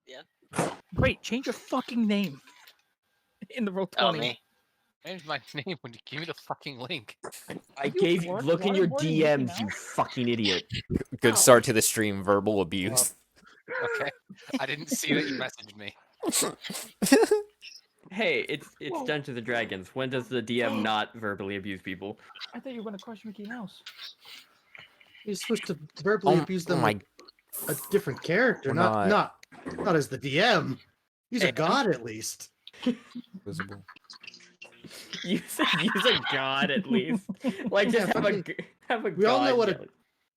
Yeah. Great, change your fucking name in the roll Oh, 20. me. Change my name when you give me the fucking link. I gave you. Look in your Waterboarding Mickey DMs, you Mouse? fucking idiot. Good start to the stream. Verbal abuse. Okay. I didn't see that you messaged me. Hey, it's Dungeons and Dragons. When does the DM not verbally abuse people? I thought you were gonna crush Mickey Mouse. You're supposed to verbally abuse them my with a different character, We're not as the DM. He's a Hey, god at least. visible. Use a god at least. Like just have a We all know god what yell.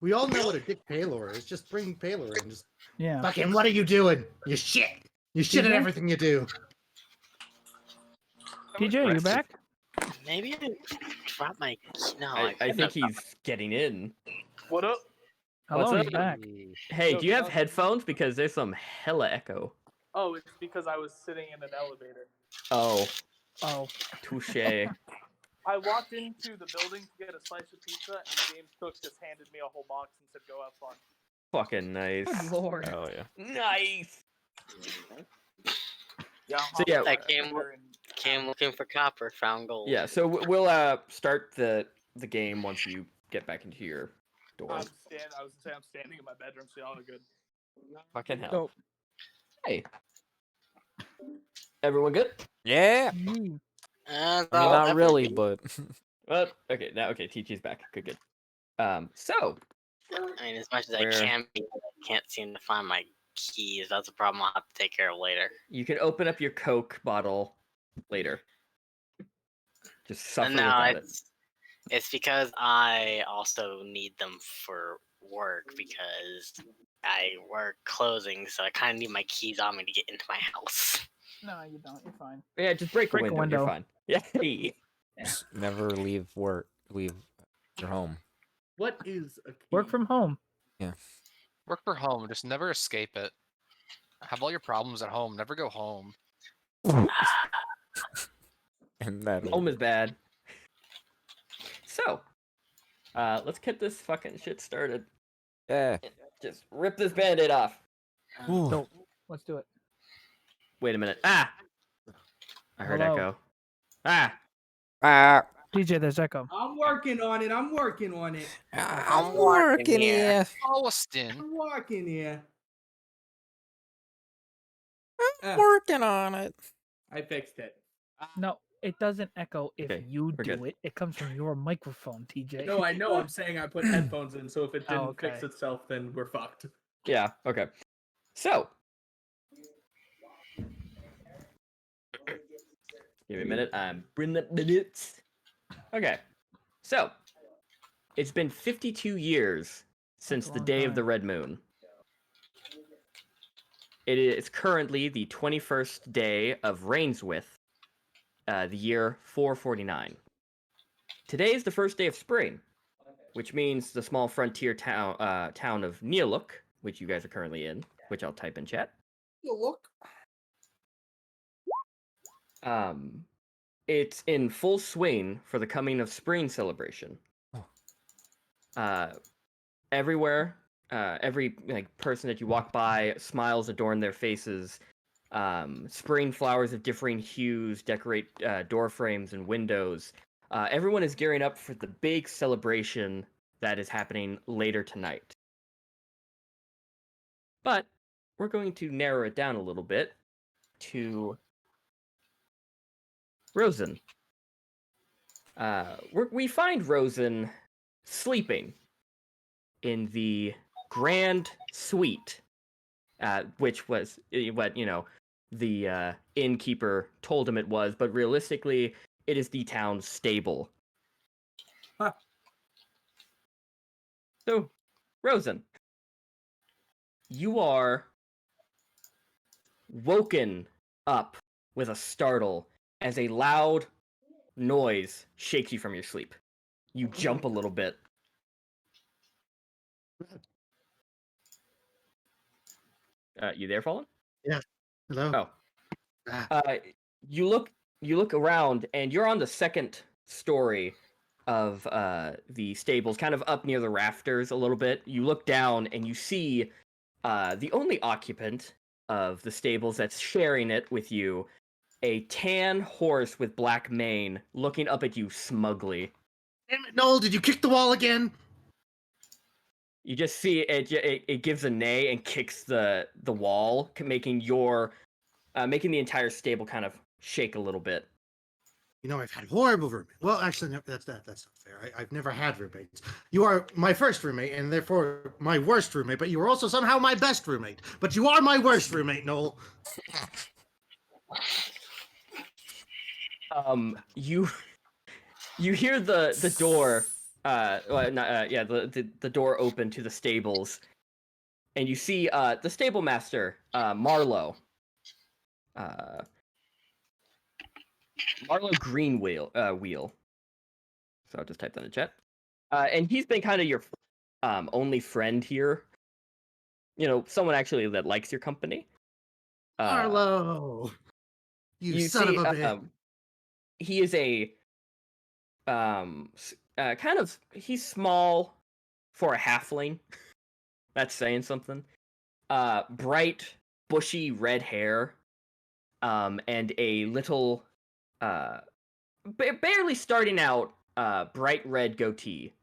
We all know what a Dick Paylor is. Just bring Paylor in. Just Yeah. fucking, what are you doing? You shit. You shit at Mhm. everything you do. PJ, you back? Maybe I dropped my key. No, I think he's getting in. What up? Hello, What's he's up? back. Hey, Yo, do you have Doug. headphones? Because there's some hella echo. Oh, it's because I was sitting in an elevator. Oh, Oh, touche. I walked into the building to get a slice of pizza, and James Cook just handed me a whole box and said, "Go have fun." Fucking nice. good lord. Oh yeah. Nice. Yeah. So, yeah, I came looking for copper, found gold. Yeah, so we'll start the game once you get back into your door. I was standing in my bedroom, so y'all are good. Fucking hell. Dope. Hey. Everyone good? Yeah. Mm. I mean, not really, but Well, okay, TG's back. Good. So I mean, as much as Where- I can be, I can't seem to find my keys. That's a problem I'll have to take care of later. you can open up your Coke bottle later. Just suffer And no, without it. it's because I also need them for work because I work closing, so I kind of need my keys on me to get into my house. No, you don't. You're fine. Yeah, just break a Break a window. You're window. fine. Yeah. Hey. just never leave your home. What is a key? Work from home. Work for home. Just never escape it. Have all your problems at home. Never go home. And that Home is bad. So, let's get this fucking shit started. yeah. Just rip this band-aid off. Dope. Let's do it. Wait a minute. Ah! I heard Hello. echo. Ah! DJ, there's echo. I'm working on it. I'm working here. Austin. I'm working here. Working on it. I fixed it. No, it doesn't echo if Okay, you we're do good. it. It comes from your microphone, TJ. No, I know. I'm saying I put headphones in, so if it didn't okay. fix itself, then we're fucked. Yeah, okay. So. Give me a minute. I'm bringing up the minutes. Okay. So. It's been 52 years since That's a the long day of time. the red moon. It is currently the 21st day of Rainswith, the year 449. Today is the first day of spring, which means the small frontier town of Neoluk, which you guys are currently in, which I'll type in chat. Look. It's in full swing for the coming of spring celebration. Everywhere, every person that you walk by, smiles adorn their faces. Spring flowers of differing hues decorate door frames and windows. Everyone is gearing up for the big celebration that is happening later tonight. But we're going to narrow it down a little bit to Rosen. We find Rosen sleeping in the grand suite, which was what the innkeeper told him it was, but realistically, it is the town's stable. Huh. So, Rosen, you are woken up with a startle as a loud noise shakes you from your sleep. You jump a little bit. You there, Fallen? Hello. Oh. Ah. You look around, and you're on the second story of the stables, kind of up near the rafters a little bit. You look down, and you see the only occupant of the stables that's sharing it with you, a tan horse with black mane looking up at you smugly. Damn it, Noel, did you kick the wall again? You just see it gives a neigh and kicks the wall, making the entire stable kind of shake a little bit. You know, I've had horrible roommates. Well, actually, no, that's not fair. I've never had roommates. You are my first roommate, and therefore my worst roommate. But you are also somehow my best roommate. But you are my worst roommate, Noel. You hear the door, the door open to the stables, and you see the stable master, Marlowe. Marlowe Wheel. So I'll just type that in the chat. And he's been kind of your only friend here. You know, someone actually that likes your company. Arlo, you son see, of a bitch. he is a he's small for a halfling. That's saying something. Bright, bushy red hair, and a little, barely starting out, bright red goatee.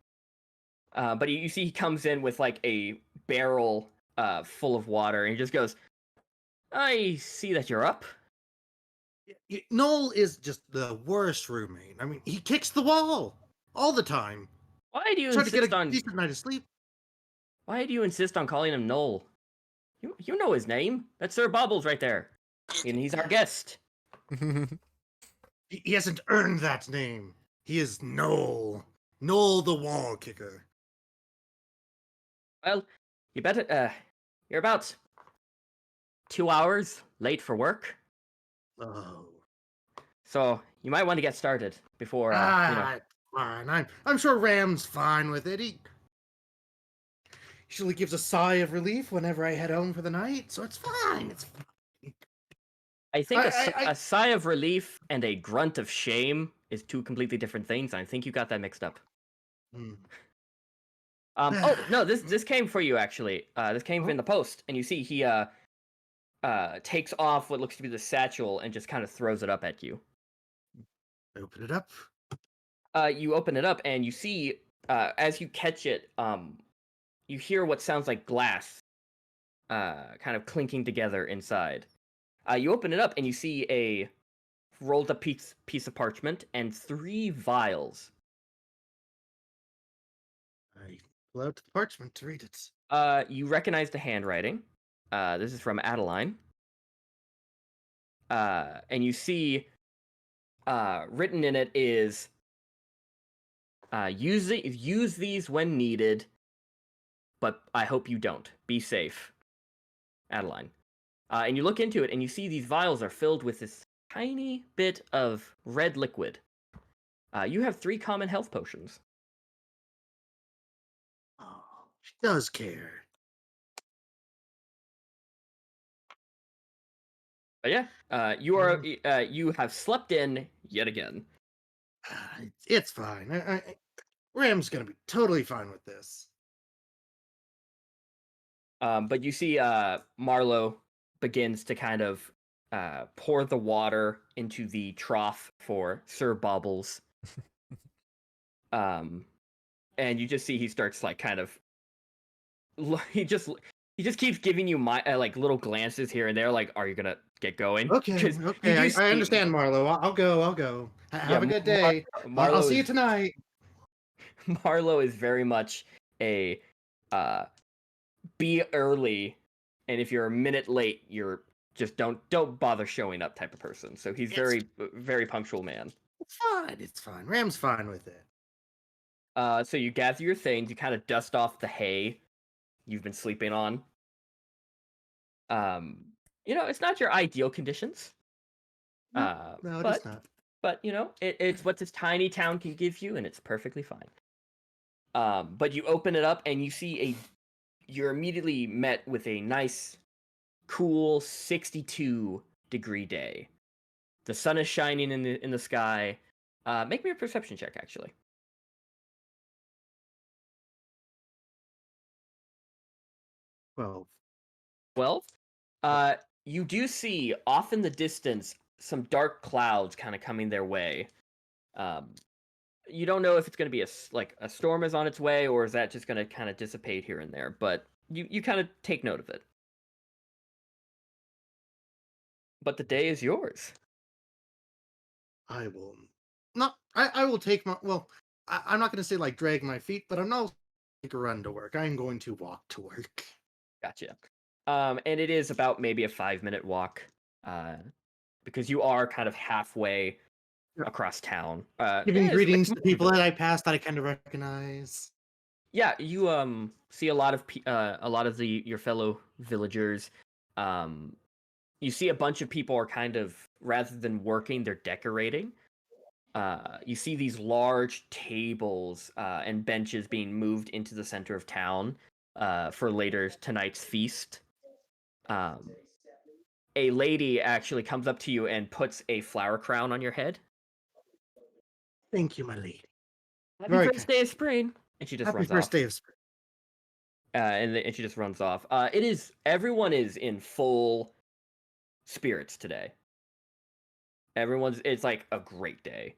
But you see he comes in with like a barrel full of water, and he just goes, "I see that you're up." Noel is just the worst roommate. I mean, he kicks the wall all the time. Why do you Try to get insist a on? decent night of sleep. Why do you insist on calling him Noel? You know his name. That's Sir Bobbles right there, and he's our guest. He hasn't earned that name. He is Noel. Noel the wall kicker. Well, you better. You're about 2 hours late for work, Oh. so you might want to get started before Fine. I'm sure Ram's fine with it. He usually gives a sigh of relief whenever I head home for the night, so it's fine. It's fine. I think a sigh of relief and a grunt of shame is two completely different things. I think you got that mixed up. Hmm. Oh no, this came for you actually. This came in the post, and you see he takes off what looks to be the satchel and just kind of throws it up at you. Open it up. You open it up and you see, as you catch it, you hear what sounds like glass, kind of clinking together inside. You open it up and you see a rolled up piece of parchment and 3 vials. I pull out the parchment to read it. You recognize the handwriting. This is from Adeline. And you see, written in it is, use these when needed, but I hope you don't. Be safe. Adeline. And you look into it and you see these vials are filled with this tiny bit of red liquid. You have 3 common health potions. Oh, she does care. But yeah, you have slept in yet again. It's fine. Ram's gonna be totally fine with this. But you see Marlowe begins to kind of pour the water into the trough for Sir Bobbles. And you just see he starts like kind of he just keeps giving you like little glances here and there, like, are you gonna get going? Okay. I understand, Marlowe. I'll go. Have a good day. I'll see you tonight. Marlowe is very much a be early, and if you're a minute late, you're just don't bother showing up type of person. So he's very punctual man. It's fine. Ram's fine with it. So you gather your things, you kind of dust off the hay you've been sleeping on. It's not your ideal conditions. No, it's not. But it's what this tiny town can give you, and it's perfectly fine. But you open it up and you see you're immediately met with a nice, cool 62-degree day. The sun is shining in the sky. Make me a perception check, actually. 12. 12? you do see off in the distance some dark clouds kind of coming their way. You don't know if it's going to be a storm is on its way, or is that just going to kind of dissipate here and there, but you kind of take note of it. But the day is yours. I will not. I will take my. Well, I'm not going to say like drag my feet, but I'm not take a run to work. I'm going to walk to work. Gotcha. And it is about maybe a 5-minute walk, because you are kind of halfway across town. Giving it's greetings to more people that village. I passed that I kind of recognize. Yeah, you see a lot of your fellow villagers. You see a bunch of people are kind of, rather than working, they're decorating. You see these large tables and benches being moved into the center of town for later tonight's feast. A lady actually comes up to you and puts a flower crown on your head. Thank you, my lady. Happy Very first kind. day of spring, and she just Happy runs first off. day of spring. And she just runs off. Everyone is in full spirits today. It's like a great day.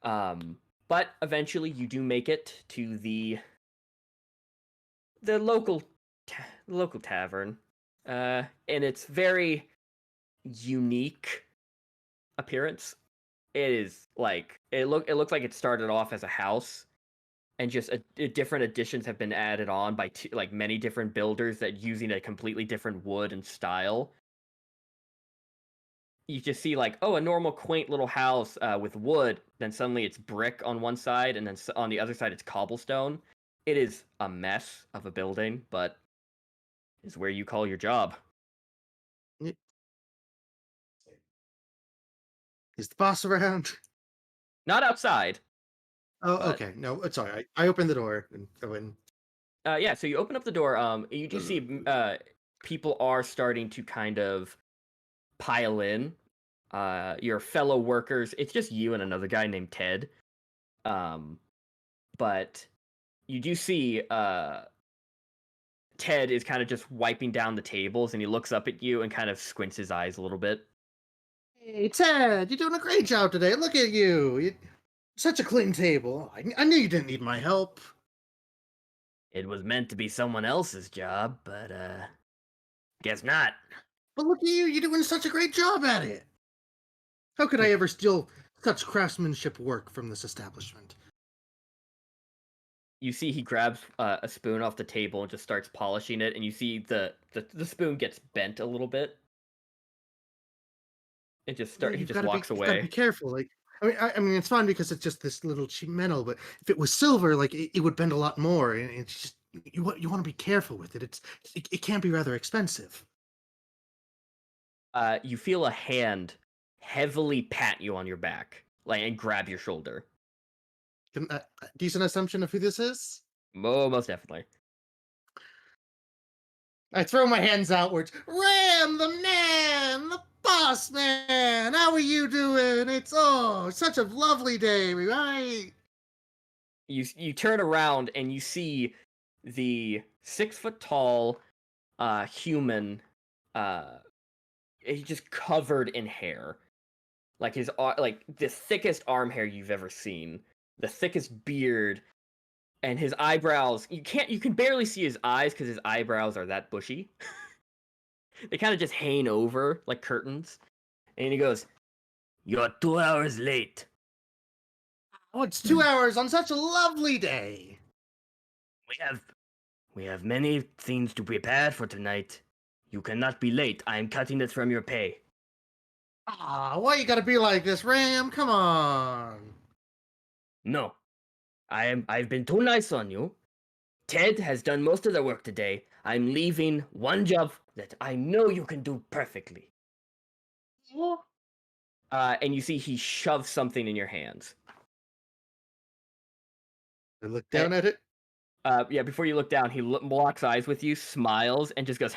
But eventually you do make it to the local tavern. And it's very unique appearance. It is like it looks like it started off as a house, and just different additions have been added on by like many different builders that using a completely different wood and style. You just see like, oh, a normal quaint little house with wood, then suddenly it's brick on one side, and then on the other side it's cobblestone. It is a mess of a building, but is where you call your job. Is the boss around? Not outside. Oh, But- okay. No, it's all right. I open the door and go in. Yeah, so you open up the door. You do see people are starting to kind of pile in. Your fellow workers. It's just you and another guy named Ted. But you do see Ted is kind of just wiping down the tables, and he looks up at you and kind of squints his eyes a little bit. Hey, Ted, you're doing a great job today. Look at you. Such a clean table. I knew you didn't need my help. It was meant to be someone else's job, but guess not. But look at you. You're doing such a great job at it. How could I ever steal such craftsmanship work from this establishment? You see he grabs a spoon off the table and just starts polishing it, and you see the spoon gets bent a little bit. He just walks You've got to away. be careful. Like, I mean, it's fine because it's just this little cheap metal. But if it was silver, like it would bend a lot more. And it's just you want to be careful with it. It can be rather expensive. You feel a hand heavily pat you on your back, like, and grab your shoulder. Decent assumption of who this is? Most definitely. I throw my hands outwards. Ram, the man, the boss man. How are you doing? It's such a lovely day, right? You turn around and you see the 6-foot-tall human. He's just covered in hair, like like the thickest arm hair you've ever seen, the thickest beard, and his eyebrows. You can barely see his eyes because his eyebrows are that bushy. They kind of just hang over like curtains. And he goes, "You're 2 hours late." Oh, it's 2 hours on such a lovely day. We have many things to prepare for tonight. You cannot be late. I am cutting it from your pay. Why you gotta be like this, Ram? Come on. No. I've been too nice on you. Ted has done most of the work today. I'm leaving one job that I know you can do perfectly. And you see he shoves something in your hands. I look down at it. Yeah, before you look down, he locks eyes with you, smiles, and just goes,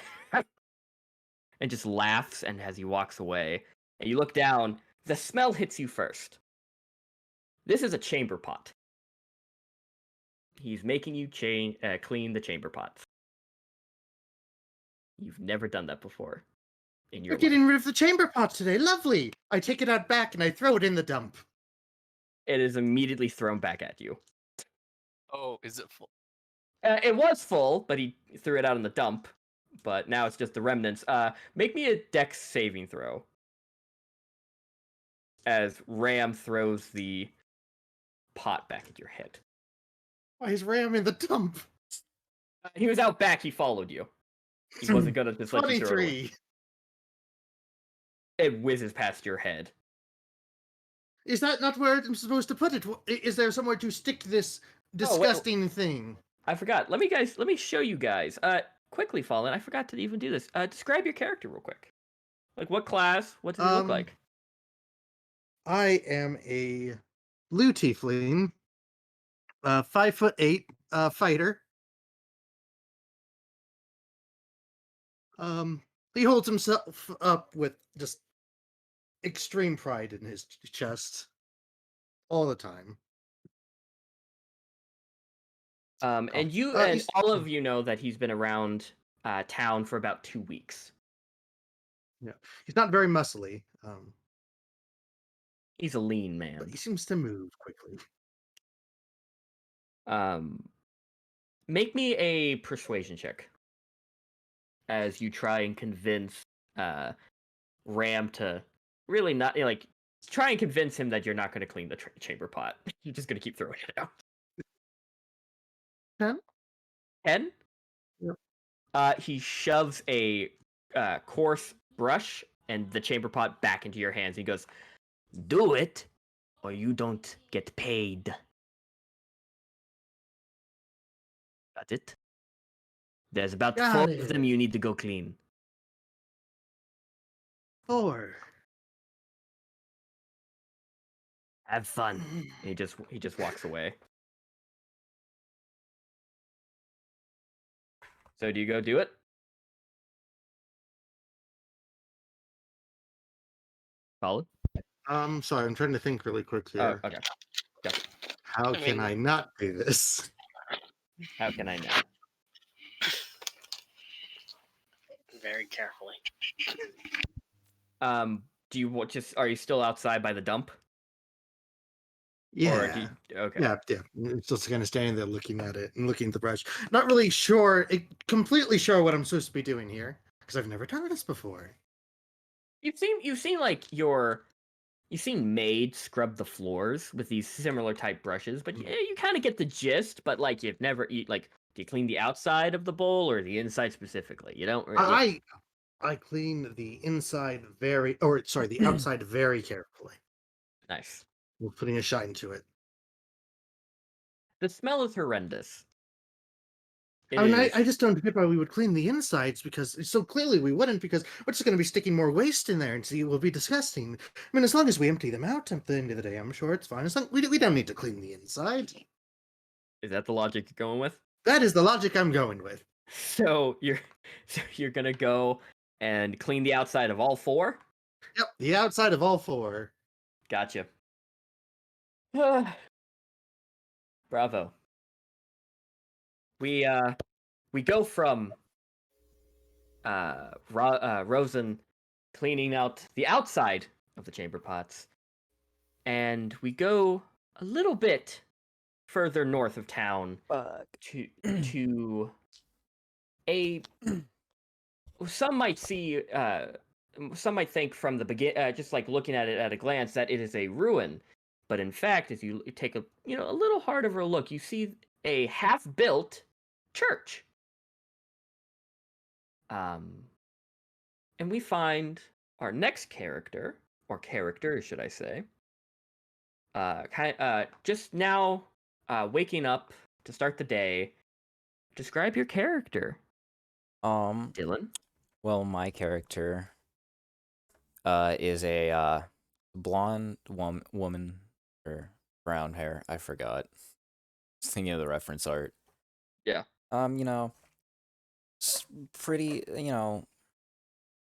and just laughs, and as he walks away. And you look down, the smell hits you first. This is a chamber pot. He's making you clean the chamber pots. You've never done that before. in We're your life. getting rid of the chamber pot today. Lovely. I take it out back and I throw it in the dump. It is immediately thrown back at you. Oh, is it full? It was full, but he threw it out in the dump. But now it's just the remnants. Make me a dex saving throw. As Ram throws the pot back at your head. Why is Ram in the dump? He was out back, he followed you. He wasn't gonna just let you throw it away. 23. It whizzes past your head. Is that not where I'm supposed to put it? Is there somewhere to stick this disgusting thing? I forgot. Let me show you guys. Quickly, Fallen. I forgot to even do this. Describe your character real quick. Like what class? What does he look like? I am a blue tiefling, 5'8", fighter. He holds himself up with just extreme pride in his chest all the time. And you and all of you know that he's been around town for about 2 weeks. Yeah, he's not very muscly. He's a lean man. But he seems to move quickly. Make me a persuasion check as you try and convince Ram to really not try and convince him that you're not going to clean the chamber pot. You're just going to keep throwing it out. 10? 10? Yep. He shoves a coarse brush and the chamber pot back into your hands. He goes, "Do it, or you don't get paid." Got it? There's about Got 4 it. of them you need to go clean. 4. Have fun. He just walks away. So do you go do it? Solid? Sorry, I'm trying to think really quick here. Oh, okay. Gotcha. How can I not do this? How can I not? Very carefully. Do you are you still outside by the dump? Yeah. Or do you, okay. Yeah. It's just kind of standing there looking at it and looking at the brush. Not really completely sure what I'm supposed to be doing here because I've never done this before. You've seen maids scrub the floors with these similar type brushes, but yeah, you kind of get the gist. But like you've never do you clean the outside of the bowl or the inside specifically? You don't. I clean the inside the outside very carefully. Nice. We're putting a shine to it. The smell is horrendous. I just don't get why we would clean the insides because so clearly we wouldn't because we're just going to be sticking more waste in there and see it will be disgusting. I mean, as long as we empty them out at the end of the day, I'm sure it's fine. As long we don't need to clean the inside. Is that the logic you're going with? That is the logic I'm going with. So you're gonna go and clean the outside of all 4? Yep, the outside of all 4. Gotcha. Bravo. We go from Rosen cleaning out the outside of the chamber pots, and we go a little bit further north of town to a some might think from the just like looking at it at a glance that it is a ruin, but in fact, as you take a little harder of a look, you see a half-built church. And we find our next character, or characters, should I say, just now waking up to start the day. Describe your character, Dylan. Well, my character is a blonde woman or brown hair. I forgot. Just thinking of the reference art. Yeah. Pretty,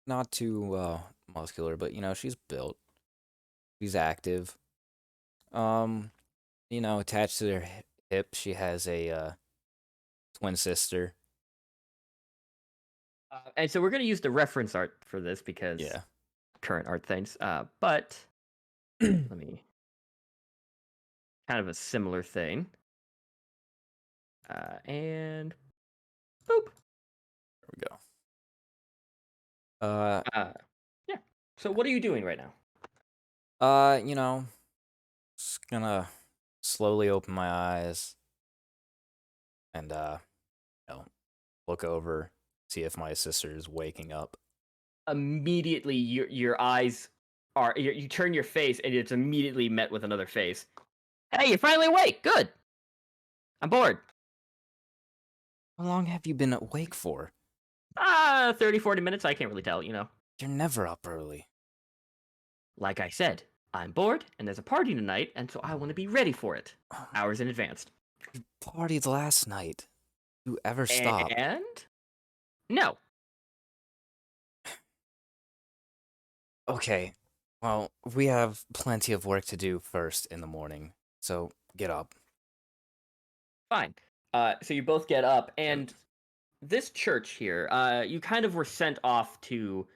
not too muscular, but she's built. She's active. Attached to her hip, she has a twin sister. And so we're going to use the reference art for this because Yeah. current art things. But let me kind of a similar thing. And boop. There we go. Yeah. So what are you doing right now? You know, just gonna slowly open my eyes and you know, look over, see if my sister's waking up. Immediately, your eyes are you turn your face, and it's immediately met with another face. Hey, you're finally awake. Good. I'm bored. How long have you been awake for? 30, 40 minutes. I can't really tell. You're never up early. Like I said, I'm bored, and there's a party tonight, and so I want to be ready for it. Hours in advance. You partied last night. You ever stop? And no. Okay. Well, we have plenty of work to do first in the morning, so get up. Fine. So you both get up, and this church here, you kind of were sent off to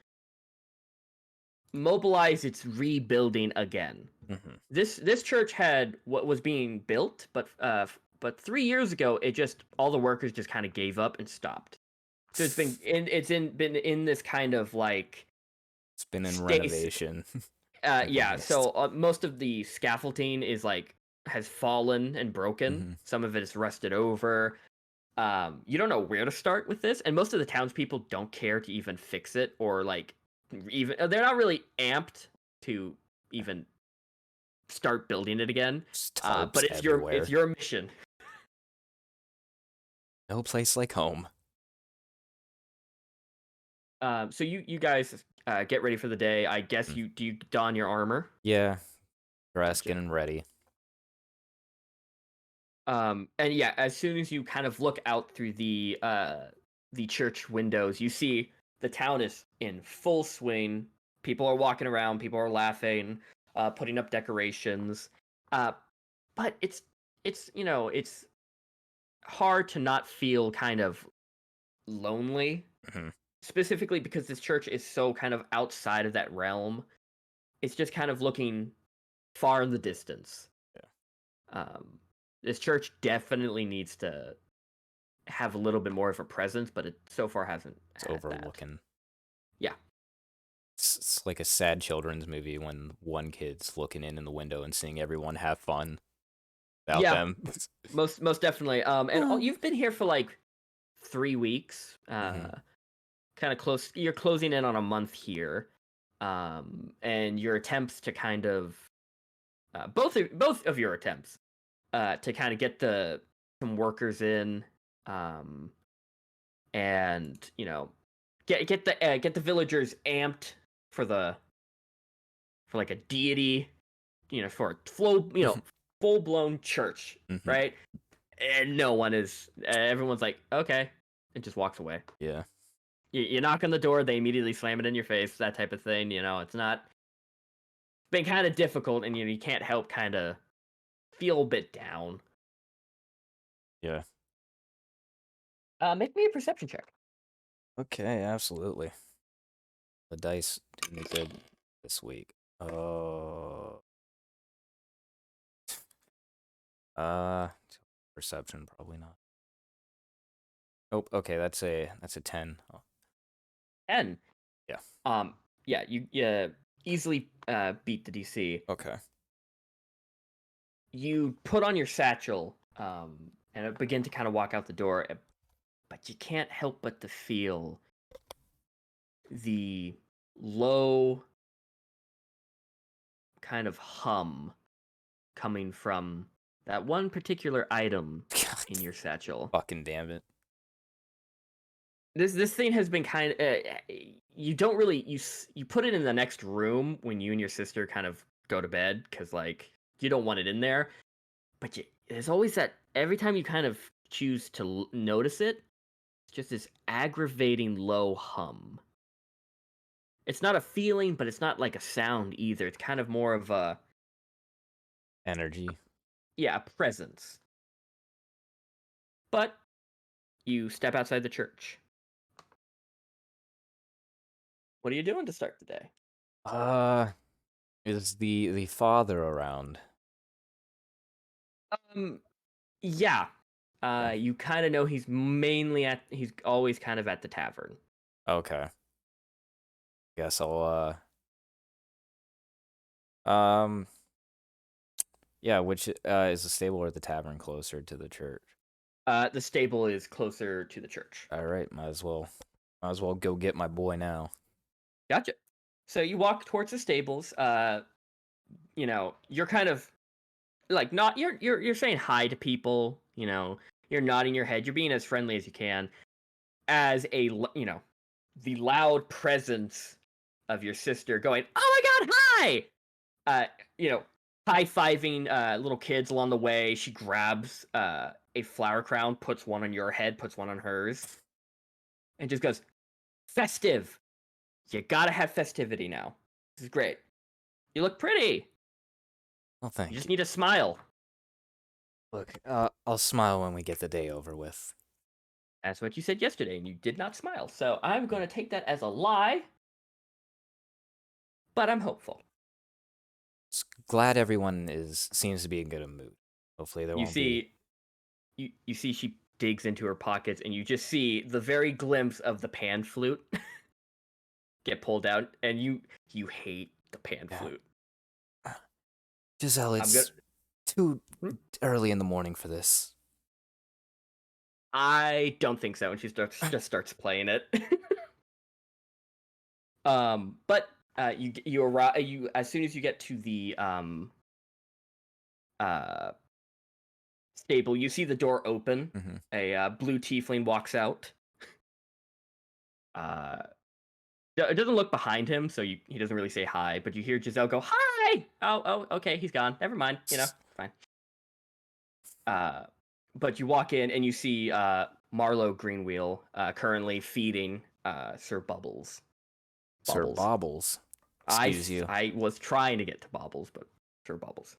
mobilize its rebuilding again. Mm-hmm. This church had what was being built, but 3 years ago, all the workers just kind of gave up and stopped. So been in this kind of like It's been in stasis. renovation. Yeah. So most of the scaffolding is has fallen and broken. Mm-hmm. Some of it is rusted over. You don't know where to start with this, and most of the townspeople don't care to even fix it or even they're not really amped to even start building it again. But it's everywhere. your mission. No place like home. So you guys get ready for the day. I guess do you don your armor? Yeah. Dressed Gotcha. and ready. And yeah, as soon as you kind of look out through the church windows, you see the town is in full swing. People are walking around, people are laughing, putting up decorations. But it's hard to not feel kind of lonely. Mm-hmm. Specifically because this church is so kind of outside of that realm. It's just kind of looking far in the distance. Yeah. This church definitely needs to have a little bit more of a presence, but it so far hasn't. It's had overlooking. That. Yeah. It's like a sad children's movie when one kid's looking in the window and seeing everyone have fun without them. most definitely. And you've been here for 3 weeks. Mm-hmm. Kind of close. You're closing in on a month here. And your attempts to kind of both of your attempts to kind of get some workers in, and get the villagers amped for a deity, for a full blown church, Mm-hmm. right? And no one is. Everyone's like, okay, and just walks away. Yeah. You knock on the door, they immediately slam it in your face, that type of thing. It's not been kind of difficult, and you can't help kind of feel a bit down. Yeah. Make me a perception check. Okay, absolutely. The dice did me good this week. Perception probably not. Nope. Okay, that's a 10. Oh. 10. Yeah. Yeah. You easily beat the DC. Okay. You put on your satchel, and begin to kind of walk out the door, but you can't help but to feel the low kind of hum coming from that one particular item in your satchel. Fucking damn it. This thing has been kind of you don't really you put it in the next room when you and your sister kind of go to bed because you don't want it in there, but there's always that every time you kind of choose to notice it, it's just this aggravating low hum. It's not a feeling, but it's not like a sound either. It's kind of more of a energy. Yeah, a presence. But you step outside the church. What are you doing to start the day? Is the father around? Yeah. Okay. You kind of know he's always kind of at the tavern. Okay. Guess I'll yeah, which is the stable or the tavern closer to the church? The stable is closer to the church. All right, might as well go get my boy now. Gotcha. So you walk towards the stables. You know, you're kind of like not you're saying hi to people. You know, you're nodding your head. You're being as friendly as you can. As the loud presence of your sister going, "Oh my God, hi!" You know, high-fiving little kids along the way. She grabs a flower crown, puts one on your head, puts one on hers, and just goes, "Festive. You gotta have festivity now. This is great. You look pretty. Well, thank You you. just need a smile." Look, I'll smile when we get the day over with. That's what you said yesterday, and you did not smile. So I'm going to take that as a lie, but I'm hopeful. Glad everyone seems to be in good mood. Hopefully there You won't be. see, you see, she digs into her pockets, and you just see the very glimpse of the pan flute get pulled out, and you hate the pan Yeah. flute. Giselle, it's too early in the morning for this. I don't think so. And she just starts playing it. But you arrive. You as soon as you get to the stable, you see the door open. Mhm. A blue tiefling walks out. It doesn't look behind him, so he doesn't really say hi. But you hear Giselle go, "Hi!" Oh, okay, he's gone. Never mind. You know, fine. But you walk in and you see Marlowe Greenwheel currently feeding Sir Bubbles. Sir Bobbles. Excuse you. I was trying to get to Bobbles, but Sir Bubbles.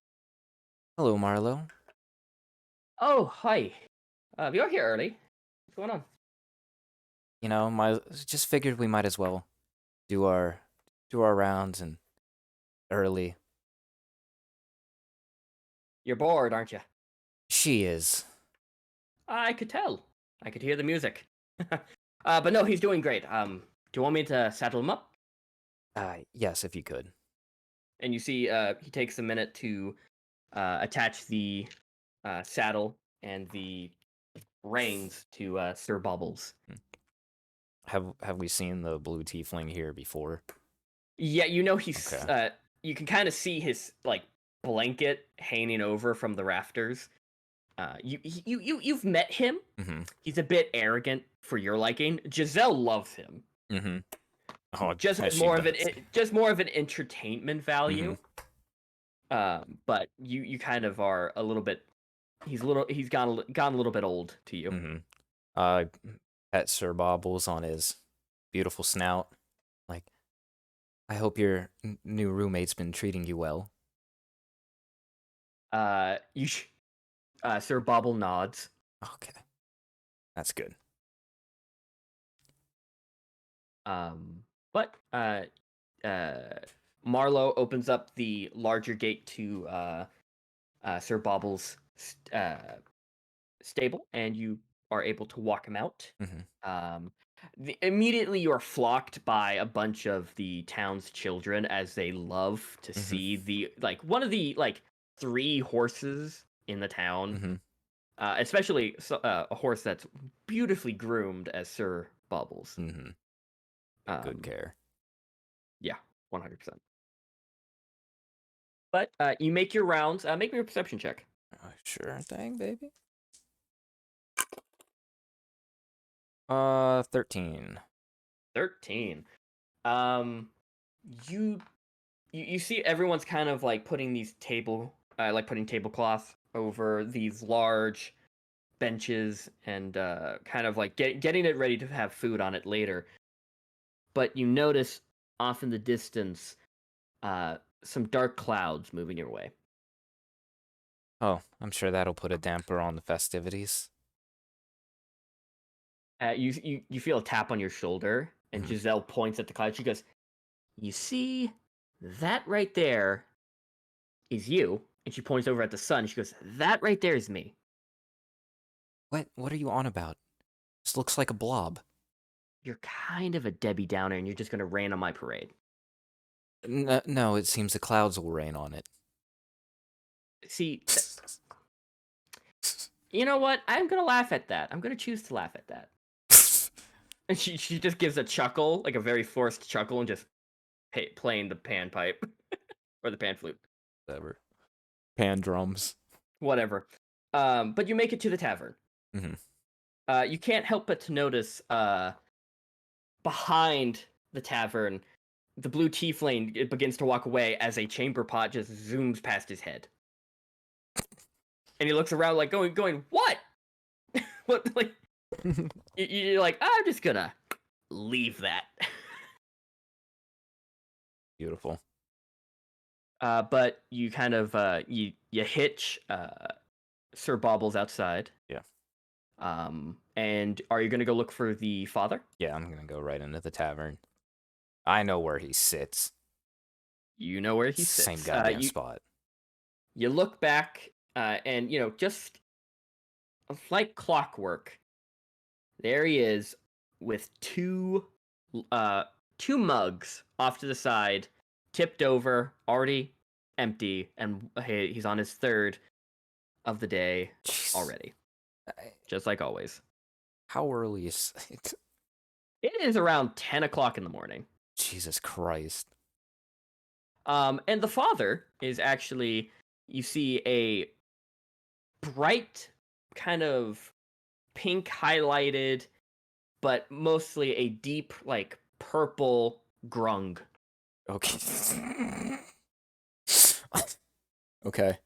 Hello, Marlowe. Oh, hi. You're here early. What's going on? You know, just figured we might as well do our rounds and early. You're bored, aren't you? She is. I could tell. I could hear the music. But no, he's doing great. Do you want me to saddle him up? Yes, if you could. And you see, he takes a minute to attach the saddle and the reins to Sir Bubbles. Have we seen the blue tiefling here before? Yeah, you know he's. Okay. You can kind of see his like blanket hanging over from the rafters. You've met him. Mm-hmm. He's a bit arrogant for your liking. Giselle loves him. Mm-hmm. Oh, just more of an entertainment value. Mm-hmm. But you kind of are a little bit. He's gone a little bit old to you. Mm-hmm. Pet Sir Bobbles on his beautiful snout. Like, I hope your new roommate's been treating you well. Sir Bobble nods. Okay, that's good. But Marlowe opens up the larger gate to Sir Bobble's stable, and you are able to walk him out. Mm-hmm. Immediately, you are flocked by a bunch of the town's children as they love to see one of the 3 horses in the town, especially a horse that's beautifully groomed as Sir Bobbles. Good care. Yeah, 100%. But you make your rounds. Make me a perception check. Sure thing, baby. 13. 13. You see everyone's kind of like putting these putting tablecloths over these large benches and kind of like getting it ready to have food on it later. But you notice off in the distance some dark clouds moving your way. Oh, I'm sure that'll put a damper on the festivities. You feel a tap on your shoulder, and Giselle points at the cloud. She goes, you see that right there is you. And she points over at the sun. She goes, that right there is me. What are you on about? This looks like a blob. You're kind of a Debbie Downer, and you're just going to rain on my parade. No, it seems the clouds will rain on it. See, you know what? I'm going to laugh at that. I'm going to choose to laugh at that. And she just gives a chuckle, like a very forced chuckle, and just playing the panpipe. Or the pan flute. Whatever. Pan drums. Whatever. But you make it to the tavern. Mm-hmm. You can't help but to notice behind the tavern, the blue tiefling it begins to walk away as a chamber pot just zooms past his head. And he looks around like going, what? What? Like, you're like, I'm just gonna leave that. Beautiful. But you kind of you hitch Sir Baubles outside. Yeah. And are you gonna go look for the father? Yeah, I'm gonna go right into the tavern. I know where he sits. You know where he sits. Same goddamn spot. You look back, and just like clockwork, there he is with two mugs off to the side, tipped over, already empty, and he's on his third of the day already. Just like always. How early is it? It is around 10 o'clock in the morning. Jesus Christ. And the father is actually, you see a bright kind of pink highlighted, but mostly a deep, like, purple grung. Okay. Okay.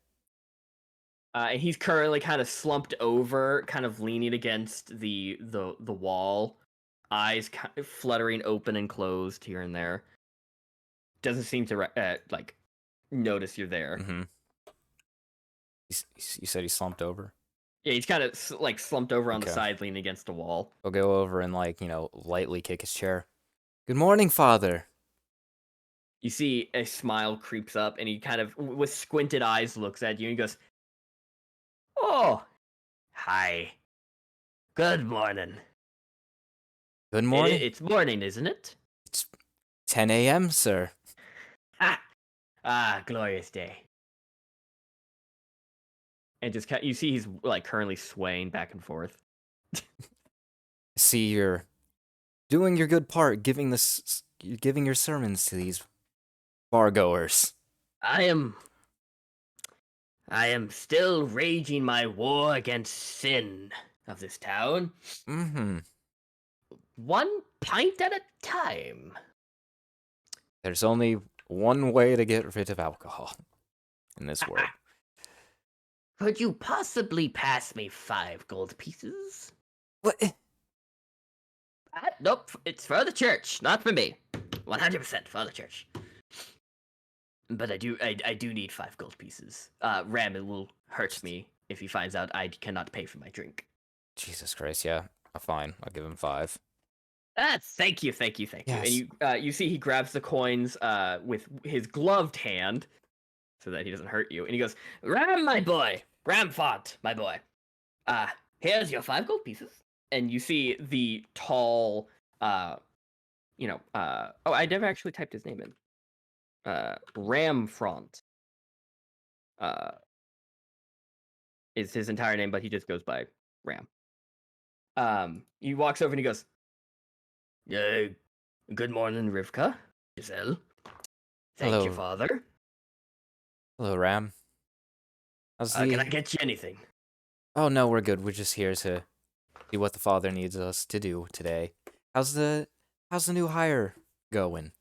And he's currently kind of slumped over, kind of leaning against the wall, eyes kind of fluttering open and closed here and there. Doesn't seem to like notice you're there. Mm-hmm. You said he slumped over? Yeah, he's kind of like slumped over on the Okay. side, leaning against a wall. I'll go over and lightly kick his chair. Good morning, Father. You see a smile creeps up, and he kind of, with squinted eyes, looks at you and he goes, "Oh, hi. Good morning." Good morning. It's morning, isn't it? It's 10 a.m., sir. Glorious day. And just you see he's like currently swaying back and forth. See, you're doing your good part, giving your sermons to these bargoers. I am still raging my war against sin of this town. Mm-hmm. One pint at a time. There's only one way to get rid of alcohol in this world. Could you possibly pass me 5 gold pieces? What? Nope, it's for the church, not for me. 100% for the church. But I do need 5 gold pieces. Ram, it will hurt me if he finds out I cannot pay for my drink. Jesus Christ, yeah. Fine, I'll give him 5. Thank you. Yes. And you see he grabs the coins with his gloved hand so that he doesn't hurt you. And he goes, "Ram, my boy. Ram Font, my boy. Here's your 5 gold pieces." And you see the tall, oh, I never actually typed his name in. Ram Front is his entire name, but he just goes by Ram. He walks over and he goes, "Good morning, Rivka, Giselle. Thank you, Hello. Father. Hello, Ram. Can I get you anything?" Oh, no, we're good. We're just here to see what the Father needs us to do today. How's the new hire going?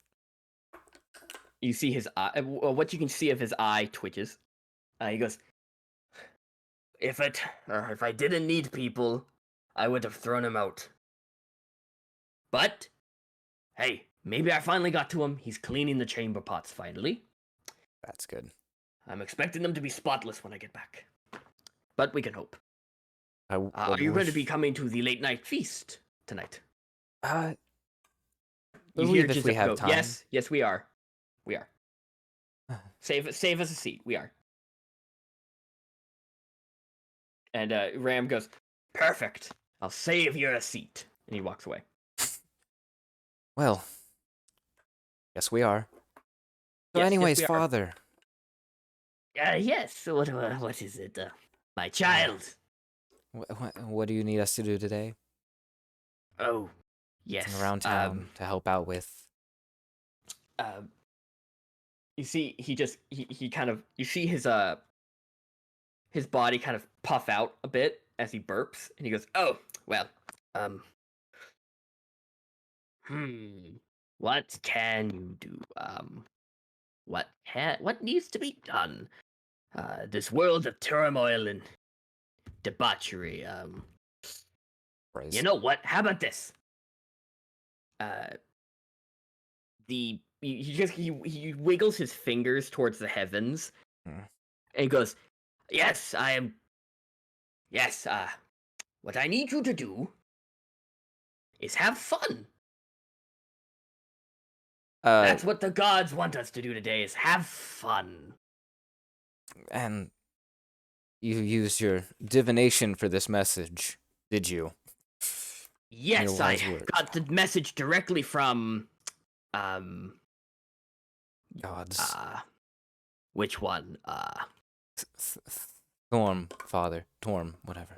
You see his eye. What you can see of his eye twitches. He goes, If I didn't need people, I would have thrown him out. But hey, maybe I finally got to him. He's cleaning the chamber pots finally. That's good. I'm expecting them to be spotless when I get back. But we can hope. I Are you going to be coming to the late night feast tonight? You hear believe if we Giselle have go, time. Yes, we are. We are. Save us a seat. We are. And Ram goes, perfect. I'll save you a seat. And he walks away. Well, yes, we are. So, Yes, anyways, we are. father. Yes. What is it? My child. What do you need us to do today? Oh, yes. Something around town to help out with. You see, he kind of, you see his body kind of puff out a bit as he burps, and he goes, oh, well, what can you do? What needs to be done? This world of turmoil and debauchery, you know what? How about this? He wiggles his fingers towards the heavens, and he goes, yes, I am. Yes, what I need you to do is have fun. That's what the gods want us to do today, is have fun. And you used your divination for this message, did you? Yes, I wise words. got the message directly from, Gods. which one? Torm, father. Torm, whatever.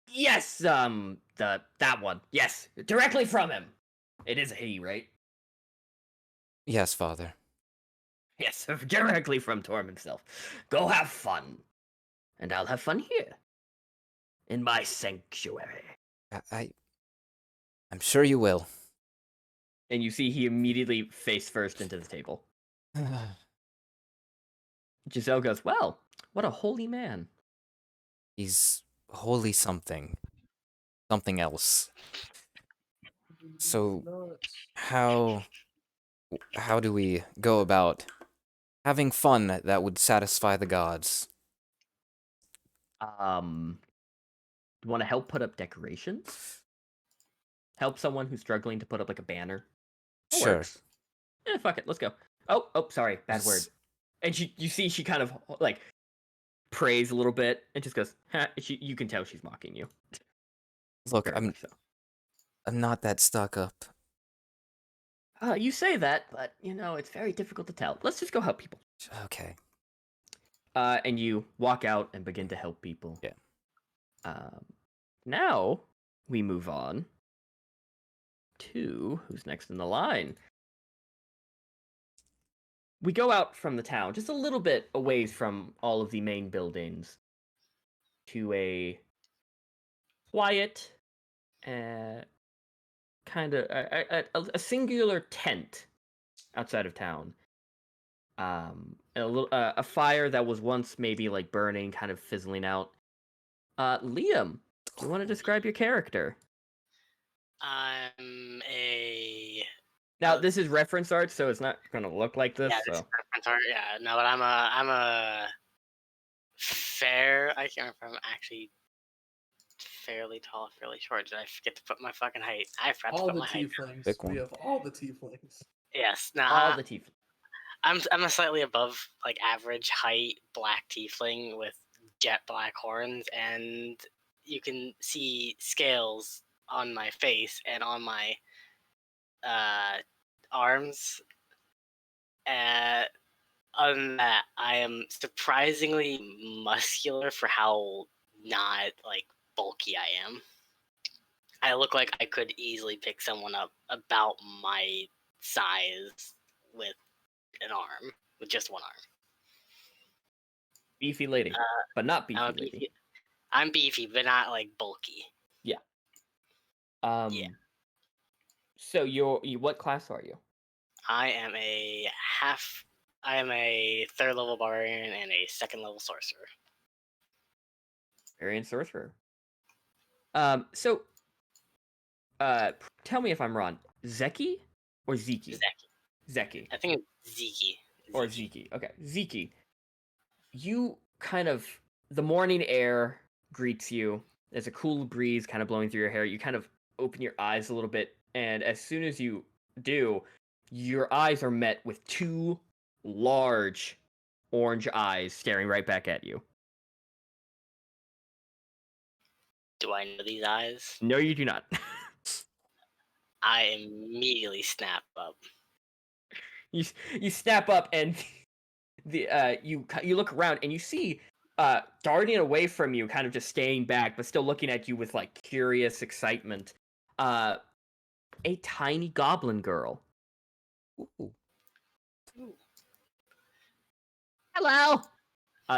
Yes, that one. Yes, directly from him. It is a he, right? Yes, father. Yes, directly from Torm himself. Go have fun. And I'll have fun here. In my sanctuary. I'm sure you will. And you see he immediately face first into the table. Giselle goes, well, what a holy man. He's holy something. Something else. So, how do we go about having fun that would satisfy the gods? You want to help put up decorations? Help someone who's struggling to put up like a banner? That Sure. works. Yeah, fuck it, let's go. Oh, sorry, bad word. And you see she kind of like prays a little bit and just goes, huh, you can tell she's mocking you. Look, Very much so. I'm not that stuck up. You say that, but it's very difficult to tell. Let's just go help people. Okay. And you walk out and begin to help people. Yeah. Now we move on to who's next in the line. We go out from the town, just a little bit away from all of the main buildings, to a quiet, kind of a singular tent outside of town. A fire that was once maybe like burning, kind of fizzling out. Liam, you want to describe your character? I'm a. Now this is reference art, so it's not gonna look like this. Yeah, this is reference art. Yeah, no, but I'm a fair. I can't remember if I'm actually fairly tall, fairly short. Did I forget to put my fucking height? I forgot All to put the my height. tieflings. We have all the tieflings. Yes, all the tieflings. I'm a slightly above like average height black tiefling with jet black horns, and you can see scales on my face and on my arms. Other than that, I am surprisingly muscular for how not like bulky I am. I look like I could easily pick someone up about my size with an arm, with just one arm. Beefy lady, but not beefy I'm lady. beefy. I'm beefy, but not like bulky. Yeah. Yeah. So you what class are you? I am a third level barbarian and a second level sorcerer. Barbarian sorcerer. So tell me if I'm wrong. Zeki or Zeki? Zeki. I think it's Zeki. Or Zeki. Okay, Zeki. You kind of, the morning air greets you. There's a cool breeze kind of blowing through your hair. You kind of open your eyes a little bit, and as soon as you do, your eyes are met with two large orange eyes staring right back at you. Do I know these eyes? No, you do not. I immediately snap up. You snap up and you look around and you see darting away from you, kind of just staying back, but still looking at you with like curious excitement. A tiny goblin girl. Ooh. Hello.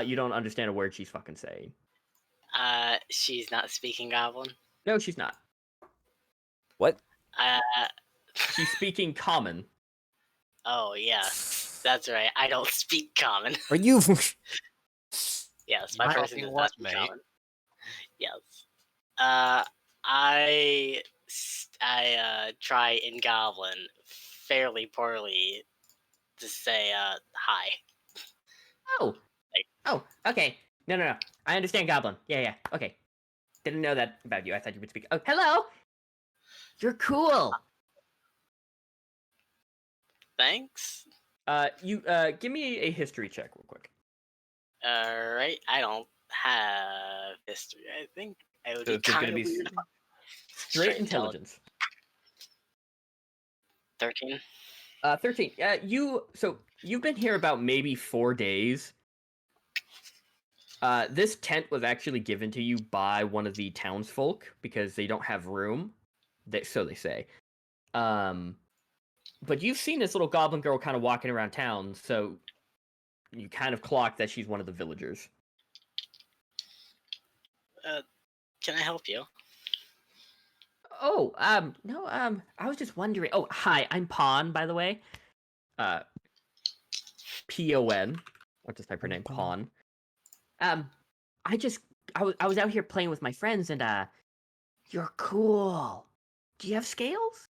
You don't understand a word she's fucking saying. She's not speaking Goblin. No, she's not. What? She's speaking common. Oh yeah, that's right. I don't speak Common. Are you? Yes, my You person fucking does what, not speak mate? Common. Yes. I try in Goblin fairly poorly to say hi. Oh. Like- Oh, okay. No. I understand goblin. Yeah. Okay. Didn't know that about you. I thought you would speak. Oh, hello. You're cool. Thanks. You give me a history check real quick. Alright, I don't have history. I think I would So be it's just kind gonna of be weird. straight intelligence. 13. 13. You've been here about maybe 4 days. This tent was actually given to you by one of the townsfolk because they don't have room. So they say. But you've seen this little goblin girl kind of walking around town, so you kind of clock that she's one of the villagers. Can I help you? Oh, no, I was just wondering. Oh, hi, I'm Pawn, by the way. P-O-N. I'll just type her name, Pawn. I was out here playing with my friends, and you're cool. Do you have scales?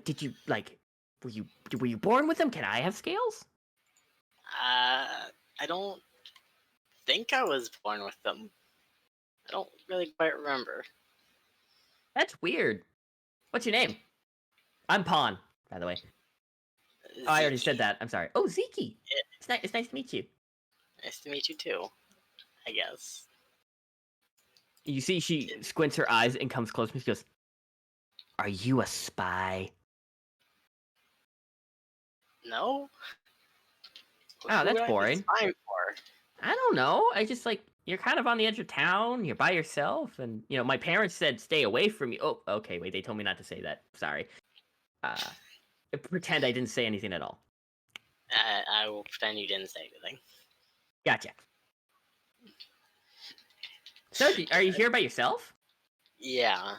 Did you were you born with them? Can I have scales? I don't think I was born with them. I don't really quite remember. That's weird. What's your name? I'm Pawn, by the way. Oh, I already said that. I'm sorry. Oh, Zeke. It's nice to meet you. Nice to meet you too, I guess. You see, she squints her eyes and comes close and she goes, "Are you a spy?" No? Oh, Who that's would I be boring. spying for? I don't know. I just you're kind of on the edge of town. You're by yourself, and my parents said stay away from you. Oh, okay. Wait, they told me not to say that. Sorry. Pretend I didn't say anything at all. I will pretend you didn't say anything. Gotcha. So, are you here by yourself? Yeah.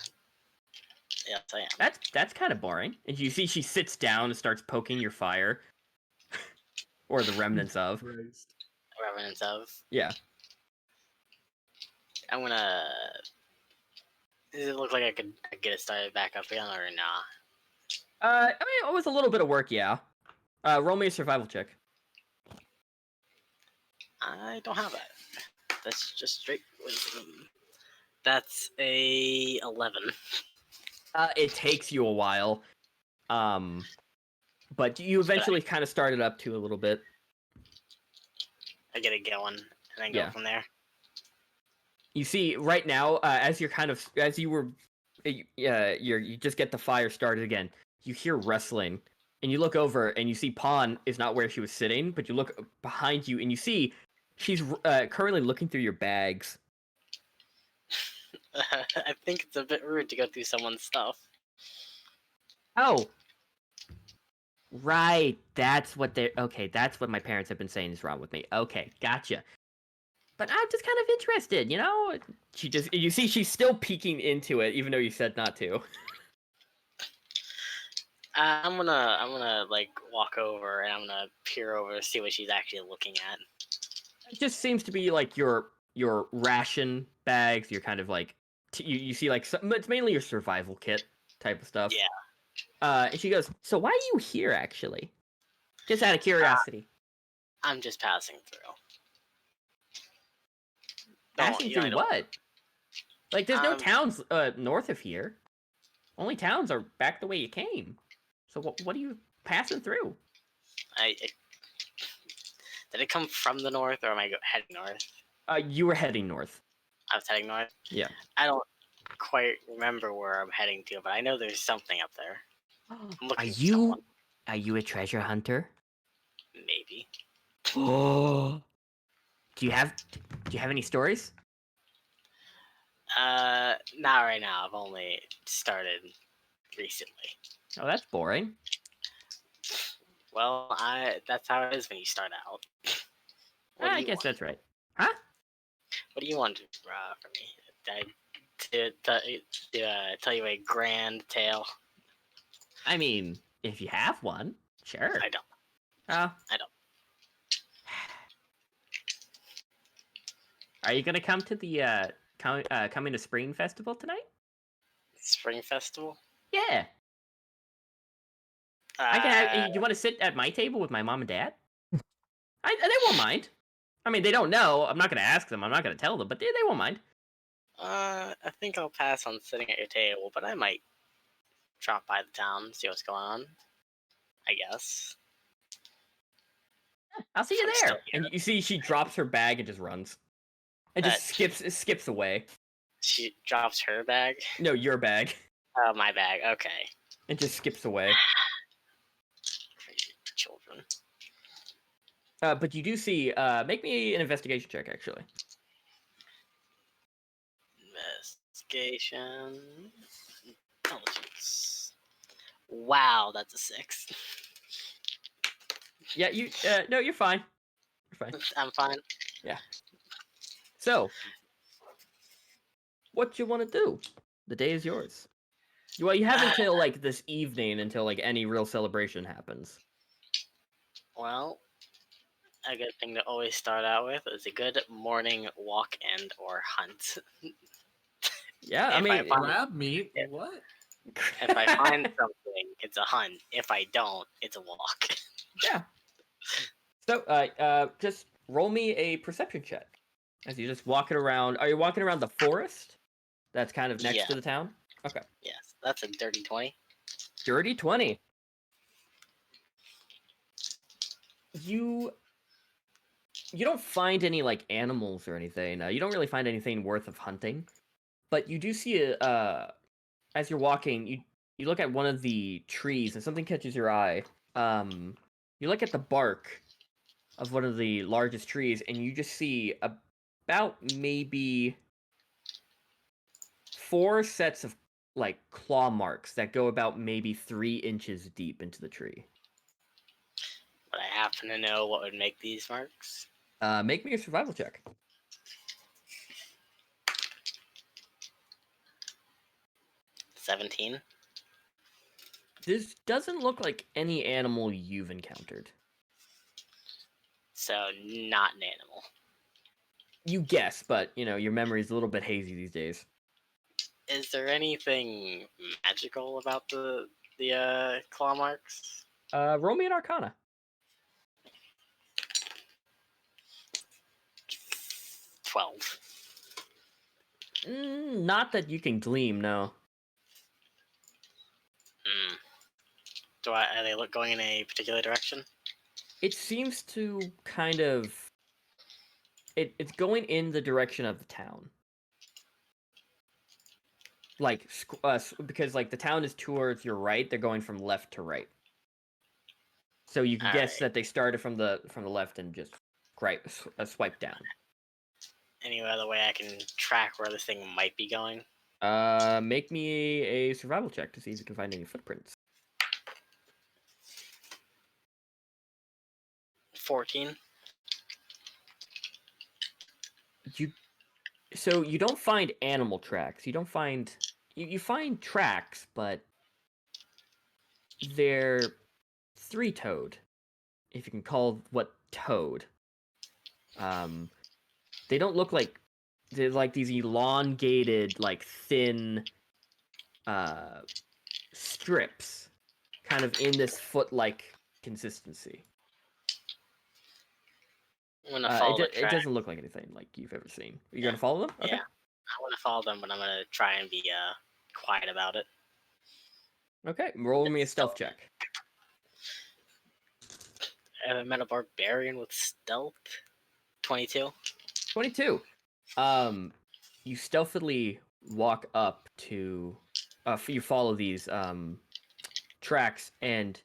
Yes, I am. That's kind of boring. And you see, she sits down and starts poking your fire, or the remnants of. Christ. Remnants of. Yeah. I'm gonna. Does it look like I could get it started back up again or nah? I mean, it was a little bit of work, yeah. Roll me a survival check. I don't have that. That's just straight wisdom. That's a 11. It takes you a while. But you eventually kind of started up to a little bit. I get it going and then go from there. You see, right now, you just get the fire started again. You hear rustling, and you look over, and you see Pawn is not where she was sitting, but you look behind you, and you see she's currently looking through your bags. I think it's a bit rude to go through someone's stuff. Oh. Right, that's what my parents have been saying is wrong with me. Okay, gotcha. But I'm just kind of interested, you see she's still peeking into it, even though you said not to. I'm gonna like walk over and I'm gonna peer over to see what she's actually looking at. It just seems to be like your ration bags, your kind of like you see like it's mainly your survival kit type of stuff. Yeah. And she goes, "So why are you here, actually? Just out of curiosity." I'm just passing through. Passing through what? Like, there's no towns north of here. only towns are back the way you came. So what are you passing through? Did it come from the north, or am I heading north? You were heading north. I was heading north. Yeah. I don't quite remember where I'm heading to, but I know there's something up there. I'm looking for someone. Are you a treasure hunter? Maybe. Oh. Do you have any stories? Not right now. I've only started recently. Oh, that's boring. Well, that's how it is when you start out. What do I you guess want? that's right. Huh? What do you want from me? Tell you a grand tale? I mean, if you have one, sure. I don't. Oh. I don't. Are you gonna come to the coming to Spring Festival tonight? Spring Festival? Yeah. I can. You want to sit at my table with my mom and dad? They won't mind. I mean, they don't know. I'm not gonna ask them. I'm not gonna tell them, but they won't mind. I think I'll pass on sitting at your table, but I might drop by the town, see what's going on. I guess. I'll see you I'm still there. And you see, she drops her bag and just runs, and just skips away. She drops her bag. No, your bag. Oh, my bag. Okay. And just skips away. Crazy children. But you do see. Make me an investigation check, actually. Investigation. Intelligence. Wow, that's a 6. Yeah, you. No, you're fine. You're fine. I'm fine. Yeah. So, what you want to do? The day is yours. Well, you have until like this evening until like any real celebration happens. Well, a good thing to always start out with is a good morning walk and or hunt. Yeah, I If mean, Grab meat? If- What? If I find something, it's a hunt. If I don't, it's a walk. yeah. So, just roll me a perception check as you just walking around. Are you walking around the forest? That's kind of next Yeah. to the town. Okay. Yes, that's a dirty 20. Dirty 20. You don't find any like animals or anything. You don't really find anything worth of hunting, but you do see as you're walking, you look at one of the trees and something catches your eye. You look at the bark of one of the largest trees and you just see about maybe 4 sets of like claw marks that go about maybe 3 inches deep into the tree. But I happen to know what would make these marks. Make me a survival check. 17. This doesn't look like any animal you've encountered. So not an animal. You guess, but you know your memory is a little bit hazy these days. Is there anything magical about the claw marks? Roll me an Arcana. 12. Not that you can gleam, no. Are they going in a particular direction? It seems to kind of. It's going in the direction of the town. Like, because like the town is towards your right, they're going from left to right. So you can guess that they started from the left and just swipe down. Any other way I can track where this thing might be going? Make me a survival check to see if you can find any footprints. 14. So you don't find animal tracks. You don't find you find tracks, but they're 3-toed, if you can call what toed. They don't look like they're like these elongated, like thin strips, kind of in this foot-like consistency. I'm gonna follow the track. It doesn't look like anything like you've ever seen. You're gonna follow them? Okay. Yeah. I want to follow them, but I'm gonna try and be quiet about it. Okay, roll me a stealth check. I haven't met a barbarian with stealth. 22. 22. You stealthily walk up to, you follow these tracks, and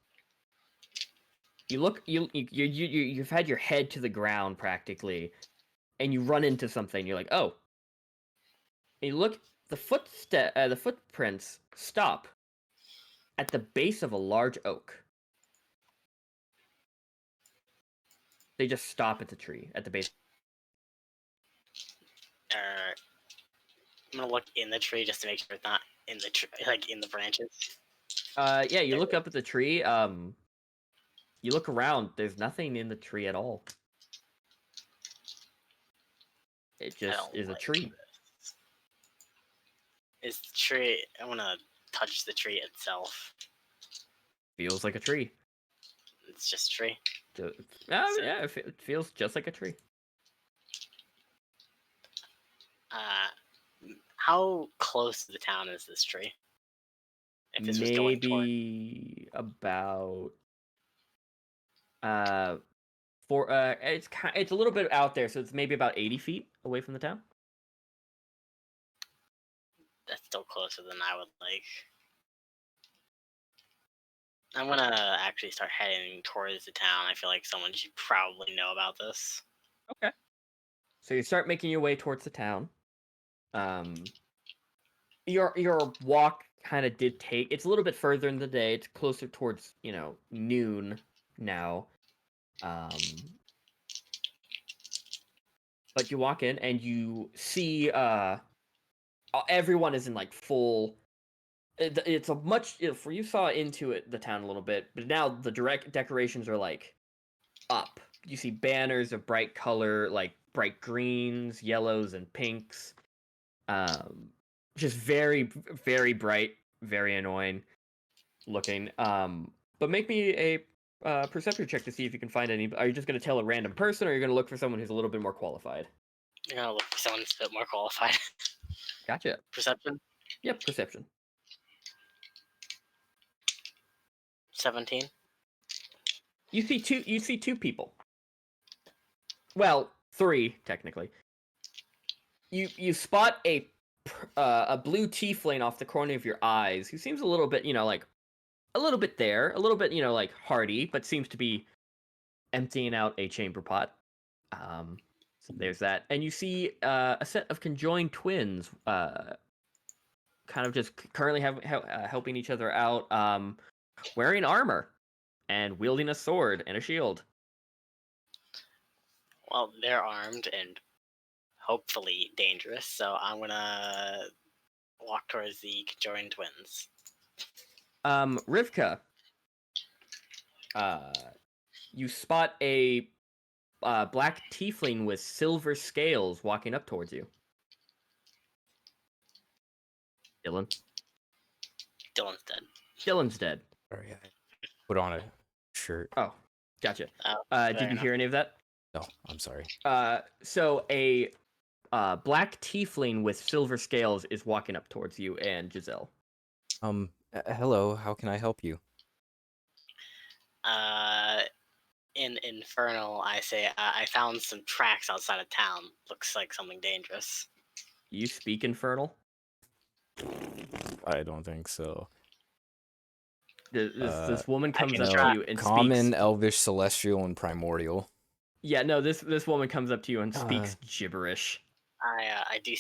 you look. You've had your head to the ground practically, and you run into something. You're like, oh. And you look. The footprints stop at the base of a large oak. They just stop at the tree at the base. I'm gonna look in the tree just to make sure it's not in the tree, like in the branches. Yeah, you look up at the tree. You look around. There's nothing in the tree at all. It just is a tree. Is the tree? I wanna touch the tree itself. Feels like a tree. It's just a tree. Yeah, it feels just like a tree. How close to the town is this tree? If this was going toward... Maybe about it's a little bit out there, so it's maybe about 80 feet away from the town. That's still closer than I would like. I'm gonna actually start heading towards the town. I feel like someone should probably know about this. Okay. So you start making your way towards the town. Your walk kind of did take. It's a little bit further in the day. It's closer towards noon now. But you walk in and you see everyone is in like full. It's a much for you saw into it the town a little bit, but now the direct decorations are like up. You see banners of bright color, like bright greens, yellows, and pinks. Just very, very bright, very annoying looking. But make me a perception check to see if you can find any. Are you just going to tell a random person, or are you going to look for someone who's a little bit more qualified? I'm gonna look for someone who's a bit more qualified. Gotcha. Perception? Yep, perception. 17. You see two people. Well, three technically. You spot a blue tiefling off the corner of your eyes who seems a little bit, like a little bit there, a little bit, like hardy, but seems to be emptying out a chamber pot. So there's that, and you see a set of conjoined twins, kind of just currently helping each other out, wearing armor and wielding a sword and a shield. Well, they're armed and hopefully dangerous, so I'm gonna walk towards the conjoined twins. Rivka, you spot a black tiefling with silver scales walking up towards you. Dylan. Dylan's dead. Dylan's dead. Sorry, I put on a shirt. Oh, gotcha. Did you enough. hear any of that? No, I'm sorry. So a black tiefling with silver scales is walking up towards you and Giselle. Hello, how can I help you? In Infernal, I say, I found some tracks outside of town. Looks like something dangerous. You speak Infernal? I don't think so. This woman comes up try. to you and Common, speaks. Elvish, Celestial, and Primordial. Yeah, no, this woman comes up to you and speaks gibberish. I do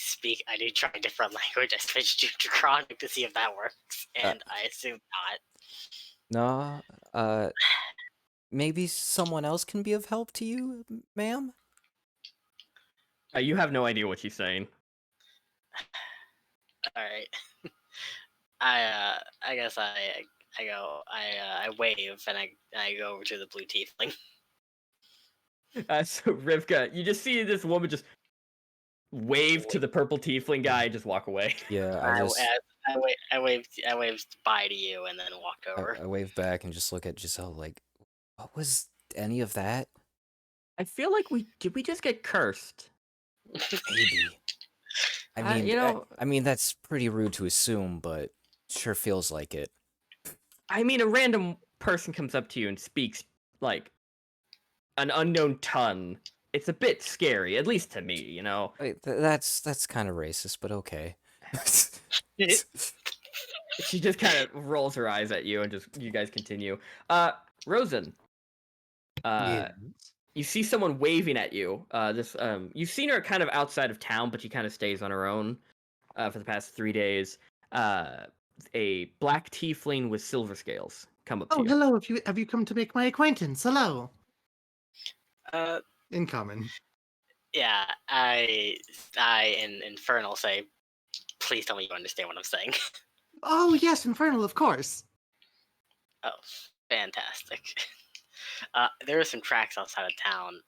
try a different language. I switched to Draconic to see if that works, and I assume not. No, maybe someone else can be of help to you, ma'am? You have no idea what she's saying. Alright. I guess I wave and I go over to the blue tiefling. So Rivka, you just see this woman just wave to the purple tiefling guy and just walk away. Yeah, I waved bye to you and then walked over. I wave back and just look at Giselle like, what was any of that? I feel like we just get cursed? Maybe. I mean, I mean that's pretty rude to assume, but sure feels like it. I mean, a random person comes up to you and speaks like an unknown tongue. It's a bit scary, at least to me, you know. Wait, that's kind of racist, but okay. She just kind of rolls her eyes at you, and just you guys continue. Rosen, Yeah. you see someone waving at you. You've seen her kind of outside of town, but she kind of stays on her own for the past 3 days. A black tiefling with silver scales come up to Oh, you. hello. Have you come to make my acquaintance? Hello. Uh, In common. yeah, I in Infernal say, please tell me you understand what I'm saying. Oh, yes, Infernal, of course. Oh, fantastic. There are some tracks outside of town.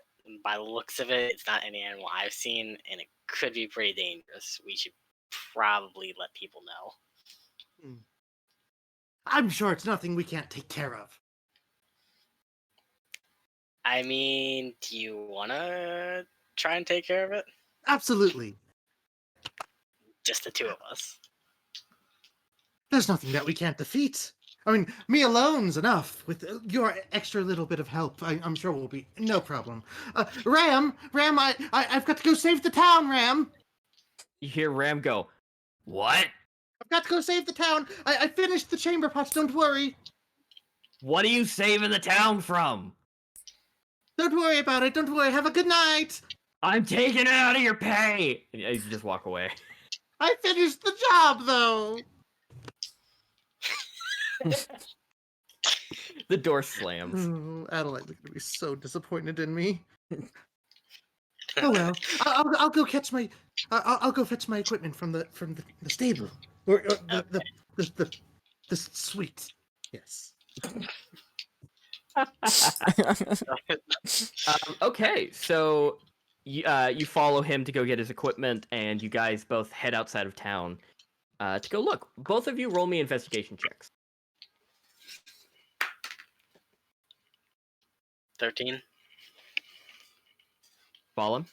By the looks of it, it's not any animal I've seen, and it could be pretty dangerous. We should probably let people know. I'm sure it's nothing we can't take care of. I mean, do you want to try and take care of it? Absolutely. Just the two of us. There's nothing that we can't defeat. I mean, me alone's enough. With your extra little bit of help, I'm sure we'll be no problem. Ram, I've got to go save the town, Ram. You hear Ram go, "What? I've got to go save the town. I finished the chamber pots, don't worry. What are you saving the town from? Don't worry about it, don't worry. Have a good night. I'm taking it out of your pay!" And you just walk away. I finished the job, though. The door slams. Adelaide's gonna be so disappointed in me. Oh well, I'll go catch my I'll go fetch my equipment from the stable or the suite. Yes. Okay, so you follow him to go get his equipment, and you guys both head outside of town to go look. Both of you roll me investigation checks. 13. Follow him.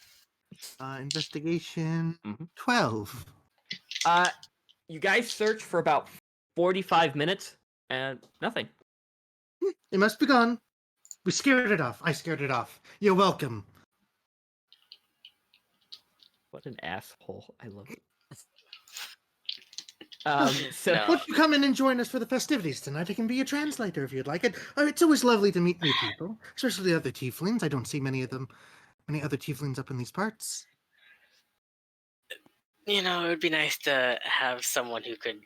Investigation Mhm. 12. You guys search for about 45 minutes, and nothing. It must be gone. We scared it off. I scared it off. You're welcome. What an asshole. I love it. So No. Why don't you come in and join us for the festivities tonight? I can be a translator if you'd like it. It's always lovely to meet new people, especially the other tieflings. I don't see many other tieflings up in these parts. You know, it would be nice to have someone who could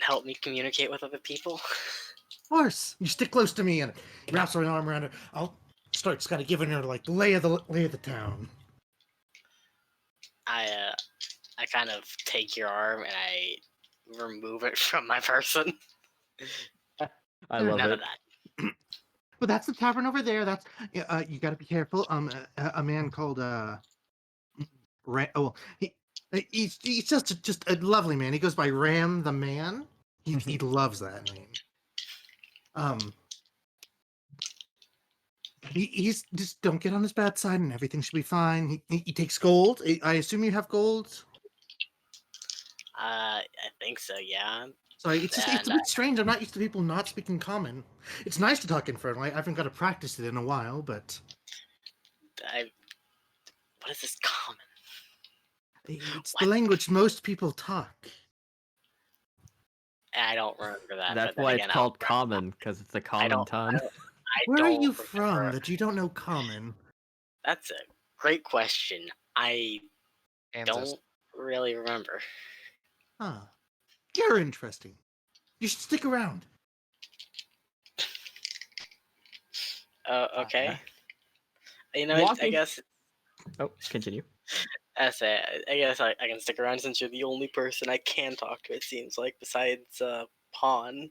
help me communicate with other people. Of course. You stick close to me and he wraps her arm around her. I'll start kind of giving her like the lay of the town. I kind of take your arm and I remove it from my person. I love None it. of that. But that's the tavern over there. That's you got to be careful. A man called he's just a lovely man. He goes by Ram the Man. He loves that name. He's just don't get on his bad side and everything should be fine. He takes gold. I assume you have gold. I think so, yeah. Sorry, it's a bit strange. I'm not used to people not speaking common. It's nice to talk Infernal. I haven't got to practice it in a while, but what is this common? it's the language most people talk. I don't remember that. That's why it's called common, because it's a common tongue. Where are you from that you don't know common? That's a great question. I Kansas. don't really remember. Huh. You're interesting. You should stick around. Okay. You know, I guess. Oh, continue. I guess I can stick around since you're the only person I can talk to. It seems like besides Pawn.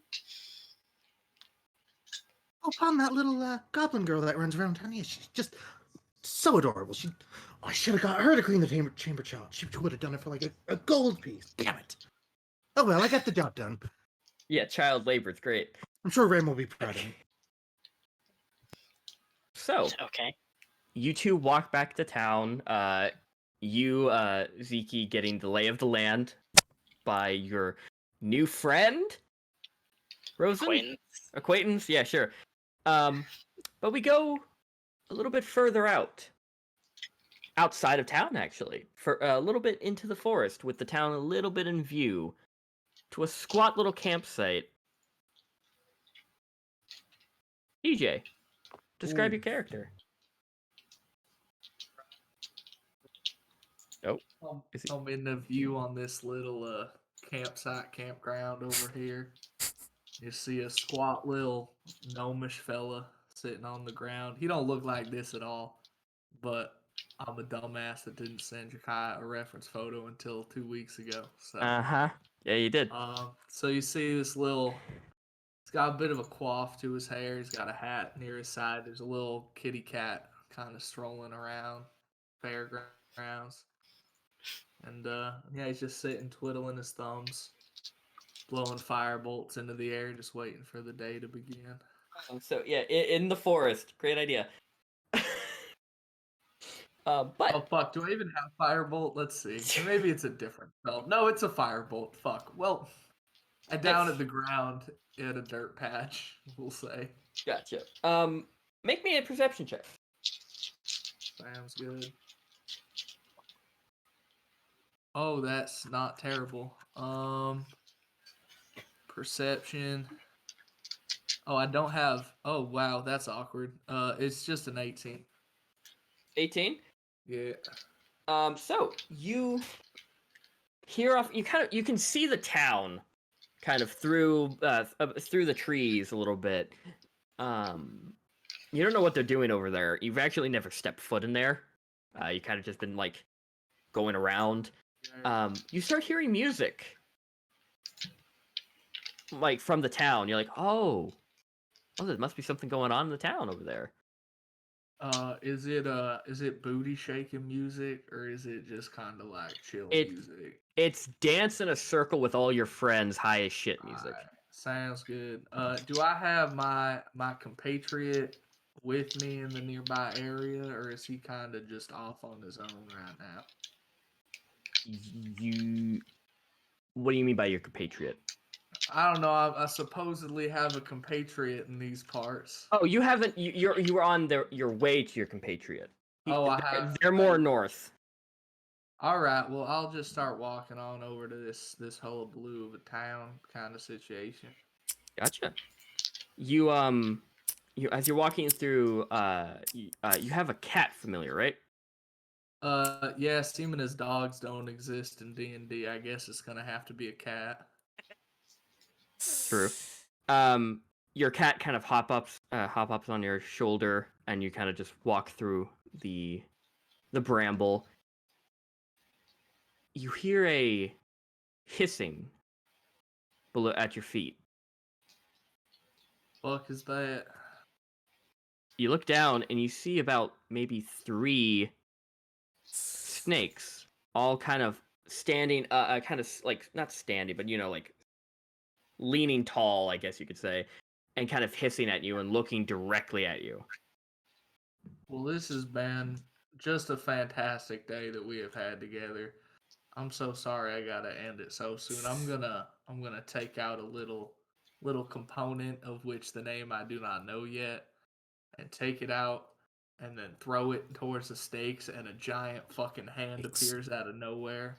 Oh, Pom, that little goblin girl that runs around town. Yeah, she's just so adorable. I should have got her to clean the chamber child. She would have done it for like a gold piece. Damn it. Oh well, I got the job done. Yeah, child labor. It's great. I'm sure Ram will be proud of me. So, Okay. you two walk back to town. You, Zeke, getting the lay of the land by your new friend. Rosen? Acquaintance? Yeah, sure. But we go a little bit further outside of town, actually, for a little bit into the forest, with the town a little bit in view, to a squat little campsite. DJ, describe your character. Oh, I'm in the view on this little campground over here. You see a squat little gnomish fella sitting on the ground. He don't look like this at all, but I'm a dumbass that didn't send Jakai a reference photo until 2 weeks ago. So, yeah, you did. so you see this little. He's got a bit of a coif to his hair. He's got a hat near his side. There's a little kitty cat kind of strolling around fairgrounds. And yeah, he's just sitting twiddling his thumbs, blowing fire bolts into the air, just waiting for the day to begin. So yeah, in the forest. Great idea. But oh fuck, do I even have firebolt? Let's see. Or maybe it's a different spell. No, it's a firebolt. Fuck. Well, I down at the ground in a dirt patch, we'll say. Gotcha. Make me a perception check. Sounds good. Oh, that's not terrible. Perception. Oh, I don't have. Oh, wow, that's awkward. It's just an 18. 18? Yeah. So you hear off. You can see the town, kind of through the trees a little bit. You don't know what they're doing over there. You've actually never stepped foot in there. You kind of just been like going around. You start hearing music, like from the town. You're like, oh, there must be something going on in the town over there. Is it booty shaking music, or is it just kind of like chill music? It's dance in a circle with all your friends, high as shit music. Right. Sounds good. Do I have my compatriot with me in the nearby area, or is he kind of just off on his own right now? What do you mean by your compatriot? I don't know. I supposedly have a compatriot in these parts. Oh, you haven't. You were on your way to your compatriot. I have. They're more north. All right. Well, I'll just start walking on over to this hullabaloo of a town kind of situation. Gotcha. You as you're walking through, you have a cat familiar, right? Yeah. Seeming as dogs don't exist in D&D, I guess it's gonna have to be a cat. True. Your cat kind of hop ups on your shoulder, and you kind of just walk through the bramble. You hear a hissing below at your feet. Fuck is that? You look down and you see about maybe 3 snakes, all kind of standing, kind of like not standing, but like leaning tall, I guess you could say, and kind of hissing at you and looking directly at you. Well, this has been just a fantastic day that we have had together. I'm so sorry I gotta end it so soon. I'm gonna take out a little component of which the name I do not know yet, and take it out and then throw it towards the stakes, and a giant fucking hand appears out of nowhere.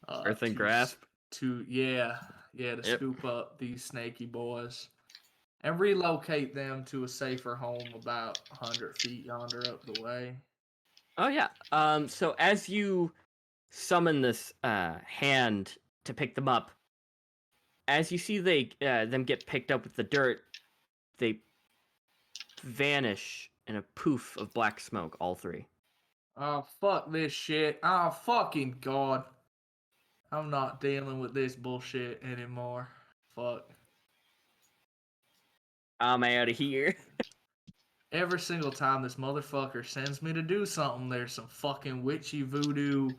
Earth and grasp? To scoop up these snaky boys and relocate them to a safer home about 100 feet yonder up the way. Oh yeah. So as you summon this hand to pick them up, as you see them get picked up with the dirt, they vanish in a poof of black smoke, all 3. Oh, fuck this shit. Oh, fucking God. I'm not dealing with this bullshit anymore. Fuck. I'm out of here. Every single time this motherfucker sends me to do something, there's some fucking witchy voodoo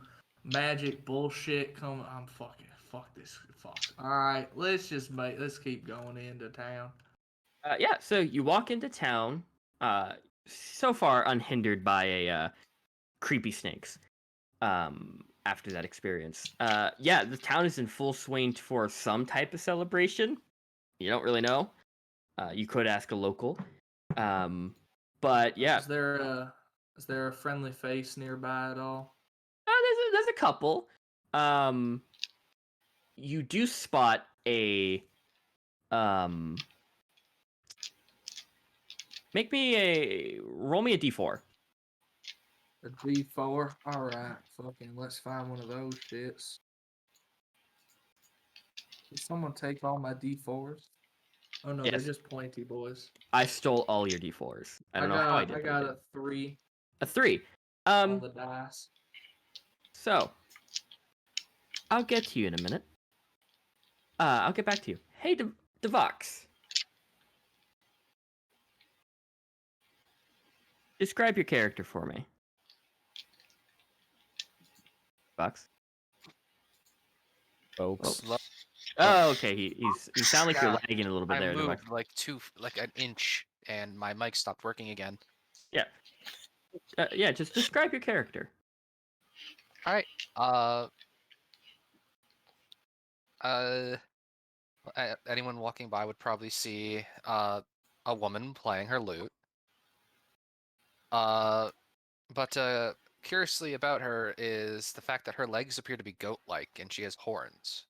magic bullshit coming. I'm fucking, fuck this. Fuck. Alright, let's keep going into town. Yeah, so you walk into town, so far unhindered by a creepy snakes. After that experience, yeah, the town is in full swing for some type of celebration. you don't really know. You could ask a local. But yeah, Is there a friendly face nearby at all? there's a couple. You do spot a roll me a d4. A D4. All right, fucking let's find one of those shits. Did someone take all my D4s? Oh no, they're Yes. just pointy boys. I stole all your d4s. I don't know how I did. I but got did. a 3 A 3. on the dice. So I'll get to you in a minute. I'll get back to you. Hey, Devox. Describe your character for me. Devox. Folks. Oh, okay. You sound like you're Yeah, lagging a little bit I there. moved like an inch, and my mic stopped working again. Yeah. Yeah. Just describe your character. All right. Anyone walking by would probably see a woman playing her lute. But curiously about her is the fact that her legs appear to be goat-like, and she has horns.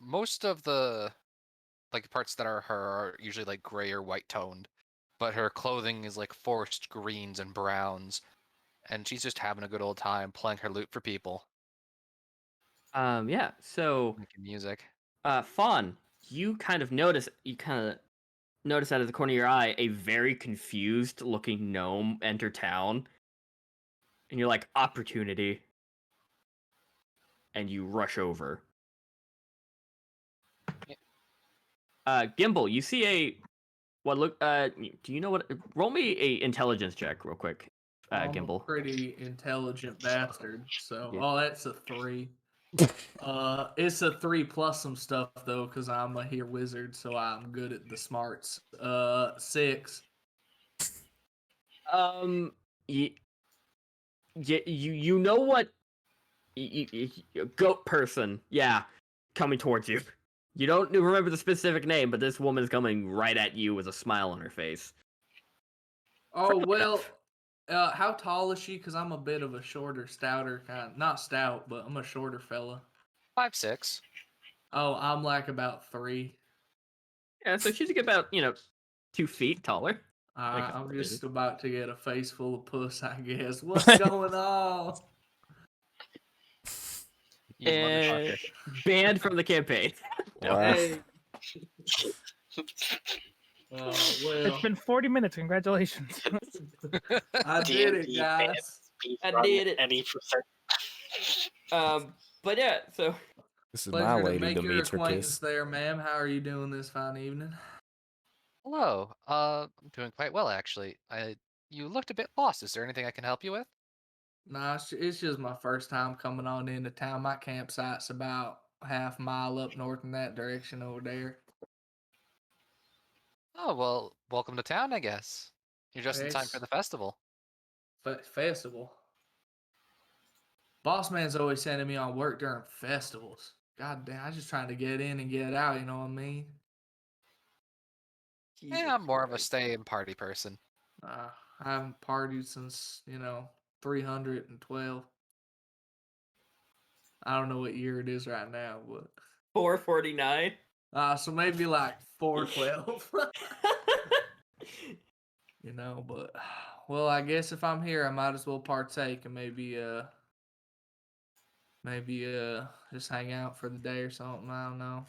Most of the parts that are her are usually like gray or white toned, but her clothing is like forest greens and browns, and she's just having a good old time playing her lute for people. Yeah. So, Making music. Fawn, you kind of notice out of the corner of your eye a very confused looking gnome enter town, and you're like, opportunity, and you rush over. Gimbal, you see do you know what? Roll me a intelligence check real quick, I'm Gimbal. a pretty intelligent bastard, so Yeah. that's a 3. It's a 3 plus some stuff though, because I'm a here wizard, so I'm good at the smarts. 6. You know what? Goat person, yeah, coming towards you. You don't remember the specific name, but this woman is coming right at you with a smile on her face. Oh Friendly well, enough. how tall is she? Because I'm a bit of a shorter, stouter kind. Not stout, but I'm a shorter fella. 5'6". Oh, I'm like about 3. Yeah, so she's about 2 feet taller. Like I'm a just about to get a face full of puss, I guess. What's going on? You motherfucker. And banned from the campaign. Wow. Hey. It's Well, been 40 minutes. Congratulations. I did it, D&D guys. I run did it. Any percent. But yeah, so This is my Pleasure to lady, make your acquaintance Demetricus. there, ma'am. How are you doing this fine evening? Hello. I'm doing quite well actually. You looked a bit lost. Is there anything I can help you with? Nah, it's just my first time coming on into town. My campsite's about half a mile up north in that direction over there. Oh well, welcome to town, I guess. You're just in time for the festival. Festival. Boss man's always sending me on work during festivals. God damn, I'm just trying to get in and get out, you know what I mean? Yeah, I'm more of a stay and party person. I haven't partied since, 312. I don't know what year it is right now, but 449. so maybe like 412. But well, I guess if I'm here, I might as well partake and maybe just hang out for the day or something. I don't know.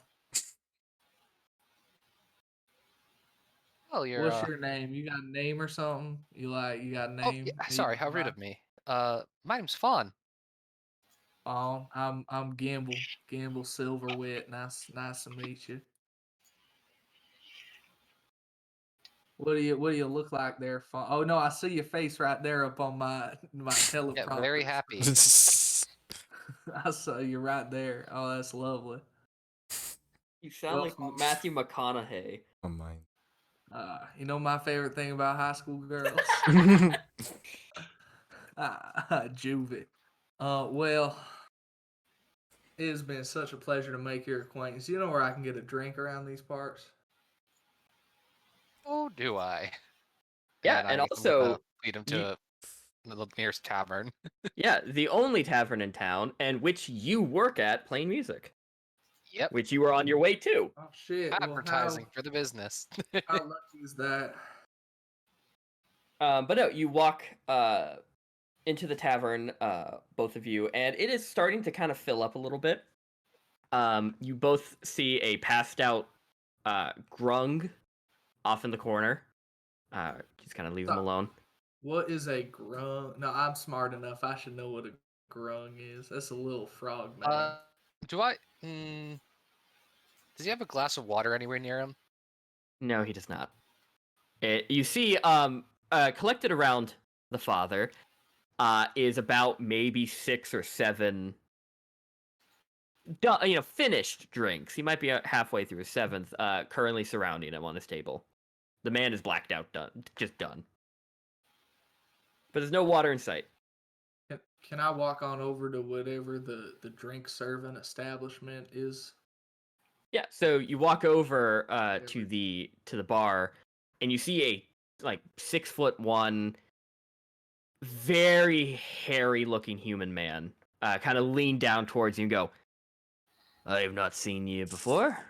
Well, you're. What's your name? You got a name or something? You got a Oh, name? yeah, sorry, how rude of me. My name's Fawn. Oh, I'm Gimbal Silverwit. Nice to meet you. What do you look like there, Fawn? Oh no, I see your face right there up on my teleprompter. Yeah, very happy. I saw you right there. Oh, that's lovely. You sound like Matthew McConaughey. Oh my. My favorite thing about high school girls? Juvie. Well, It has been such a pleasure to make your acquaintance. You know where I can get a drink around these parts? Oh, do I? Yeah, And and I'm also, gonna lead him to the nearest tavern. yeah, the only tavern in town, and which you work at playing music, Yep. which you were on your way to. Oh shit! Advertising for the business. How lucky is that? But no, you walk into the tavern, both of you, and it is starting to kind of fill up a little bit. You both see a passed out grung off in the corner. Just kind of leaves him Stop. alone. What is a grung? No, I'm smart enough. I should know what a grung is. That's a little frog man. Do I? Does he have a glass of water anywhere near him? No, he does not. You see, collected around the father, is about maybe 6 or 7, finished drinks. He might be halfway through his 7th, currently surrounding him on his table. The man is blacked out, just done. But there's no water in sight. Can I walk on over to whatever the drink serving establishment is? Yeah, so you walk over to the bar, and you see a 6'1", very hairy looking human man kind of lean down towards you and go, "I have not seen you before."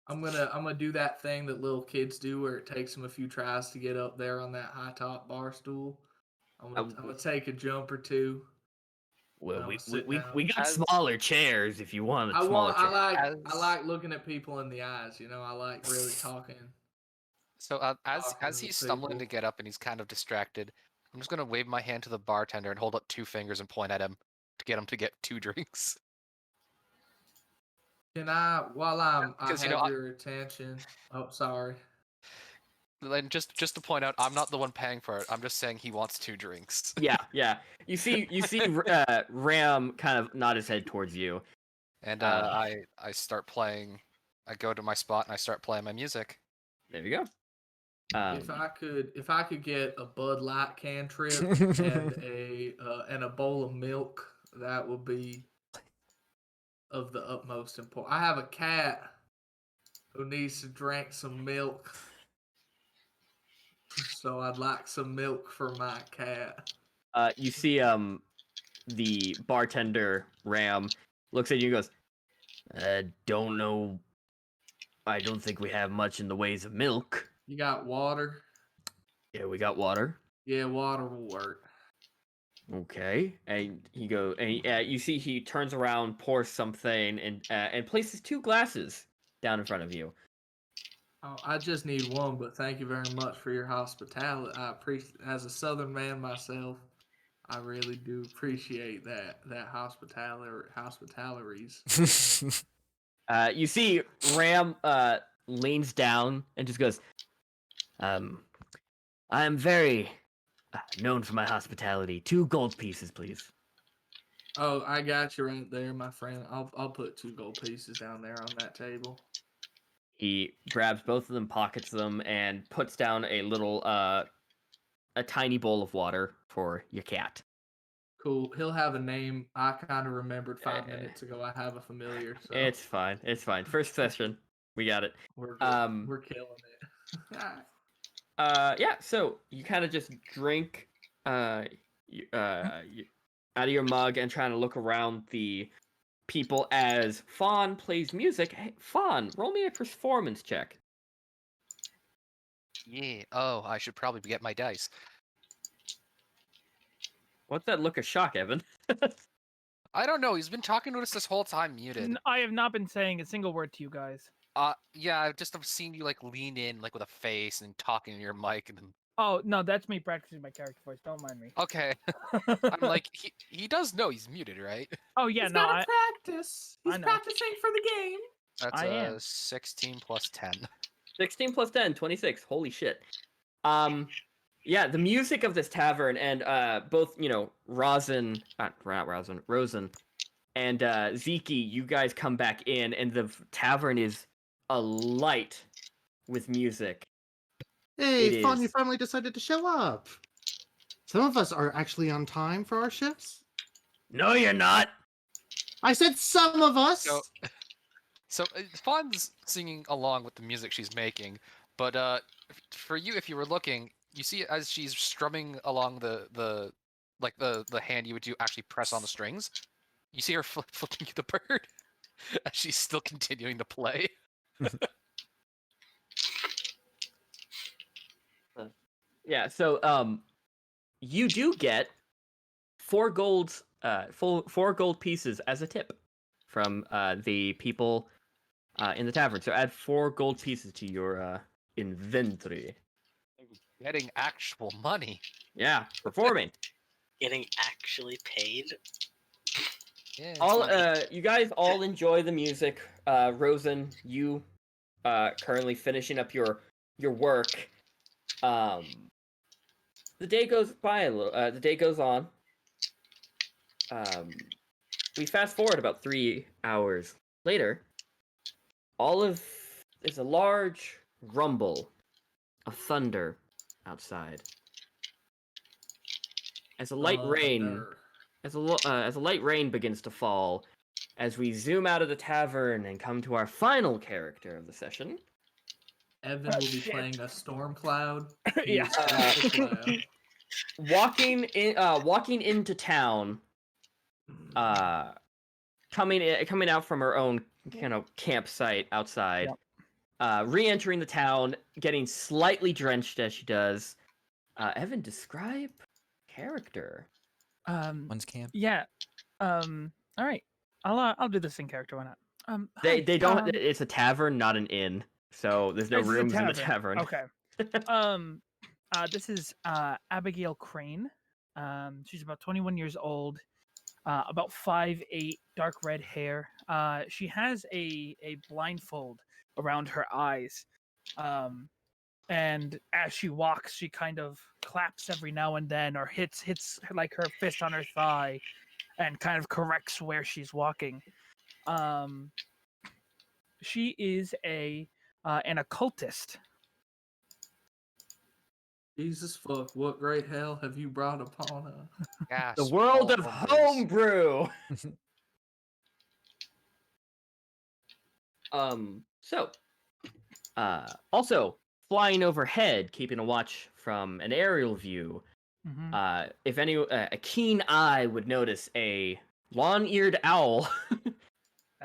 I'm gonna do that thing that little kids do where it takes them a few tries to get up there on that high top bar stool. I'm gonna take a jump or two. Well, I'ma sit we down. got smaller chairs if you want a smaller chair. I like looking at people in the eyes. I like really talking. So as Talking he's with stumbling to people. get up and he's kind of distracted, I'm just gonna wave my hand to the bartender and hold up 2 fingers and point at him to get him to get 2 drinks. Can I, while I Because, have your attention? Oh, sorry. And just to point out, I'm not the one paying for it. I'm just saying he wants 2 drinks. Yeah. You see Ram kind of nod his head towards you. And I start playing. I go to my spot and I start playing my music. There you go. If I could get a Bud Light cantrip and a bowl of milk, that would be of the utmost importance. I have a cat who needs to drink some milk, so I'd like some milk for my cat. You see the bartender Ram looks at you and goes, "I don't know. I don't think we have much in the ways of milk." You got water? Yeah, we got water. Yeah, water will work. Okay, and you see he turns around, pours something, and places 2 glasses down in front of you. Oh, I just need one, but thank you very much for your hospitality. As a Southern man myself, I really do appreciate that hospitalities. You see Ram leans down and just goes, "I am very known for my hospitality. 2 gold pieces, please." Oh, I got you right there, my friend. I'll put 2 gold pieces down there on that table. He grabs both of them, pockets them, and puts down a little, a tiny bowl of water for your cat. Cool. He'll have a name. I kind of remembered 5 minutes ago. I have a familiar. So It's fine. It's fine. First session, we got it. we're killing it. Yeah. So you kind of just drink, out of your mug and trying to look around the people as Fawn plays music. Hey, Fawn, roll me a performance check. Yeah. Oh, I should probably get my dice. What's that look of shock, Evan? I don't know. He's been talking to us this whole time, muted. I have not been saying a single word to you guys. Yeah, I've just seen you lean in with a face and talking in your mic and then. Oh no, that's me practicing my character voice. Don't mind me. Okay. I'm he does know he's muted, right? Oh yeah, He's no, gotta practice. He's I know. practicing for the game. That's I am. 16 plus 10. 16 plus 10, 26. Holy shit. Yeah, the music of this tavern and both, Rosen and Zeke, you guys come back in and the tavern is alight with music. Hey, Fawn, you finally decided to show up. Some of us are actually on time for our shifts. No, you're not. I said some of us. So Fawn's singing along with the music she's making, but for you, if you were looking, you see as she's strumming along the hand you would do actually press on the strings. You see her flipping you the bird as she's still continuing to play. Yeah, so you do get 4 gold pieces as a tip from the people in the tavern. So add 4 gold pieces to your inventory. Getting actual money. Yeah, performing. Getting actually paid. Yeah, it's All money. you guys all enjoy the music. Rosen, you currently finishing up your work. The day goes by a little. The day goes on. We fast forward about 3 hours later. There's a large rumble of thunder outside. As a light rain, as a light rain begins to fall, as we zoom out of the tavern and come to our final character of the session. Evan will be playing a storm cloud. He Yeah. is just a cloud. Walking into town, coming out from her own kind of campsite outside, re-entering the town, getting slightly drenched as she does. Evan, describe character. One's camp. Yeah. All right. I'll do this in character. Why not? They Hi, don't. It's a tavern, not an inn, so there's no This is a rooms in the tavern. Okay. This is Abigail Crane. She's about 21 years old. About 5'8", dark red hair. She has a blindfold around her eyes. And as she walks, she kind of claps every now and then, or hits like her fist on her thigh, and kind of corrects where she's walking. She is an occultist. Jesus fuck, what great hell have you brought upon us? Gasp, The world all of homebrewers. homebrew. Also flying overhead, keeping a watch from an aerial view. Mm-hmm. If any, a keen eye would notice a long-eared owl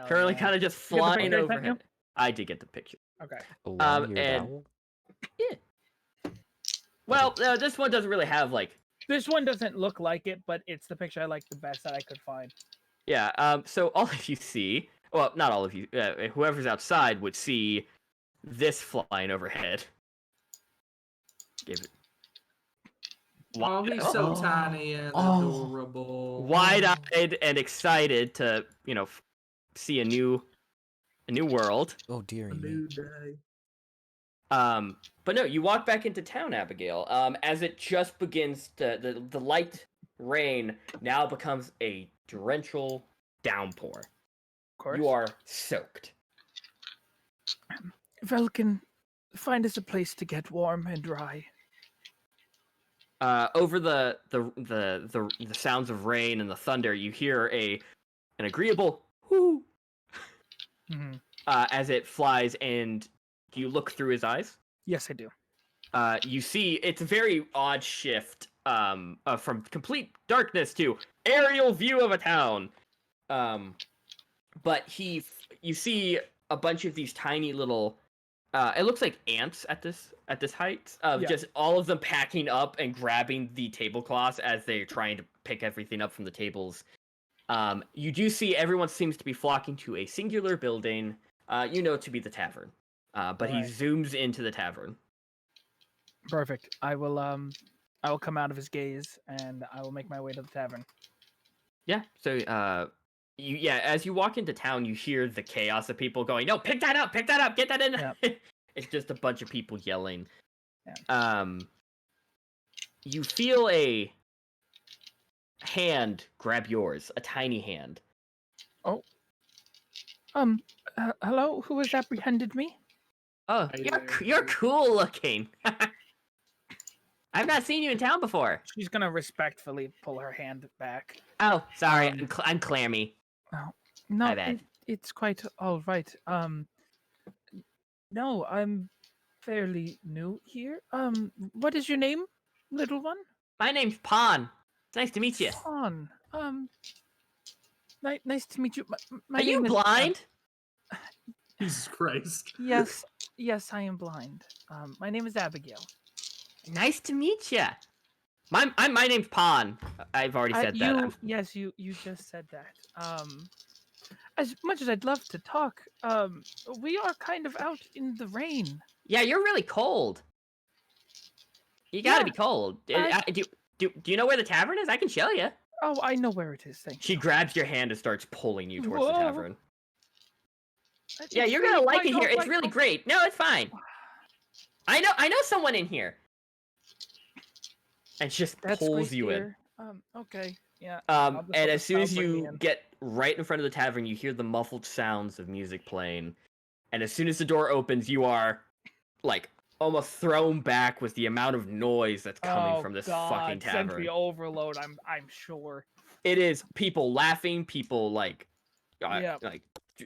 currently kind of just You get the flying picture I sent overhead. I did get the picture. Okay. A long-eared and- owl? Well, this one doesn't really have like. This one doesn't look like it, but it's the picture I like the best that I could find. Yeah. So all of you see, well, not all of you. Whoever's outside would see this flying overhead. Give it. Oh, he's so tiny and adorable. Wide-eyed and excited to, see a new world. Oh dear. A new day. But no, you walk back into town, Abigail. As it just begins to the light rain now becomes a torrential downpour. Of course. You are soaked. Velkin, find us a place to get warm and dry. Over the sounds of rain and the thunder, you hear an agreeable whoo Mm-hmm. as it flies, and do you look through his eyes? Yes, I do. You see it's a very odd shift from complete darkness to aerial view of a town. But you see a bunch of these tiny little it looks like ants at this height of just all of them packing up and grabbing the tablecloths as they're trying to pick everything up from the tables. You do see everyone seems to be flocking to a singular building, to be the tavern. But he zooms into the tavern. Perfect. I will come out of his gaze and I will make my way to the tavern. Yeah. So as you walk into town, you hear the chaos of people going, "No, pick that up, get that in." Yeah. It's just a bunch of people yelling. Yeah. You feel a hand grab yours, a tiny hand. Oh. Hello. Who has apprehended me? Oh, you're cool looking. I've not seen you in town before. She's gonna respectfully pull her hand back. Oh, sorry, I'm clammy. Oh, No, My bad. it's quite all right. No, I'm fairly new here. What is your name, little one? My name's Pon. It's nice to meet you. Fawn. Nice to meet you. My Are you name is blind? Jesus Christ. Yes, I am blind. My name is Abigail. Nice to meet you. My name's Pon. I've already said that. Yes, you just said that. As much as I'd love to talk, we are kind of out in the rain. Yeah, you're really cold. You gotta Yeah, be cold. Do you know where the tavern is? I can show you. Oh, I know where it is. Thank She you. grabs your hand and starts pulling you towards the Whoa. tavern. Yeah, It's you're really gonna like quite it here. all It's right. really great. No, it's fine. I know someone in here. And she just That's pulls great you to in. hear. Okay. Yeah. I'll just And let as soon the as crowd bring me you in. get right in front of the tavern, you hear the muffled sounds of music playing. And as soon as the door opens, you are like almost thrown back with the amount of noise that's coming from this fucking tavern. Sensory overload. I'm sure. It is people laughing, people like Yeah.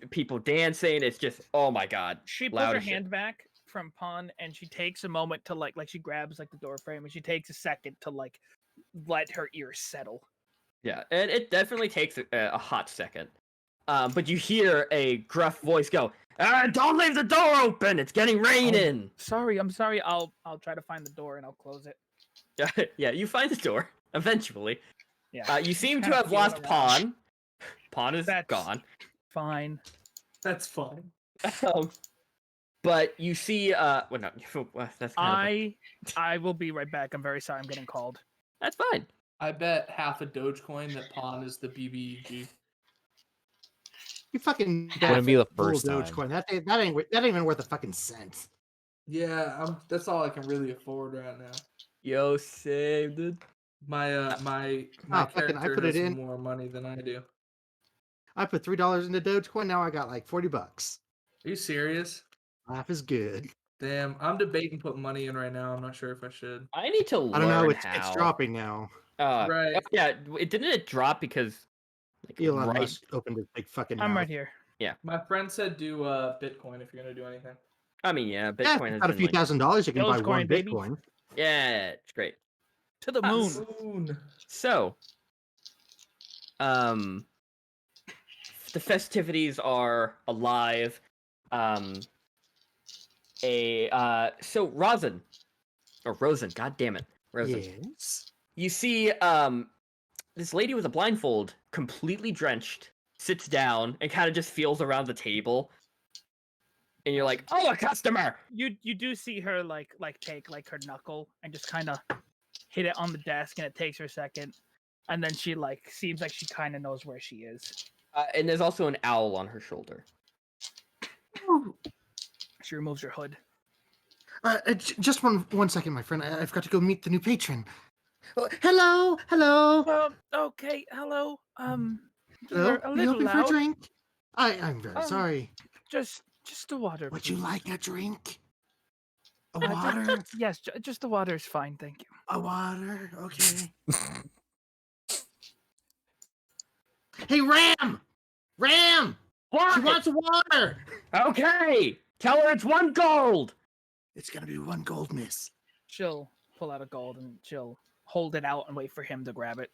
people dancing. It's just, oh my god. She pulls loud her as shit. hand back from Pon, and she takes a moment to like she grabs like the door frame, and she takes a second to like let her ears settle. Yeah, and it definitely takes a hot second. But you hear a gruff voice go, "Don't leave the door open. It's getting raining." I'm sorry. I'll try to find the door and I'll close it. Yeah, you find the door eventually. Yeah. You seem to kinda have feeling lost around. Pawn. Pawn is That's- gone. Fine. That's fine. But you see, well, no, that's kind of I will be right back. I'm very sorry. I'm getting called. that's fine. I bet half a Dogecoin that Pawn is the BBEG. You fucking Wouldn't be the bull first time. Dogecoin. That ain't even worth a fucking cent. Yeah, that's all I can really afford right now. Yo, saved it. My my fucking, I character put has it in. more money than I do. I put $3 into Dogecoin. Now I got like $40. Are you serious? Life is good. Damn, I'm debating putting money in right now. I'm not sure if I should. I need to learn I don't know. It's how. dropping now. Right. Yeah, didn't it drop because like, Elon right? Musk opened his big fucking I'm mouth. right here. My friend said do Bitcoin if you're gonna do anything. I mean, yeah, Yeah, Bitcoin if has you got a been few like, $1,000s, you can buy Dogecoin, one baby. Bitcoin. yeah, it's great. To the moon. Moon. So, the festivities are alive. So Rosin, god damn it, Rosin. Yes. You see, this lady with a blindfold, completely drenched, sits down and kind of just feels around the table. And you're like, oh, a customer! You do see her like take like her knuckle and just kind of hit it on the desk, and it takes her a second, and then she like seems like she kind of knows where she is. And there's also an owl on her shoulder. She removes her hood. Just one second, my friend. I've got to go meet the new patron. Oh, hello. Okay. Hello. Hello? You're a Are you little hoping for a loud. drink? I'm very sorry. Just a water. Would you please. like a drink? A Uh, water? Yes, just the water is fine, thank you. A water? Okay. Hey, Ram! Ram! What? She wants water! Okay! Tell her it's 1 gold! It's gonna be 1 gold, miss. She'll pull out a gold and she'll hold it out and wait for him to grab it.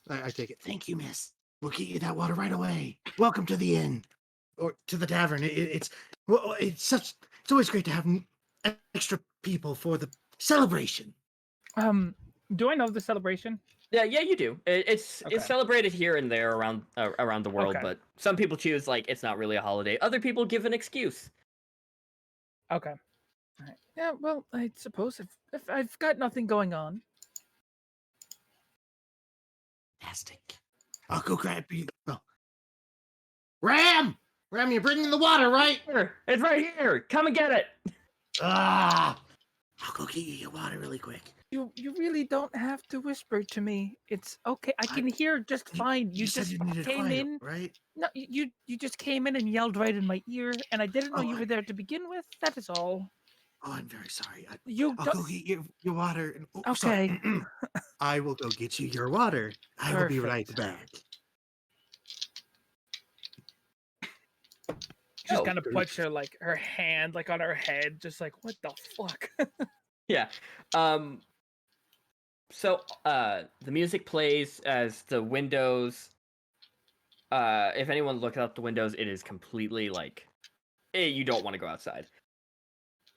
I take it. Thank you, miss. We'll get you that water right away. Welcome to the inn. Or to the tavern. It's always great to have extra people for the celebration. Do I know the celebration? Yeah, you do. It's Okay. celebrated here and there around the world, Okay. but some people choose like it's not really a holiday. Other people give an excuse. Okay. All right. Yeah, well, I suppose if I've got nothing going on. Fantastic. I'll go grab you. Oh. Ram! Ram, you're bringing the water, right? Here, it's right here. Come and get it. Ah! I'll go get you your water really quick. You really don't have to whisper to me. It's okay. I can hear just fine. You said just you needed came quiet, in. right? No, you just came in and yelled right in my ear, and I didn't know you were there to begin with. That is all. Oh, I'm very sorry. You I'll don't. go get your water. Oh, Okay. sorry. I will go get you your water. I will be right Perfect. back. just Oh, kind of puts her hand on her head, just like, what the fuck? Yeah. So the music plays as the windows. If anyone looks out the windows, it is completely you don't want to go outside.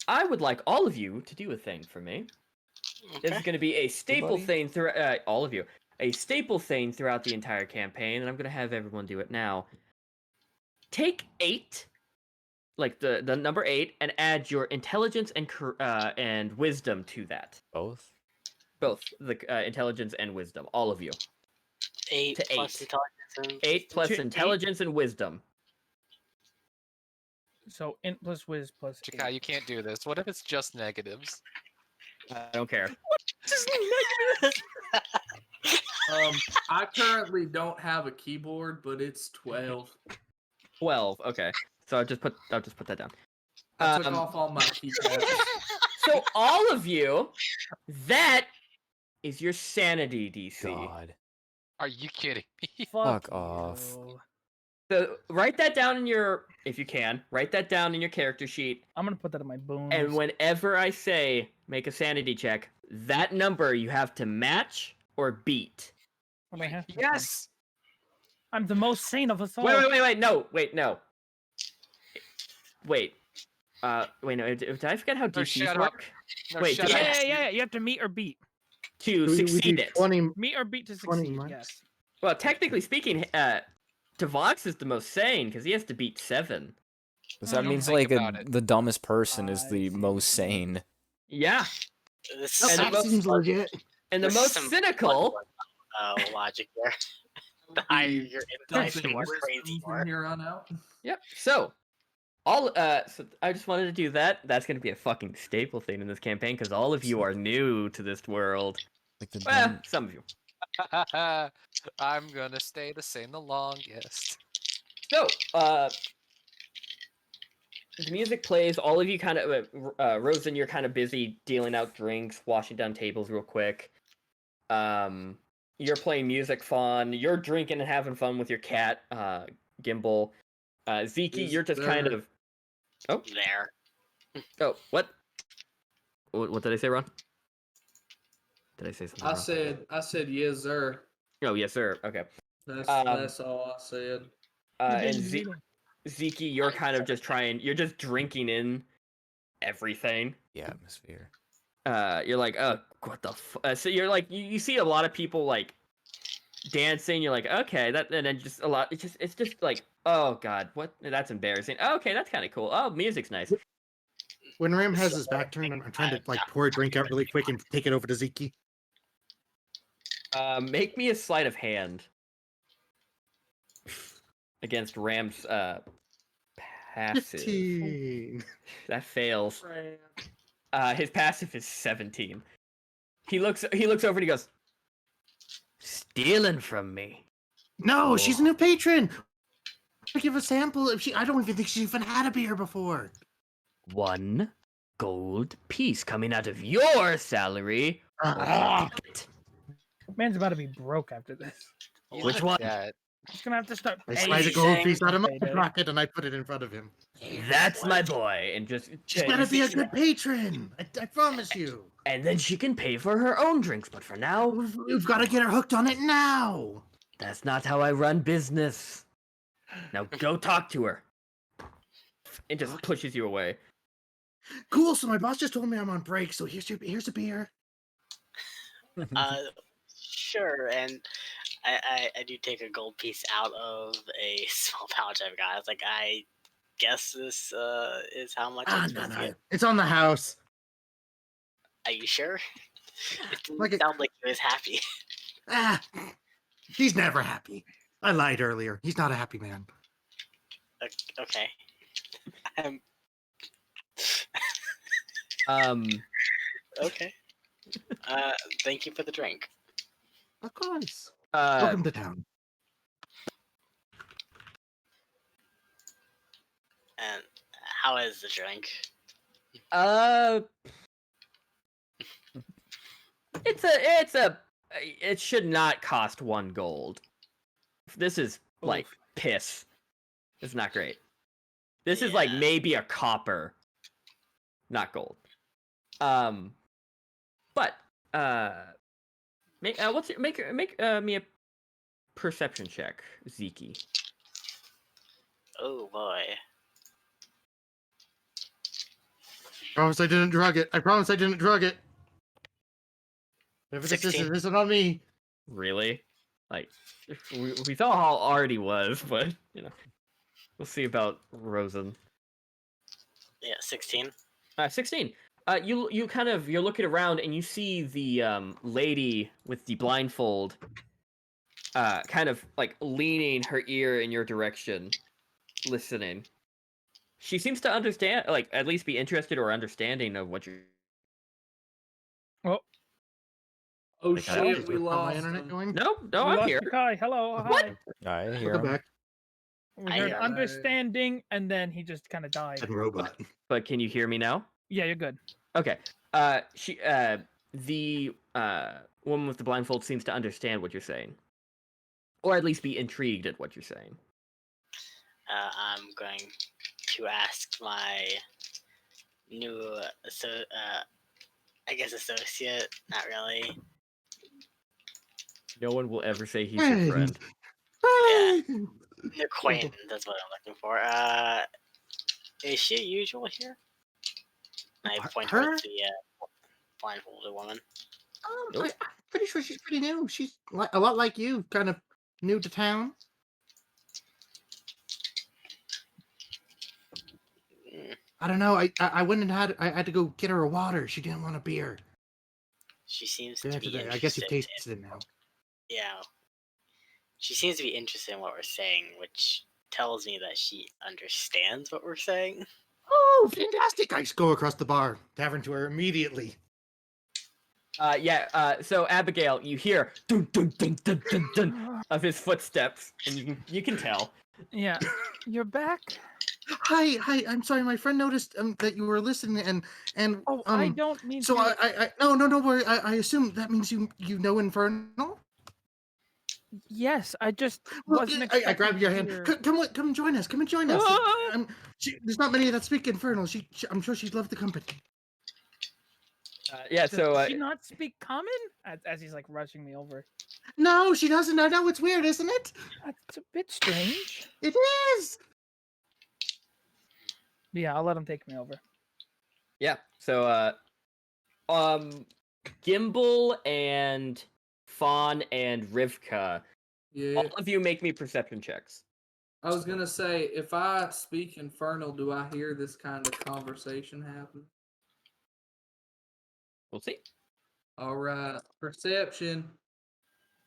I would like all of you to do a thing for me. This is Okay. going to be a staple buddy? thing through all of you. A staple thing throughout the entire campaign, and I'm going to have everyone do it now. Take 8, like the number 8, and add your intelligence and wisdom to that. Both? Both the intelligence and wisdom, all of you. 8 To plus 8. intelligence. 8 plus To 8? intelligence and wisdom. So int plus wiz plus Chikai, 8. you can't do this. What if it's just negatives? I don't care. I currently don't have a keyboard, but it's 12. 12. Okay, so I'll just put that down. I took off all my keypads. So all of you, that is your sanity DC. God. Are you kidding me? Fuck off. you. So write that down in your, if you can, write that down in your character sheet. I'm gonna put that in my bones. And whenever I say make a sanity check, that number you have to match or beat. What do I have? Yes. I'm the most sane of us all. Wait, no. Wait, no. Wait, no, did I forget how No, DCs shut work? up. No, Wait, shut did up. I- Yeah. You have to meet or beat. To We succeed do it. 20. Meet or beat to 20 succeed. months? Yes. Well, technically speaking, Devox is the most sane because he has to beat 7. Because that don't means think like about it. the dumbest person is I the see. most sane. Yeah, This And is the That most- seems legit. and the This is most some cynical. logic there. The higher your insight, Dumping the more wisdom crazy you from are. here on out. Yep. So I just wanted to do that. That's gonna be a fucking staple thing in this campaign because all of you are new to this world. Like the Well, dumb... some of you. I'm gonna stay the same the longest. So, the music plays. All of you kind of, Rosen, you're kind of busy dealing out drinks, washing down tables real quick. You're playing music fun. You're drinking and having fun with your cat, Gimbal. Zeke, Is you're just kind there- of. Oh, There. oh, what? What did I say, Ron? Did I say something wrong? I said yes, sir. Oh, yes, sir. Okay. That's all I said. And Zeke, you're kind of just you're just drinking in everything. The atmosphere. You're like, oh, what the so you're like, you see a lot of people like dancing. You're like, okay, that, and then just a lot. It's just like, oh god, what? That's embarrassing. Oh, okay, that's kind of cool. Oh, music's nice. When Ram has his back turned, I'm trying to pour a drink out really quick and take it over to Zeke. Make me a sleight of hand against Ram's passive. 15. That fails. His passive is 17. He looks over and he goes, stealing from me. No, she's a new patron. Give a sample. I don't even think she even had a beer before. 1 gold piece coming out of your salary. Man's about to be broke after this. Which one? Yeah. He's gonna have to start I paying. slide a gold piece out of my Payday. pocket and I put it in front of him. That's my boy. And just She's gotta be a good patron. I promise you. and then she can pay for her own drinks. But for now, We've got to get her hooked on it now. that's not how I run business. Now go talk to her. It just pushes you away. Cool. So my boss just told me I'm on break. So here's a beer. Sure, and I do take a gold piece out of a small pouch I've got. I was like, I guess this is how much it's supposed to be. It's on the house. Are you sure? It didn't Like sound like he was happy. He's never happy. I lied earlier. He's not a happy man. Okay. Okay. Thank you for the drink. Of course. Welcome to town. And how is the drink? It should not cost 1 gold. This is like piss. It's not great. This is like Yeah. maybe a copper, not gold. But make me a perception check, Zeke. Oh boy. Promise I didn't drug it. I promise I didn't drug it. Whatever this 16. is, isn't on me. Really? Like, we saw how Artie was, but you know, we'll see about Rosen. Yeah, 16. 16. You're looking around and you see the lady with the blindfold, kind of like leaning her ear in your direction, listening. She seems to understand, like at least be interested or understanding of what you're. Oh, Oh Like, shit, is we my lost internet him. going? No, we I'm lost here. you, Kai. Hello, What? hi. I hear Welcome him. back. We I heard hear him. understanding, and then he just kind of died. And robot. But can you hear me now? Yeah, you're good. Okay. The woman with the blindfold seems to understand what you're saying, or at least be intrigued at what you're saying. I'm going to ask my new, I guess associate. Not really. No one will ever say he's your friend. Friend. An acquaintance. That's what I'm looking for. Is she usual here? I point Her? towards the blindfolded woman. Nope. I'm pretty sure she's pretty new. She's a lot like you, kind of new to town. Mm, I don't know. I went and I had to go get her a water. She didn't want a beer. She seems Yeah, to be today. interested. I guess you've tasted it now. Yeah. She seems to be interested in what we're saying, which tells me that she understands what we're saying. Oh, fantastic! I just go across the bar, tavern to her immediately. So Abigail, you hear dun dun dun dun dun dun of his footsteps, and you can tell. Yeah, you're back. Hi. I'm sorry, my friend noticed that you were listening, and Oh, I don't mean So to. no, don't worry. I assume that means you know Infernal. Yes, I just Well, wasn't I expecting grab your to hand. hear- Come join us. Come and join us. Ah! There's not many that speak Infernal. I'm sure she'd love the company. Does she not speak common? As he's like rushing me over. No, she doesn't. I know it's weird, isn't it? That's a bit strange. It is. Yeah, I'll let him take me over. Yeah. So Gimbal and Fawn and Rivka, Yeah. all of you make me perception checks. I was gonna say, if I speak Infernal, do I hear this kind of conversation happen? We'll see. All right, perception.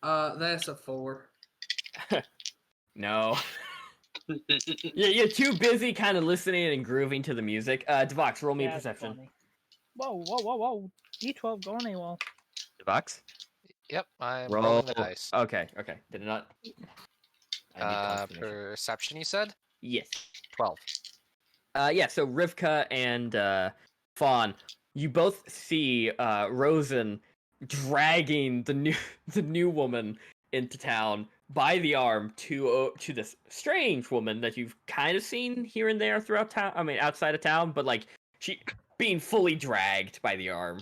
That's a 4. No. You're too busy kind of listening and grooving to the music. Devox, roll me a That's perception. funny. Whoa. D12 going AWOL. Devox? Yep, I'm Roll. rolling the dice. Okay. Did it not? I need confirmation. Perception, you said? Yes. 12. So Rivka and Fawn, you both see Rosen dragging the new woman into town by the arm to this strange woman that you've kind of seen here and there throughout town. I mean, outside of town, but like she being fully dragged by the arm.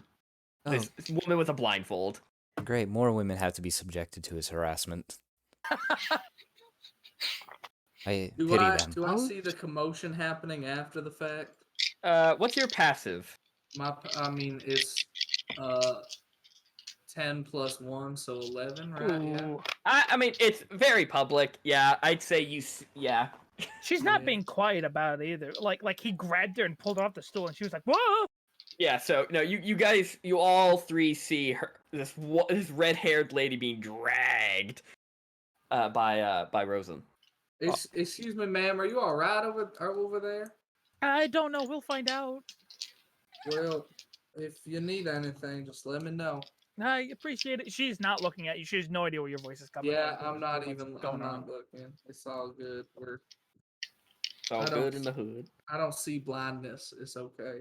Oh, This woman with a blindfold. great. More women have to be subjected to his harassment. I Do pity I them. do I see the commotion happening after the fact? What's your passive? It's 10 plus 1, so 11, right? Yeah. Ooh. I mean, it's very public. Yeah, I'd say yeah. She's not Yeah. being quiet about it either. Like he grabbed her and pulled her off the stool, and she was like, "Whoa!" Yeah, so no, you guys, you all three see her this red-haired lady being dragged by Rosen. Excuse me, ma'am. Are you all right over there? I don't know. We'll find out. Well, if you need anything, just let me know. I appreciate it. She's not looking at you. She has no idea where your voice is coming Yeah, from. I'm not What's even. going I'm on. not looking. It's all good. It's all I don't- good in the hood. I don't see blindness. It's okay.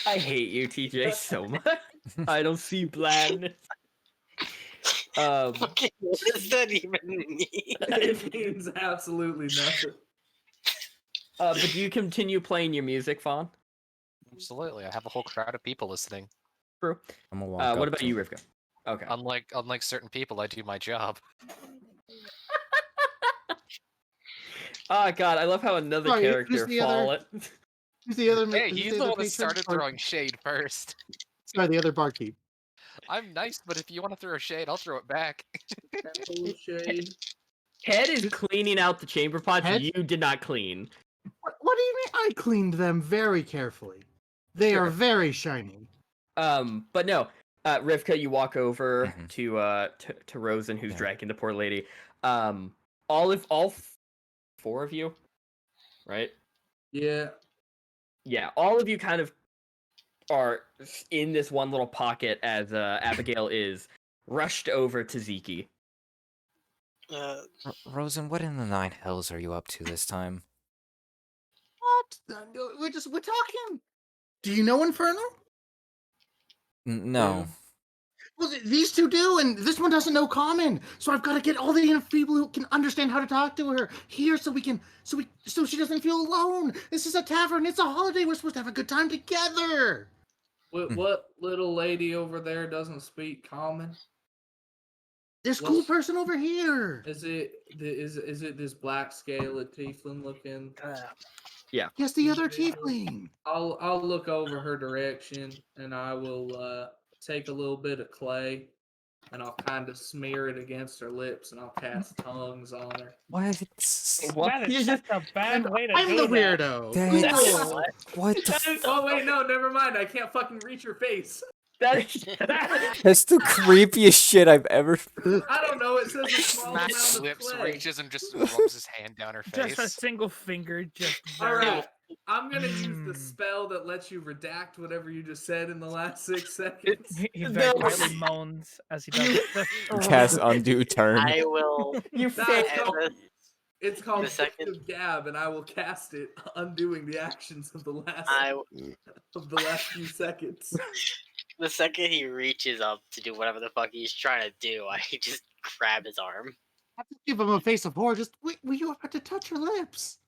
I hate you, TJ, so much. I don't see blindness. What does that even mean? It means absolutely nothing. But do you continue playing your music, Fawn? Absolutely, I have a whole crowd of people listening. True. I'm gonna walk What up about to you, him. Rivka? Okay. Unlike certain people, I do my job. Oh god, I love how another Sorry, who's character the other- fall. Who's the other? Hey, who's he's the the other one that patron? started Or- throwing shade first. Sorry, the other barkeep. I'm nice, but if you want to throw shade, I'll throw it back. Full of shade. Head is cleaning out the chamber pots Head? you did not clean. What do you mean? I cleaned them very carefully. They are Sure. very shiny. But no, Rivka, you walk over Mhm. to Rosen, who's Yeah. dragging the poor lady. Four of you, right? Yeah. Yeah, all of you kind of are in this one little pocket as Abigail is rushed over to Zeke. Rosen, what in the nine hells are you up to this time? What? We're talking. Do you know Inferno? No. Well, these two do, and this one doesn't know common. So I've got to get all the people who can understand how to talk to her here, so she doesn't feel alone. This is a tavern. It's a holiday. We're supposed to have a good time together. What little lady over there doesn't speak common? This cool person over here. Is it this black scaled tiefling looking? Yes, the other individual? tiefling. I'll look over her direction and I will take a little bit of clay and I'll kind of smear it against her lips and I'll cast tongues on her. What? That is such a bad way to I'm do the that. weirdo. That's- What? What the? Oh wait, no, never mind. I can't fucking reach your face. That's the creepiest shit I've ever. I don't know. It says a small amount Max of lips clay. reaches and just rubs his hand down her face. Just a single finger, just All very. right, I'm gonna use the Mm. spell that lets you redact whatever you just said in the last 6 seconds. He very quietly moans as he does it. Cast undo turn. I will. You Nah, failed. it's called The second- Gift of Gab, and I will cast it, undoing the actions of the last few seconds. The second he reaches up to do whatever the fuck he's trying to do, I just grab his arm. I have to give him a face of horror. Just wait, were you about to touch her lips?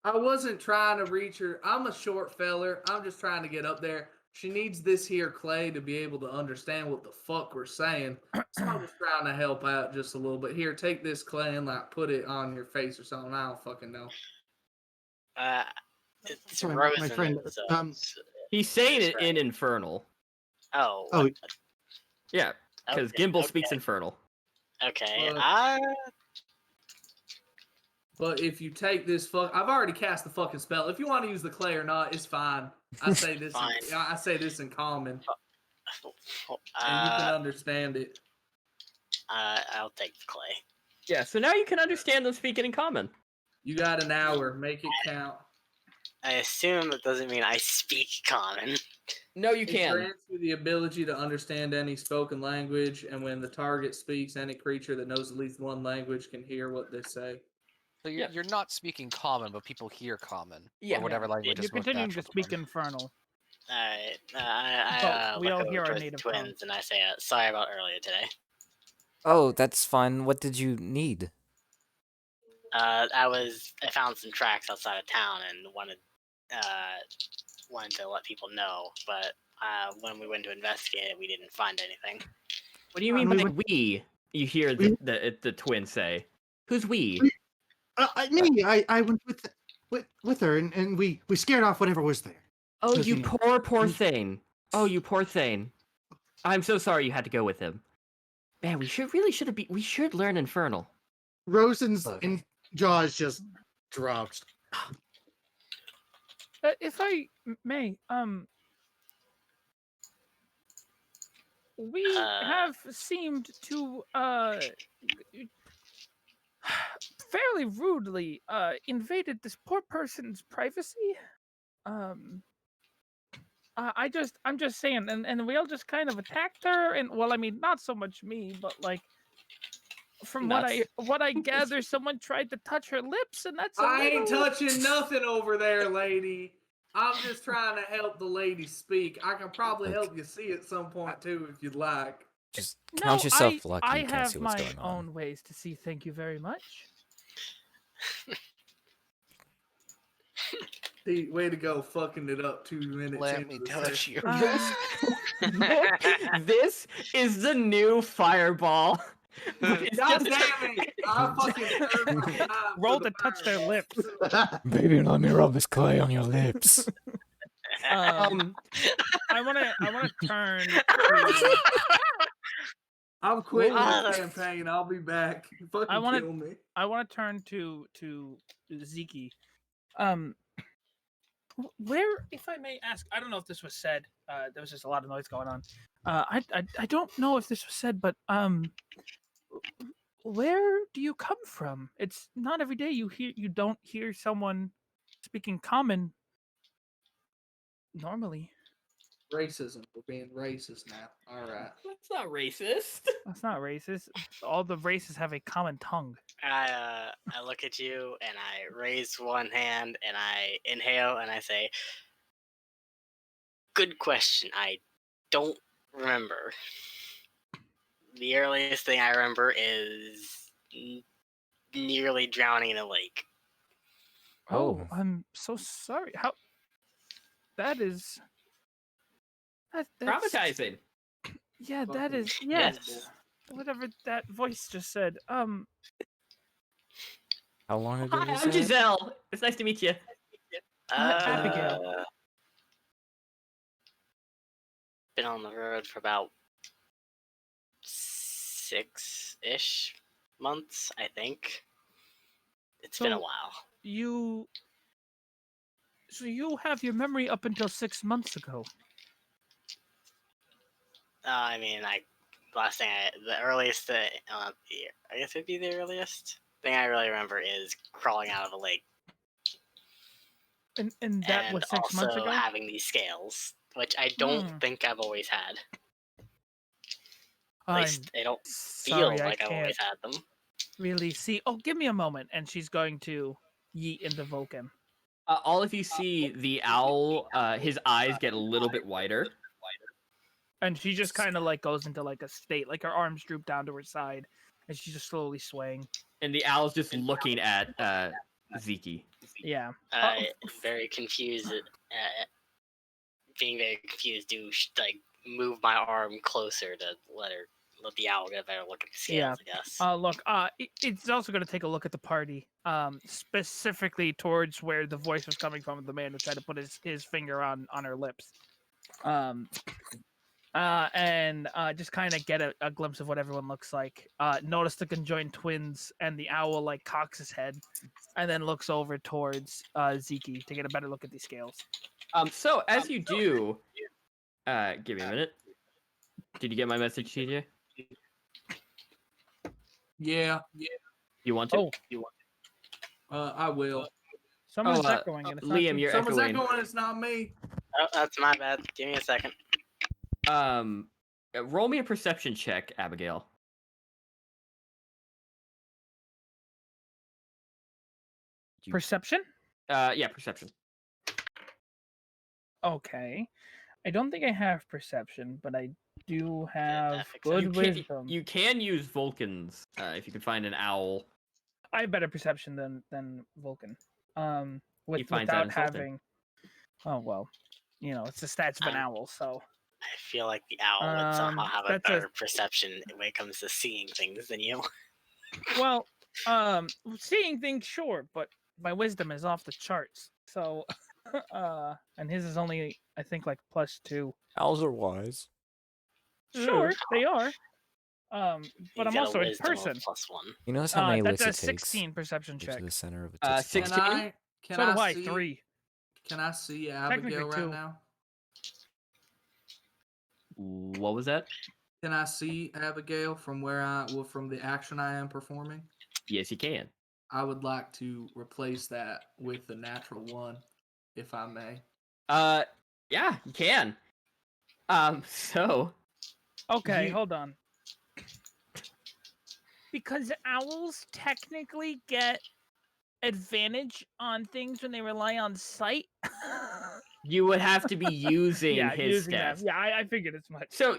I wasn't trying to reach her. I'm a short feller. I'm just trying to get up there. She needs this here clay to be able to understand what the fuck we're saying. So I'm just trying to help out just a little bit. Here, take this clay and like put it on your face or something. I don't fucking know. It's Sorry, Rosen. my friend, He's saying it Right. in Infernal. Oh. Oh, what? Yeah, because Okay, Gimbal okay. speaks Infernal. Okay. But if you take this I've already cast the fucking spell. If you want to use the clay or not, it's fine. I say this. Fine. I say this in common, uh, and you can understand it. I'll take the clay. Yeah, so now you can understand them speaking in common. You got an hour. Make it count. I assume that doesn't mean I speak common. No, you It can. grants you the ability to understand any spoken language, and when the target speaks, any creature that knows at least one language can hear what they say. So you're not speaking common, but people hear common. Yeah. Or whatever language You're is most continuing to natural to speak them. Infernal. Alright. But we Look all over hear our towards the native twins tongue. and I say, sorry about earlier today. Oh, that's fine. What did you need? I found some tracks outside of town and wanted to let people know, but when we went to investigate it, we didn't find anything. What do you mean we by went- we? You hear the twin say. Who's we? I went with her, and we scared off whatever was there. Oh, Because, you you know, poor thing. Oh, you poor thing. I'm so sorry you had to go with him. Man, we should learn Infernal. Rosen's Okay. jaws just dropped. If I may, we have seemed to fairly rudely invaded this poor person's privacy. I'm just saying, and we all just kind of attacked her, and well, I mean, not so much me, but like from Nuts. what I gather, someone tried to touch her lips, and that's I ain't little... touching nothing over there, lady. I'm just trying to help the lady speak. I can probably Look. help you see at some point too if you'd like. Just No, count yourself lucky. I You can't have see what's my going on. own ways to see. Thank you very much. Hey, way to go, fucking it up 2 minutes. Let into me the touch session. you. This is the new fireball. It's God just- damn it! I fucking served my time Roll for the to touch their fireball. lips. Baby, let me rub this clay on your lips. I wanna turn to I'm quitting Whoa. this campaign. I'll be back. Fucking I wanna- kill me. to Zeke. Where, if I may ask, I don't know if this was said. There was just a lot of noise going on. I don't know if this was said, but where do you come from? It's not every day you don't hear someone speaking common normally. Racism. We're being racist now. All right. That's not racist. That's not racist. All the races have a common tongue. I look at you and I raise one hand and I inhale and I say, "Good question. I don't remember. The earliest thing I remember is nearly drowning in a lake." Oh. I'm so sorry. How? That is. That's Traumatizing. Yeah, that Fucking is yes. horrible. Whatever that voice just said. How long ago Hi, was I'm that? Giselle. It's nice to meet you. Abigail. Been on the road for about 6-ish months, I think. It's been a So- while. So you have your memory up until 6 months ago. I mean, the earliest, I guess it'd be the earliest thing I really remember is crawling out of a lake And that and was 6 months also ago. having these scales, which I don't Hmm. think I've always had. At I'm least I don't feel sorry, I like I've can't always had them. really see. Oh, give me a moment, and she's going to yeet into Vulcan. All of you see the owl, his eyes get a little bit wider. And she just kind of like goes into like a state, like her arms droop down to her side, and she's just slowly swaying. And the owl's just looking at Zeke. Yeah. I'm very confused. Being very confused, like move my arm closer to let the owl get a better look at the scales, I guess. Look, it's also going to take a look at the party, specifically towards where the voice was coming from, the man who tried to put his finger on her lips. And just kind of get a glimpse of what everyone looks like. Notice the conjoined twins, and the owl like cocks his head, and then looks over towards Zeke to get a better look at these scales. So as you do, give me a minute. Did you get my message, TJ? Yeah. You want to? I will. Someone's Oh, echoing, and it's not Liam, you. you're Someone's echoing. echoing. It's not me. Oh, that's my bad. Give me a second. Roll me a perception check, Abigail. Perception? Yeah, perception. Okay. I don't think I have perception, but I do have that fix it? good You wisdom. You can use Vulcans if you can find an owl. I have better perception than Vulcan. He finds that Without insulting. having. Oh well, it's the stats of an I'm- owl. So I feel like the owl would somehow have a that's a- better perception when it comes to seeing things than you. well, seeing things, sure, but my wisdom is off the charts. So, and his is only I think like +2. Owls are wise. Sure, they are. But You I'm get also a in wisdom of person. You +1. notice how many That's licks a it takes 16 perception to get check. to the center of a tootsie 16? pop? Can So do I. see, 3. Can I see Technically Abigail right 2. now? What was that? Can I see Abigail from from the action I am performing? Yes, you can. I would like to replace that with the natural 1, if I may. Yeah, you can. So Okay, You- hold on. Because owls technically get advantage on things when they rely on sight. you would have to be using yeah, his using stats. that. Yeah, I figured as much. So,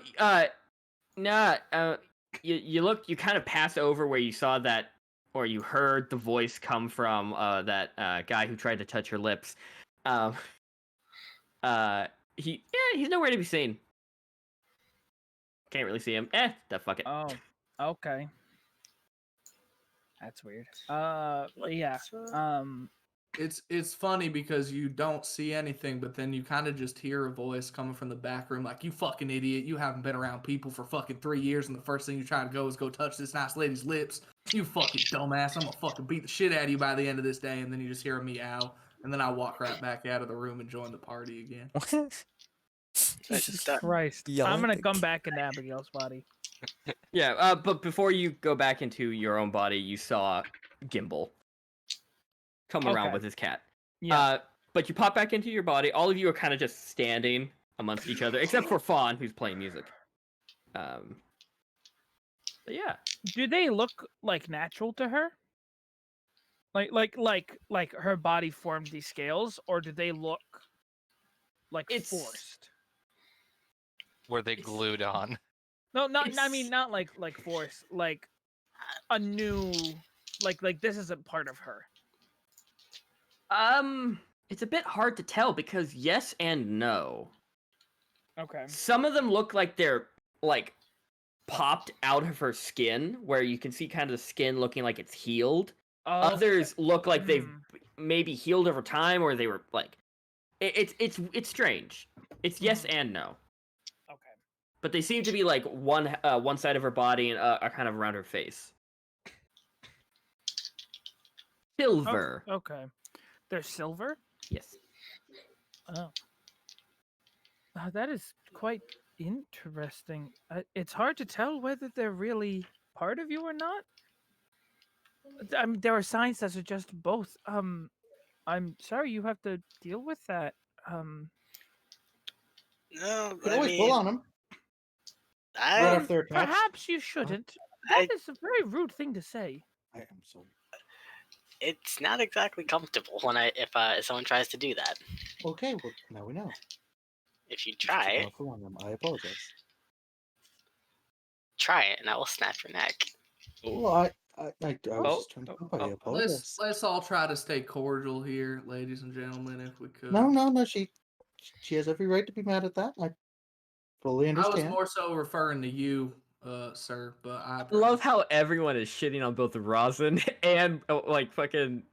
you kind of pass over where you saw that, or you heard the voice come from that guy who tried to touch your lips. Um, he's nowhere to be seen. Can't really see him. Fuck it. Oh, okay. That's weird. Yeah. It's funny because you don't see anything, but then you kind of just hear a voice coming from the back room like, "You fucking idiot! You haven't been around people for fucking 3 years, and the first thing you try to go is go touch this nice lady's lips. You fucking dumbass! I'm gonna fucking beat the shit out of you by the end of this day." And then you just hear a meow, and then I walk right back out of the room and join the party again. Jesus Christ! I'm gonna come back into Abigail's body. Yeah. But before you go back into your own body, you saw Gimbal come around Okay. with his cat. Yeah. But you pop back into your body. All of you are kind of just standing amongst each other, except for Fawn, who's playing music. But yeah. Do they look like natural to her? Like her body formed these scales, or do they look like forced? Were they glued on? No, not. I mean, not like forced. Like a new, like this isn't part of her. It's a bit hard to tell because yes and no. Okay. Some of them look like they're like popped out of her skin, where you can see kind of the skin looking like it's healed. Others look like they've maybe healed over time, or they were like, it's strange. It's yes and no. Okay. But they seem to be like one side of her body and are kind of around her face. Silver. Okay. They're silver? Yes. Oh. That is quite interesting. It's hard to tell whether they're really part of you or not. I mean, there are signs that suggest both. I'm sorry you have to deal with that. No, You can always pull on them. Right after they're attached. Perhaps you shouldn't. That is a very rude thing to say. I am sorry. It's not exactly comfortable when if someone tries to do that. Okay, well now we know. If you try Pull on them. I apologize. it, and I will snap your neck. Well, I was just trying to help. I apologize. Let's all try to stay cordial here, ladies and gentlemen, if we could. No. She has every right to be mad at that. I fully I understand. was more so referring to you, sir. But I love how everyone is shitting on both Rosin and like fucking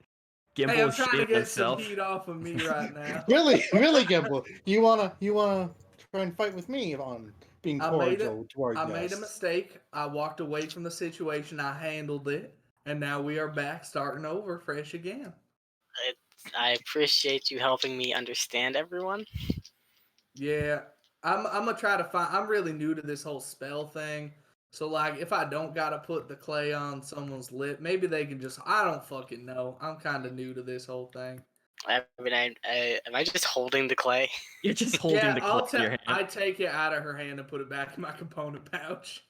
Gimbal. Hey, I'm trying to shitting get himself. some heat off of me right now. Really, Gimbal, you wanna try and fight with me on being cordial toward I made a mistake. I walked away from the situation. I handled it, and now we are back, starting over, fresh again. I appreciate you helping me understand everyone. Yeah, I'm gonna try to find. I'm really new to this whole spell thing, so like, if I don't gotta put the clay on someone's lip, maybe they can just. I don't fucking know. I'm kind of new to this whole thing. I mean, am I just holding the clay? You're just holding the clay in your hand. I take it out of her hand and put it back in my component pouch.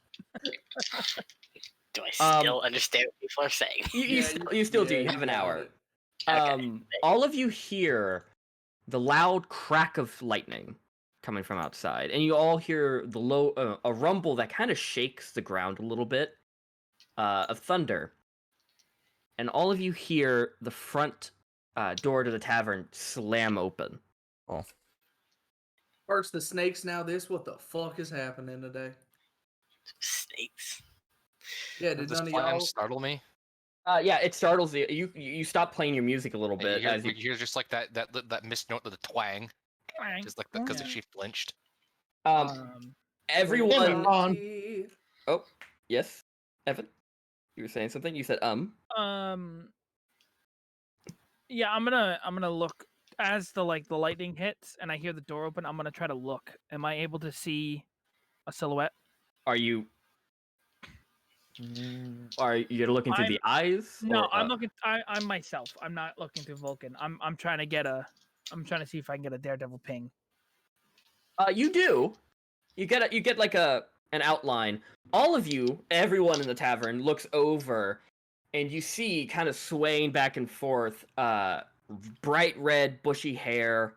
Do I still understand what people are saying? You still do. You have an hour. All of you hear the loud crack of lightning coming from outside, and you all hear the low a rumble that kind of shakes the ground a little bit of thunder, and all of you hear the front door to the tavern slam open. Oh. First the snakes, now this. What the fuck is happening today? Snakes. Yeah, did Does none of plan y'all startle me? Yeah, it startles you. You stop playing your music a little bit You hear, as you you hear just like that missed note of the twang, just like because she flinched. Everyone. on. Oh, yes, Evan, you were saying something. You said Yeah, I'm gonna look as the lightning hits and I hear the door open. I'm gonna try to look. Am I able to see a silhouette? Are you? Are you looking through the eyes? No, or, I'm looking. I'm myself. I'm not looking through Vulcan. I'm trying to get a. I'm trying to see if I can get a daredevil ping. You do. You get like an outline. All of you, everyone in the tavern, looks over, and you see kind of swaying back and forth, bright red, bushy hair.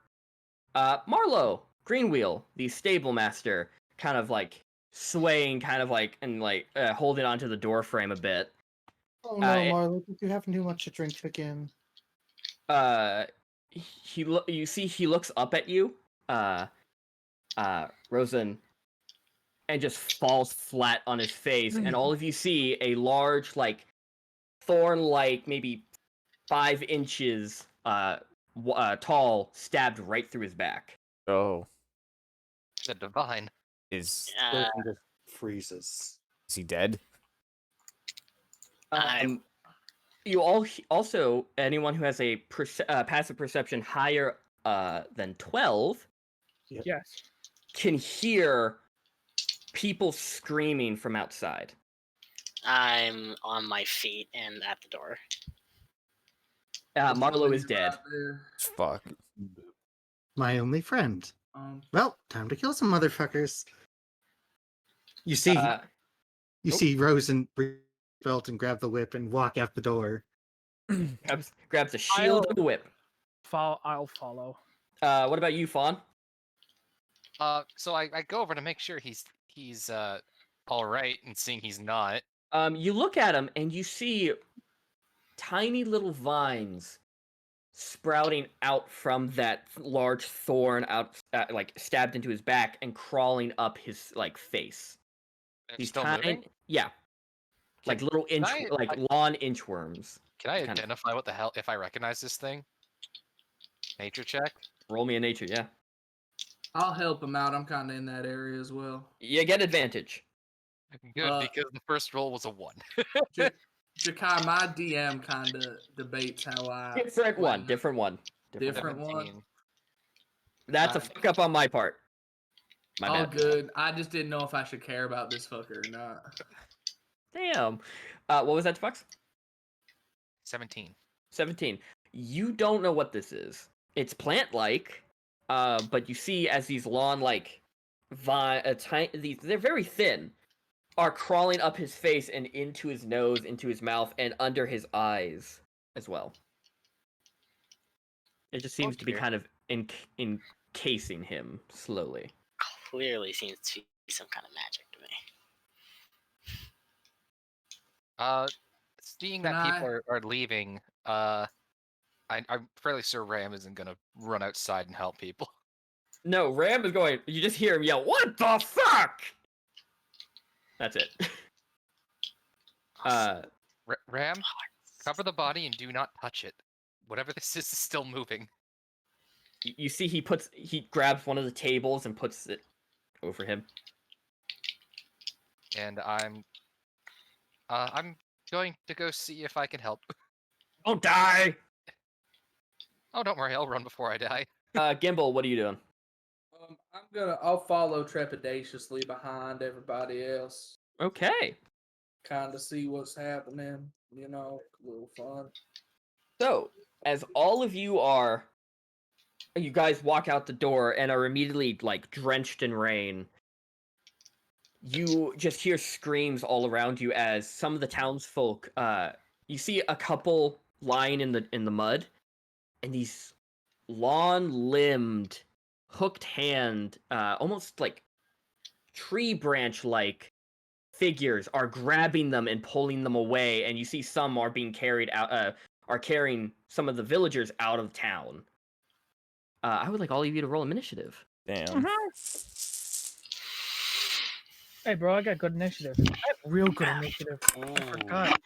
Marlowe Greenwheel, the stable master, kind of like swaying, kind of like and like holding onto the door frame a bit. Oh no, Marlowe, you haven't too much to drink again. you see he looks up at you, Rosen, and just falls flat on his face, and all of you see a large, like, thorn-like, maybe 5 inches tall, stabbed right through his back. Oh, The divine. is Uh, Rosen just freezes. he dead? I'm- You also, anyone who has a passive perception higher than 12 Yes. can hear people screaming from outside. I'm on my feet and at the door. Marlowe is dead. Right there. Fuck. My only friend. Um, Well, time to kill some motherfuckers. You see, Oh. see Rosen reach belt and grab the whip and walk out the door. grabs a shield and a whip. I'll follow. What about you, Fawn? So I go over to make sure he's all right, and seeing he's not. You look at him and you see tiny little vines sprouting out from that large thorn like stabbed into his back and crawling up his like face. They're These still tiny, moving. yeah, like little inch, I- like lawn inchworms. Can I kind of- identify what the hell if I recognize this thing? Nature check. Roll me a nature, yeah. I'll help him out. I'm kind of in that area as well. You get advantage. Good, because the first roll was a 1. Jakai, my DM kind of debates how I. Different one. Different one. Different one. 17. That's a fuck up on my part. My All bad. good. I just didn't know if I should care about this fucker or not. Damn. What was that, Fox? 17. 17. You don't know what this is. It's plant-like, but you see as these lawn-like they're very thin, are crawling up his face and into his nose, into his mouth, and under his eyes as well. It just seems to be Okay. kind of encasing him slowly. Clearly seems to be some kind of magic to me. Seeing Can that people I- are leaving, I'm fairly sure Ram isn't gonna run outside and help people. No, Ram is going. You just hear him yell, "What the fuck?" That's it. Ram, cover the body and do not touch it. Whatever this is still moving. You see, he grabs one of the tables and puts it over him. And I'm going to go see if I can help. Don't die. Oh, don't worry, I'll run before I die. Gimbal, what are you doing? I'll follow trepidatiously behind everybody else. Okay. Kind of see what's happening. You know, a little fun. So, as all of you guys walk out the door and are immediately like drenched in rain. You just hear screams all around you as some of the townsfolk. You see a couple lying in the mud, and these lawn-limbed, hooked hand, almost like tree branch-like figures are grabbing them and pulling them away. And you see some are being carried out. Are carrying some of the villagers out of town. I would like all of you to roll initiative. Damn. Hey, bro, I got good initiative. I have real good initiative. I forgot.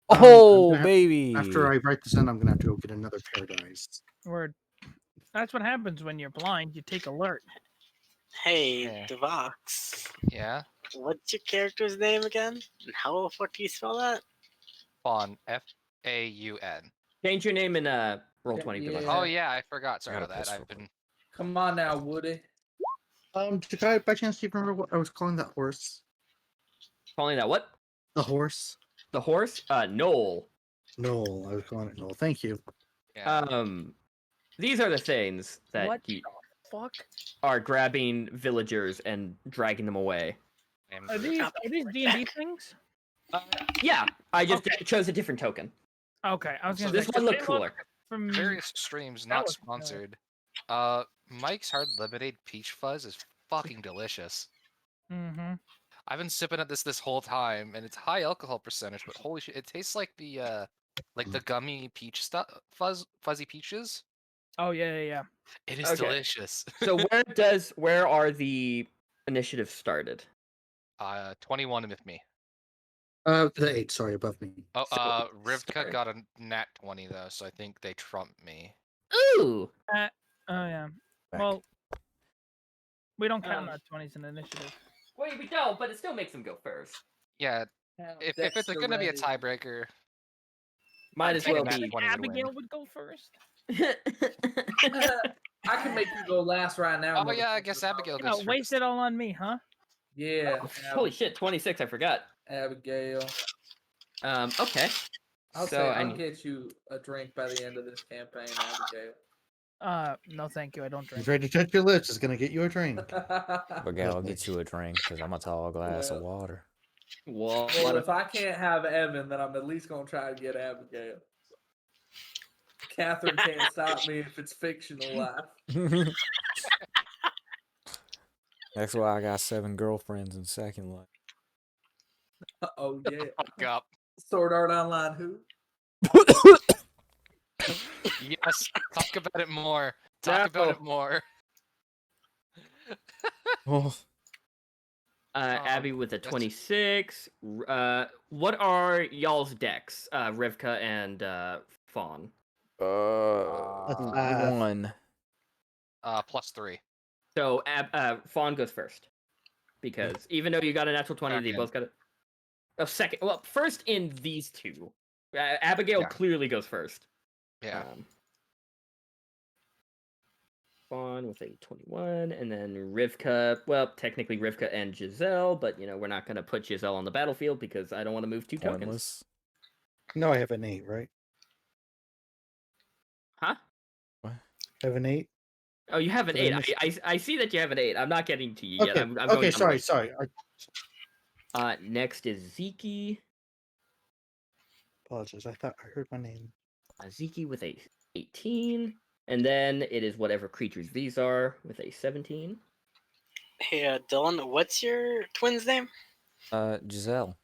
Oh, gonna- baby. After I write this in, I'm gonna have to go get another paradise. Word. That's what happens when you're blind. You take alert. Hey, Yeah. Devox. Yeah? What's your character's name again? And how the fuck do you spell that? Faun. Faun. Change your name in Roll20. Yeah. Oh yeah, I forgot. Sorry Got a about that. pistol. I've been Come on now, Woody. Jakai, by chance, do you remember what I was calling that horse? Calling that what? The horse? The horse? Noel. Noel. I was calling it Noel. Thank you. yeah. These are the things that What the fuck? are grabbing villagers and dragging them away. Are these D&D things? Yeah, I just Okay. chose a different token. Okay, I was So gonna This say, one 'cause looked they cooler. From Various streams that not was- sponsored. Mike's hard lemonade peach fuzz is fucking delicious. Mm-hmm. I've been sipping at this whole time, and it's high alcohol percentage, but holy shit, it tastes like the gummy peach stuff, fuzzy peaches. Oh yeah. It is Okay. delicious. So where are the initiatives started? 21 with me. The 8, sorry, above me. Oh, So, Rivka sorry. got a nat 20 though, so I think they trump me. Ooh. Oh yeah. Back. Well, we don't count Um, our 20s in initiative. Wait, we don't, but it still makes them go first. Yeah, if it's gonna be a tiebreaker, Might I'm as taking well that be. 20 would win. Abigail would go first. I can make you go last right now. Oh yeah, I motherfucker. guess Abigail You know, goes waste first. it all on me, huh? Yeah. Holy shit, 26, I forgot. Abigail. Okay. So I'll get you a drink by the end of this campaign, Abigail. No, thank you. I don't drink. Ready to touch your lips is gonna get you a drink. But I'll get you a drink because I'm a tall glass of water. Well, Well, if I can't have Evan, then I'm at least gonna try to get Abigail. Catherine can't stop me if it's fictional life. That's why I got 7 girlfriends in Second Life. Oh yeah. Fuck up. Sword Art Online who? Yes, talk about it more. Talk about it more. Oh, Abby with a that's- 26. What are y'all's decks? Rivka and Fawn. Five. 1. +3. So Fawn goes first because even though you got a natural 20, they Second. both got a second. Well, first in these two. Abigail Yeah. clearly goes first. Yeah. Fawn with a 21, and then Rivka. Well, technically Rivka and Giselle, but we're not gonna put Giselle on the battlefield because I don't want to move 2 tokens. Pointless. No, I have an 8, right? Huh? I have an 8. Oh, you have an Did 8. I miss- I see that you have an 8. I'm not getting to you yet. Okay, I'm going okay, down the sorry. list. Next is Ziki. Apologize. I thought I heard my name. Ziki with a 18. And then it is whatever creatures these are with a 17. Hey, Dylan, what's your twin's name? Giselle.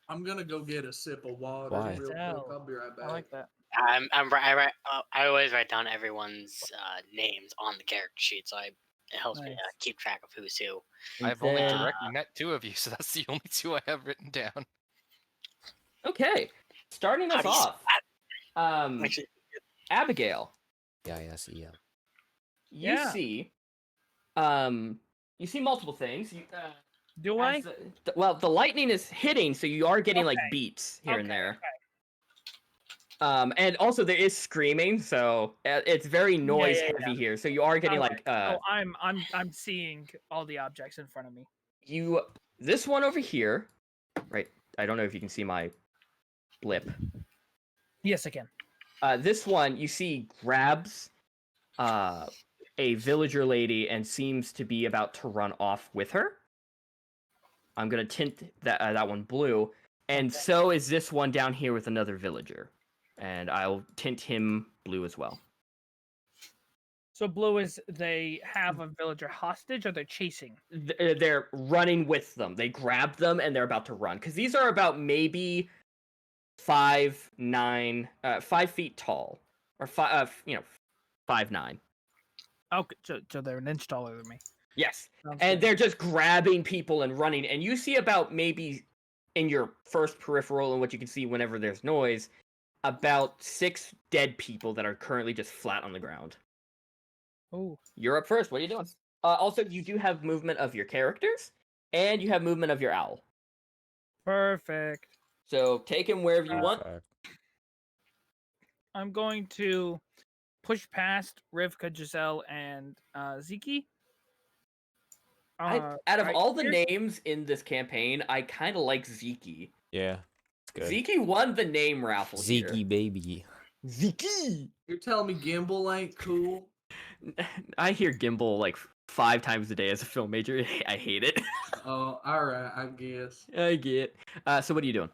I'm gonna go get a sip of water Why? real quick. Giselle. I'll be right back. I like that. I always write down everyone's names on the character sheet, so it helps me Nice. keep track of who's who. And I've only then- direct met 2 of you, so that's the only 2 I have written down. Okay. Starting us How do you off. Actually, Abigail. Yesel. Yeah. You see multiple things. Do I? The lightning is hitting, so you are getting like Okay. beats here and Okay, there. And also there is screaming, so it's very noise heavy here. So you are getting Alright. like I'm seeing all the objects in front of me. this one over here, right? I don't know if you can see my blip. Yes, I can. This one you see grabs a villager lady and seems to be about to run off with her. I'm gonna tint that one blue, and so is this one down here with another villager, and I'll tint him blue as well. So blue is they have a villager hostage or they're chasing? They're running with them. They grabbed them and they're about to run because these are about maybe 5 feet tall, or 5'9". Okay, so they're an inch taller than me. Yes, Sounds and good. they're just grabbing people and running, and you see about maybe in your first peripheral and what you can see whenever there's noise, about 6 dead people that are currently just flat on the ground. Oh, You're up first. What are you doing? Also, you do have movement of your characters, and you have movement of your owl. perfect. So take him wherever you want. Perfect. I'm going to push past Rivka, Giselle, and Ziki. Out of right all the here. names in this campaign, I kind of like Ziki. Yeah, it's good. Ziki won the name raffle here. Zeke baby. Ziki! You're telling me Gimbal ain't cool? I hear Gimbal like 5 times a day as a film major. I hate it. Oh, alright, I guess. I get. So what are you doing?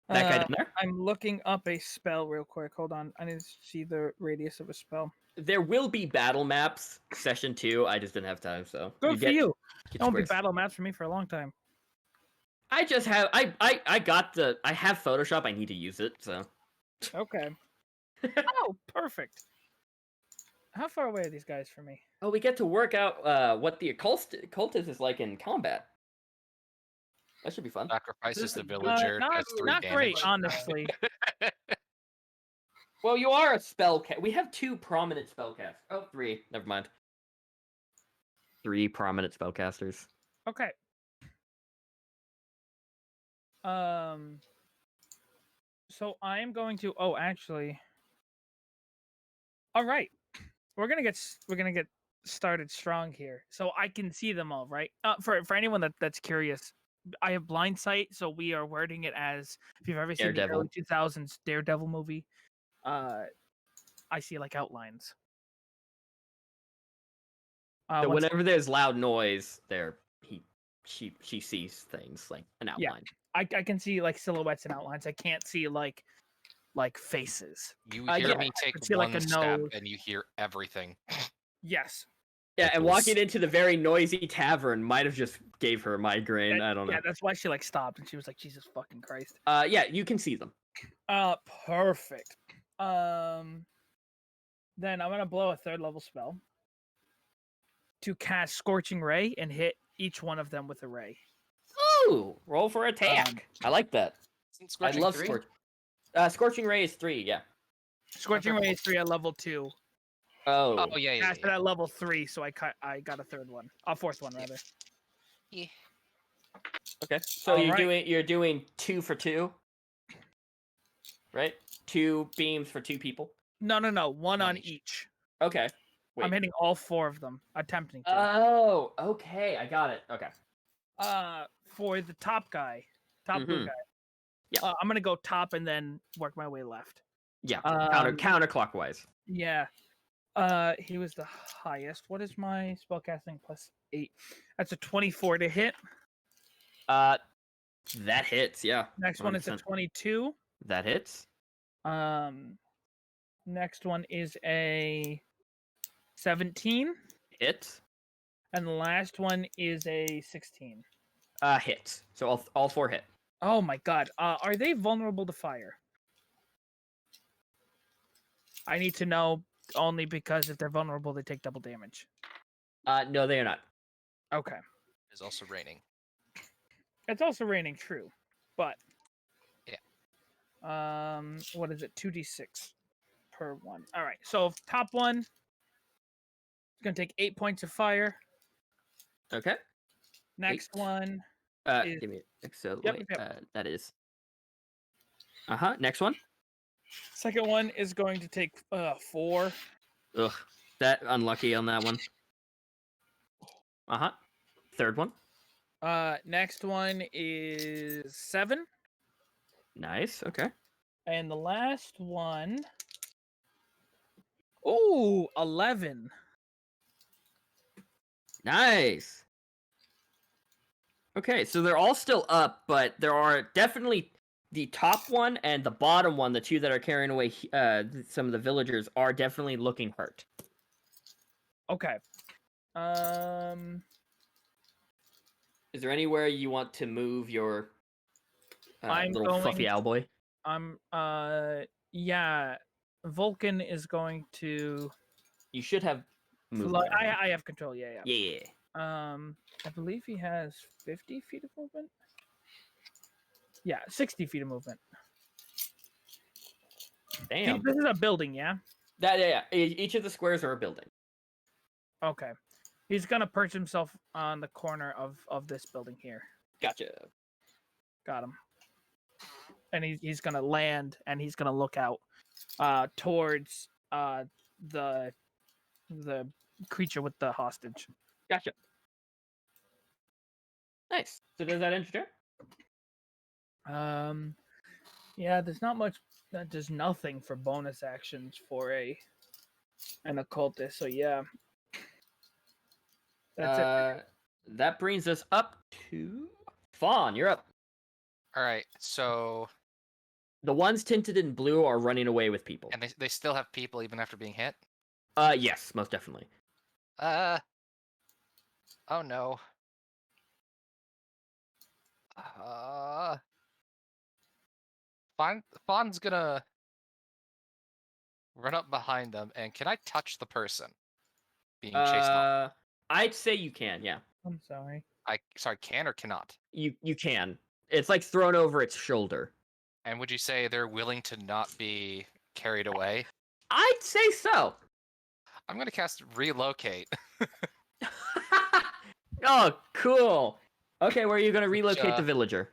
That guy down there? I'm looking up a spell real quick. Hold on. I need to see the radius of a spell. There will be battle maps session 2. I just didn't have time, so Good for you. get It won't be squares. battle maps for me for a long time. I just have I have Photoshop. I need to use it. So Okay. Oh, perfect. How far away are these guys from me? Oh, we get to work out what the occultist is like in combat. That should be fun. Sacrifices the This is villager, does 3 not great, damage. honestly. Well, you are a spellcast. We have 2 prominent spellcasters. Oh, 3. Never mind. 3 prominent spellcasters. Okay. So I am going to. Oh, actually. All right. We're gonna get started strong here. So I can see them all, right? For anyone that's curious, I have blind sight, so we are wording it as if you've ever seen the Daredevil. early 2000s Daredevil movie. I see like outlines. So Once- whenever there's loud noise, she sees things like an Yeah. outline. I can see like silhouettes and outlines. I can't see like faces. You yeah, hear me I take could see, like, one a step, nose. and you hear everything. Yes. Yeah, and Nicholas. walking into the very noisy tavern might have just gave her a migraine. I don't know. Yeah, that's why she like stopped and she was like, Jesus fucking Christ. Yeah, you can see them. Perfect. Then I'm gonna blow a 3rd level spell to cast Scorching Ray and hit each one of them with a ray. Ooh, roll for attack. I like that. Isn't I Scorching love 3? Scorching Ray is 3. Yeah. Scorching Ray is 3 at level 2. Oh. Oh yeah, yeah, Cast it yeah. at level 3, so I got a 3rd one, a 4th one rather. Yeah. Okay. So you're doing 2 for 2, right? 2 beams for 2 people. No, one on Nice. each. Okay. Wait. I'm hitting all 4 of them, attempting to. Oh, okay. I got it. Okay. For the top guy, blue Mhm. guy. Yeah. I'm gonna go top and then work my way left. Yeah. Um, Counterclockwise. Yeah. He was the highest. What is my spellcasting plus 8? That's a 24 to hit. That hits. Yeah. Next one is a 100%. 22. That hits. Next one is a 17, Hits. and the last one is a 16. Hits. So all 4 hit. Oh my god. Are they vulnerable to fire? I need to know only because if they're vulnerable, they take double damage. No, they are not. Okay. It's also raining. It's also raining, true, but Yeah. what is it? 2d6 per one. All right. So top one is gonna take 8 points of fire. Okay. Next 8. one. Give me so Yep, wait, yep. that is. Next one. Second one is going to take 4. Ugh. That unlucky on that one. Third one. Next one is 7, Nice. Okay. and the last one. Ooh, 11. Nice. Okay, so they're all still up, but there are definitely the top one and the bottom one, the 2 that are carrying away some of the villagers, are definitely looking hurt. Okay. Is there anywhere you want to move your I'm little fluffy owl boy? Yeah. Vulcan is going to. You should have movement. I have control. Yeah. Yeah. I believe he has 50 feet of movement. Yeah, 60 feet of movement. Damn. This is a building, yeah? Yeah. Each of the squares are a building. Okay. He's gonna perch himself on the corner of this building here. Gotcha. Got him. And he's gonna land and he's gonna look out towards the creature with the hostage. Gotcha. Nice. So does that end your turn? Yeah, there's not much. There's nothing for bonus actions for an occultist. So yeah, that's it. That brings us up to Fawn. You're up. All right, so The ones tinted in blue are running away with people. and they still have people even after being hit. Yes, most definitely. Oh no. Fawn's gonna run up behind them, and can I touch the person being chased off? I'd say you can. Yeah, I'm sorry. Sorry, can or cannot? you can. It's like thrown over its shoulder. And would you say they're willing to not be carried away? I'd say so. I'm gonna cast relocate. Oh, cool. Okay, where are you gonna relocate uh, the villager?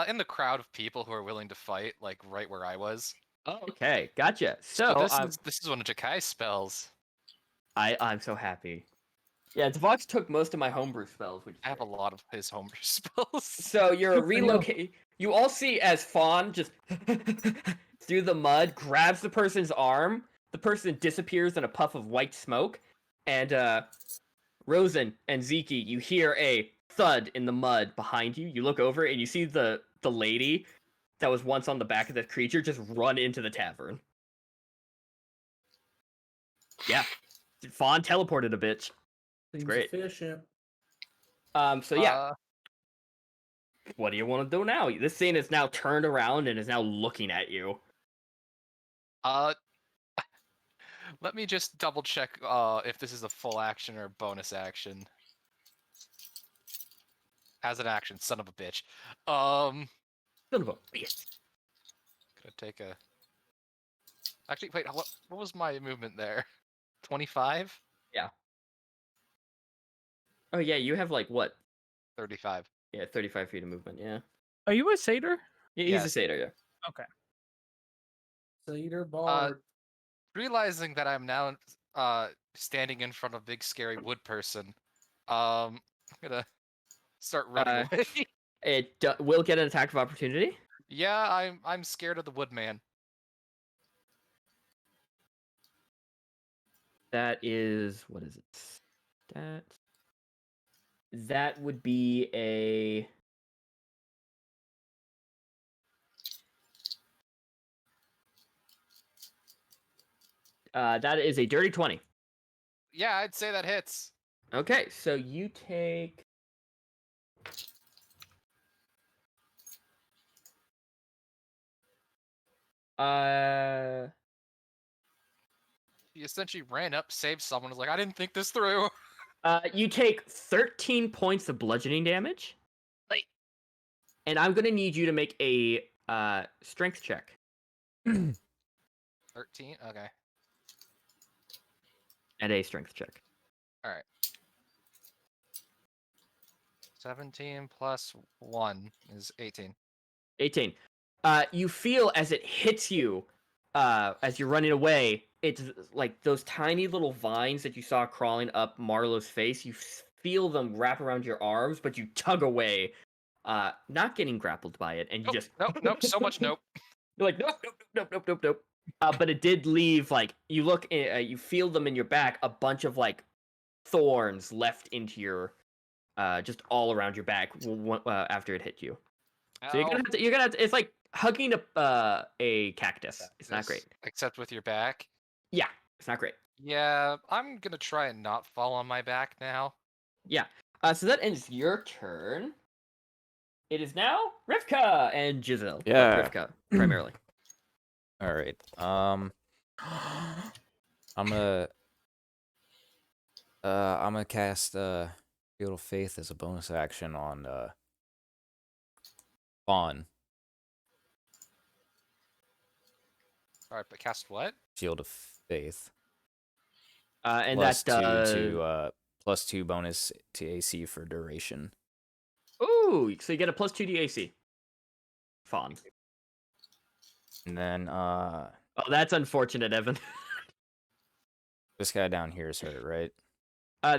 In the crowd of people who are willing to fight, like right where I was. Oh, okay, gotcha. So this is one of Jakai's spells. I'm so happy. Yeah, Devox took most of my homebrew spells, which I have a lot of his homebrew spells. So you're Good for you. relocate. You all see as Fawn just through the mud grabs the person's arm. The person disappears in a puff of white smoke, and Rosen and Zeke, you hear a thud in the mud behind you. You look over and you see the lady that was once on the back of the creature just run into the tavern. Yeah, Fawn teleported a bitch. Seems great. efficient. So yeah. What do you want to do now? This scene is now turned around and is now looking at you. Let me just double check if this is a full action or bonus action. As an action, son of a bitch. Son of a bitch. Gonna take a. Actually, wait. What was my movement there? 25? Yeah. Oh yeah, you have like what? 35. Yeah, 35 feet of movement. Yeah. Are you a satyr? Yeah, he's Yes. a satyr. Yeah. Okay. Cedar Bard. Realizing that I'm now standing in front of a big scary wood person, I'm gonna start running away. It will get an attack of opportunity. Yeah, I'm scared of the woodman. That is what is it? That would be a. That is a dirty 20. Yeah, I'd say that hits. Okay, so you take. He essentially ran up, saved someone, was like, I didn't think this through. You take 13 points of bludgeoning damage. Like- And I'm gonna need you to make a strength check. 13? Okay. And a strength check. Alright. 17 plus 1 is 18. 18. You feel as it hits you, as you're running away, it's like those tiny little vines that you saw crawling up Marlowe's face. You feel them wrap around your arms, but you tug away, not getting grappled by it, and you just Nope, so much nope. You're like nope. But it did leave like you look, you feel them in your back, a bunch of like thorns left into your, just all around your back after it hit you. So you're gonna have to, it's like hugging a cactus. It's not great. Except with your back. Yeah, it's not great. Yeah, I'm gonna try and not fall on my back now. Yeah. So that ends your turn. It is now Rivka and Giselle. Yeah. Rivka primarily. All right. I'm gonna cast Field of Faith as a bonus action on Fawn. Alright, but cast what? Shield of Faith. And Plus that does +2 bonus to AC for duration. Ooh, so you get a +2 DAC. Fawn. And then Oh, that's unfortunate, Evan. this guy down here is hurt, right?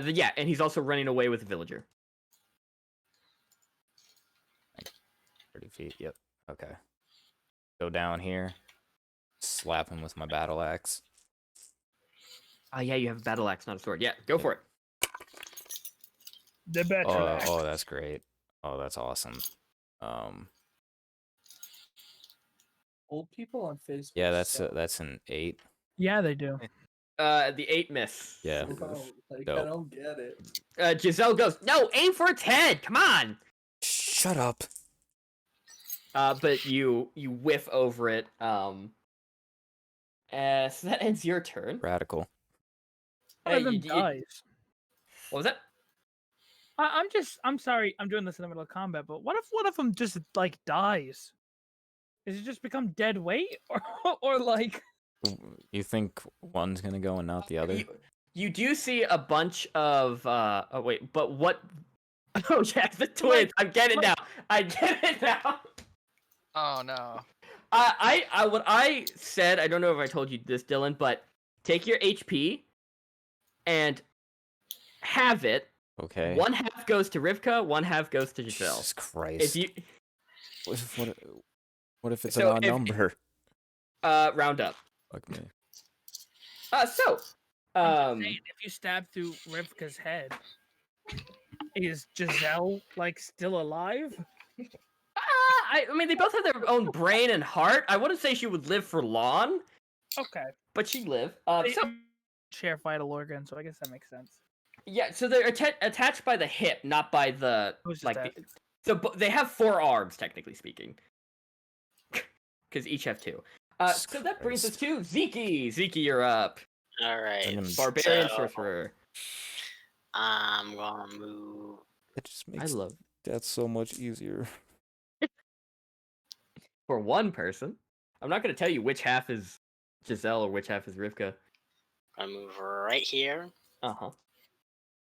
Yeah, and he's also running away with a villager. 30 feet. Yep. Okay. Go down here. Slap him with my battle axe. Yeah, you have a battle axe, not a sword. Yeah, go for it. The better. Oh, that's great. Oh, that's awesome. Old people on Facebook. Yeah, that's an 8. Yeah, they do. The 8 miss. Yeah. Oh, like, Dope. I don't get it. Giselle goes, no, aim for its head. Come on. Shut up. But you whiff over it. So that ends your turn. Radical. One of them you- dies. What was that? I'm sorry, I'm doing this in the middle of combat, but what if one of them just like dies? Is it just become dead weight, or like? You think one's gonna go and not the other? You do see a bunch of oh wait, but what? Oh yeah, the twins. I get it now. I get it now. Oh no. What I said, I don't know if I told you this, Dylan, but take your HP and have it. Okay. One half goes to Rivka, one half goes to Giselle. Jesus Christ. If you what if it's So an odd number? round up. Fuck me. I'm just saying, if you stab through Rivka's head, is Giselle like still alive? I mean, they both have their own brain and heart. I wouldn't say she would live for long, Okay. but she'd live. They So share vital organ, so I guess that makes sense. yeah, so they're attached by the hip, not by the Who's like. that? They have 4 arms, technically speaking, because each have 2. So that brings us to Zeke. Zeke, you're up. All right. Barbarian so sorcerer. I'm gonna move. It just I makes love that so much easier. for one person. I'm not going to tell you which half is Giselle or which half is Rivka. Gonna move right here, Uh-huh.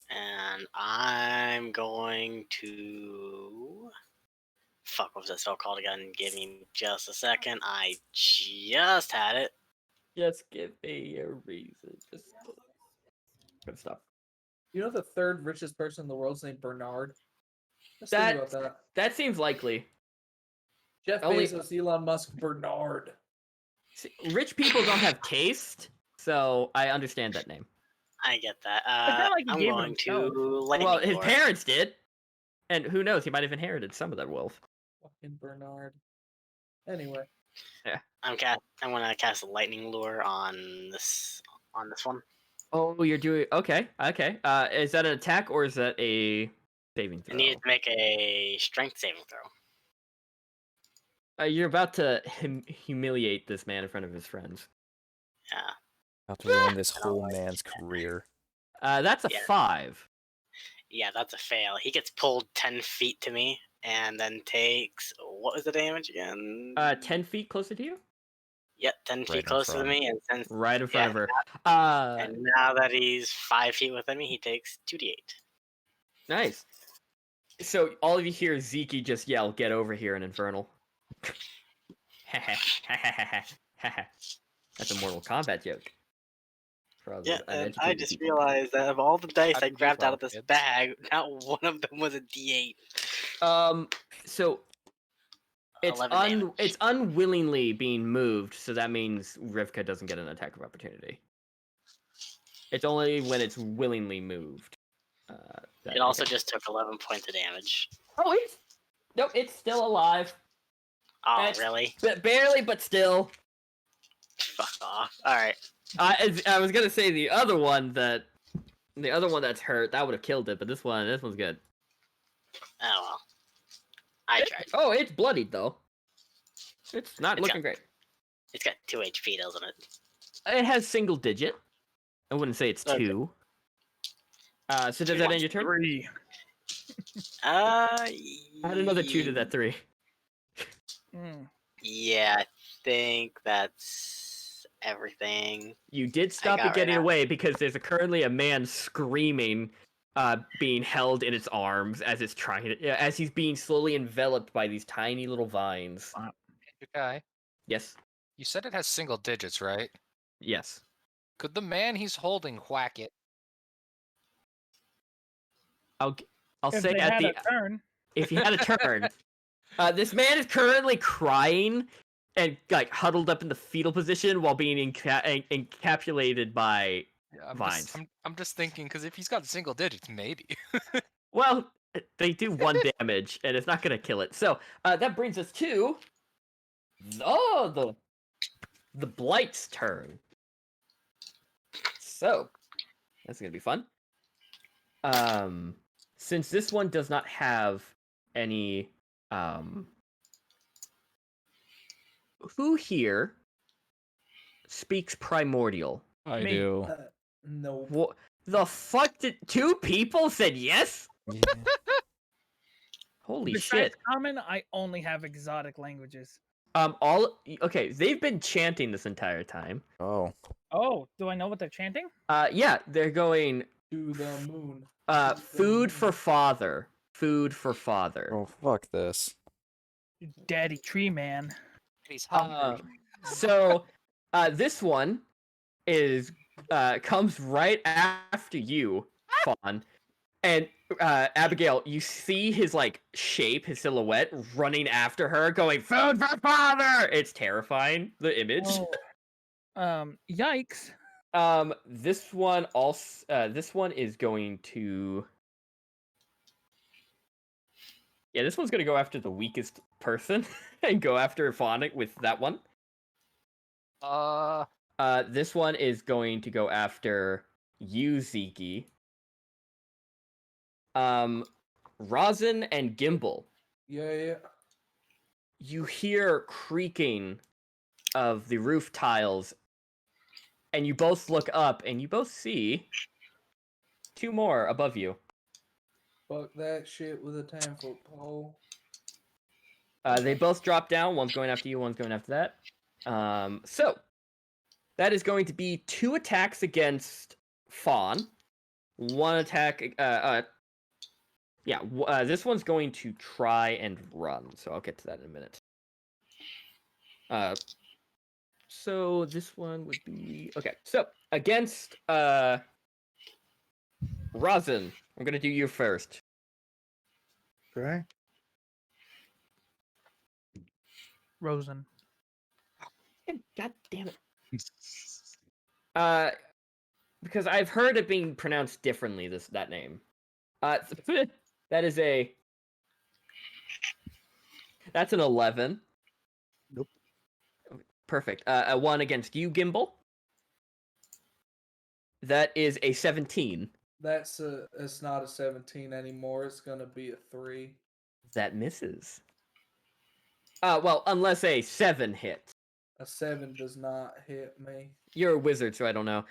and I'm going to. Fuck, what was that spell called again? Give me just a second. I just had it. Just give me a reason. Just good stuff. You know the third richest person in the world's named Bernard? Let's think about that. That seems likely. Jeff only- Bezos, Elon Musk, Bernard. See, rich people don't have taste, so I understand that name. I get that. It's not like he I'm gave it going to himself. lightning Well, his lure. parents did, and who knows? He might have inherited some of that wealth. Fucking Bernard. Anyway. I'm gonna cast a lightning lure on this one. Oh, you're doing okay. Okay. Is that an attack or is that a saving I throw? need to make a strength saving throw. You're about to humiliate this man in front of his friends. Yeah. About to ruin this whole man's career. That's a Yeah. 5. Yeah, that's a fail. He gets pulled 10 feet to me, and then takes what was the damage again? 10 feet closer to you? Yep, 10 Right feet in closer to front. me, and since Right in front of her. and now that he's 5 feet within me, he takes 2d8. Nice. So all of you hear Zeke just yell, "Get over here!" in Infernal. That's a Mortal Kombat joke. For all Yeah, those and I uneducated just people. realized that of all the dice How I did you grabbed out roll, of this kids? bag, not one of them was a d8. So it's 11 damage. it's unwillingly being moved, so that means Rivka doesn't get an attack of opportunity. It's only when it's willingly moved. It also just took 11 points of damage. Oh, it's still alive. Oh, That's- really? Barely, but still. Fuck off. Alright. I was gonna say the other one that's hurt, that would have killed it, but this one's good. Oh well. I tried. Oh, it's bloodied though. It's not It's looking great. It's got 2 HP, doesn't it? It has single digit. I wouldn't say it's Okay. 2. So does that end your turn? 3. Add another 2 to that 3. Yeah, I think that's everything. You did stop got it right getting now. away because there's currently a man screaming, being held in its arms as as he's being slowly enveloped by these tiny little vines. You guy. Yes. You said it has single digits, right? Yes. Could the man he's holding whack it? I'll If say they at had the a turn, if you had a turn. This man is currently crying and like huddled up in the fetal position while being encapsulated by Yeah, vines. I'm just thinking because if he's got single digits, maybe. Well, they do 1 damage, and it's not going to kill it. So that brings us to the Blight's turn. So that's going to be fun. Since this one does not have any, who here speaks Primordial? I Me. do. No. What the fuck did 2 people said yes? Yeah. Holy Besides shit. common, I only have exotic languages. Okay, they've been chanting this entire time. Oh. Oh, do I know what they're chanting? Yeah, they're going To the moon. food for father. Food for father. Oh, fuck this. Daddy Tree Man. He's hungry. So this one is comes right after you, Fawn. And Abigail, you see his like shape, his silhouette running after her, going "Food for father!" It's terrifying. The image. Yikes. This one also. This one is going to. Yeah, this one's gonna go after the weakest person and go after Fawn with that one. This one is going to go after you, Zeke. Rosin and Gimbal. Yeah. You hear creaking of the roof tiles, and you both look up, and you both see 2 more above you. Fuck that shit with a 10-foot pole. They both drop down. One's going after you, one's going after that. So that is going to be 2 attacks against Fawn. 1 attack. This one's going to try and run, so I'll get to that in a minute. So this one would be okay. So against Rosin, I'm gonna do you first. Okay. Rosen. God damn it. Because I've heard it being pronounced differently. That name. That is a. That's an 11. Nope. Perfect. A 1 against you, Gimbal. That is a 17. It's not a 17 anymore. It's gonna be a 3. That misses. Well, unless a 7 hits. A 7 does not hit me. You're a wizard, so I don't know.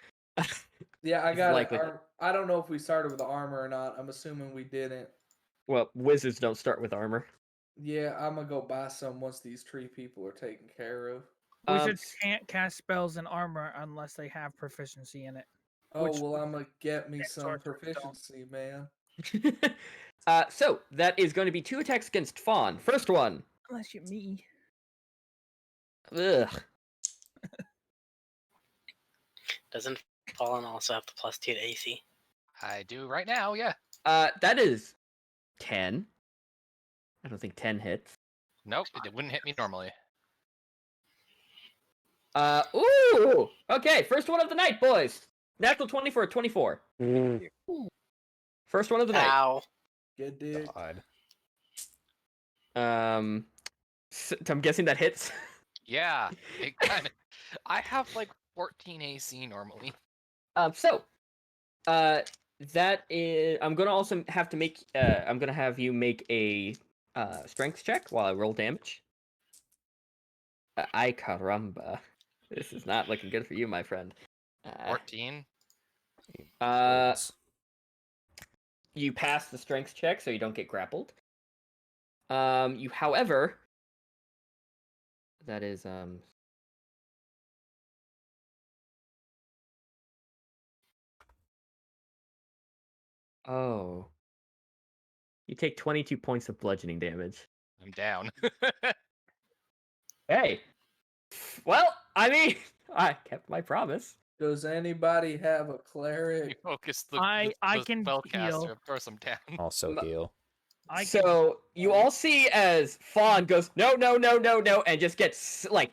Yeah, I It's got likely. it. I don't know if we started with the armor or not. I'm assuming we didn't. Well, wizards don't start with armor. Yeah, I'm gonna go buy some once these tree people are taken care of. Wizards can't cast spells in armor unless they have proficiency in it. Oh, Which- well, I'm gonna get me some sorcerers don't. proficiency, man. So that is going to be 2 attacks against Fawn. First one. Unless you're me. Ugh. Doesn't Fallen also have the +2 to AC? I do right now, yeah. That is 10. I don't think 10 hits. Nope, it wouldn't hit me normally. Ooh! Okay, first one of the night, boys. Natural 20 for a 24. First one of the night. Ow. Good dick. God. I'm guessing that hits. Yeah, it kind of. I have like 14 AC normally. That is. I'm gonna also have to make. I'm gonna have you make a strength check while I roll damage. Ay caramba, this is not looking good for you, my friend. 14? You pass the strength check, so you don't get grappled. However, that is Oh. You take 22 points of bludgeoning damage. I'm down. Hey. Well, I mean, I kept my promise. Does anybody have a You cleric? focus the I can spellcaster. heal. Of course, I'm down. Also heal. You all see as Fawn goes, no, and just gets, like,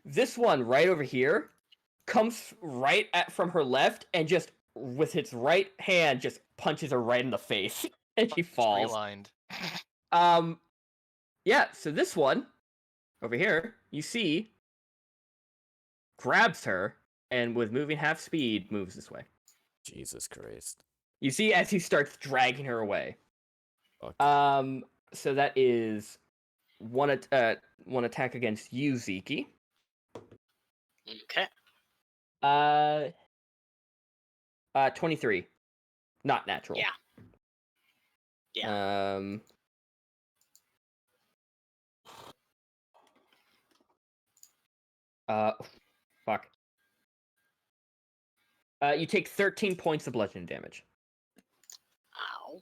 this one right over here comes from her left and just, with its right hand, just punches her right in the face. And she falls. Relined. Yeah, so this one, over here, you see, grabs her, and with moving half speed, moves this way. Jesus Christ. You see as he starts dragging her away. Fuck. So that is one attack against you, Zeke. Okay. 23. Not natural. Yeah. Yeah. Fuck. You take 13 points of bludgeoning damage. Ow.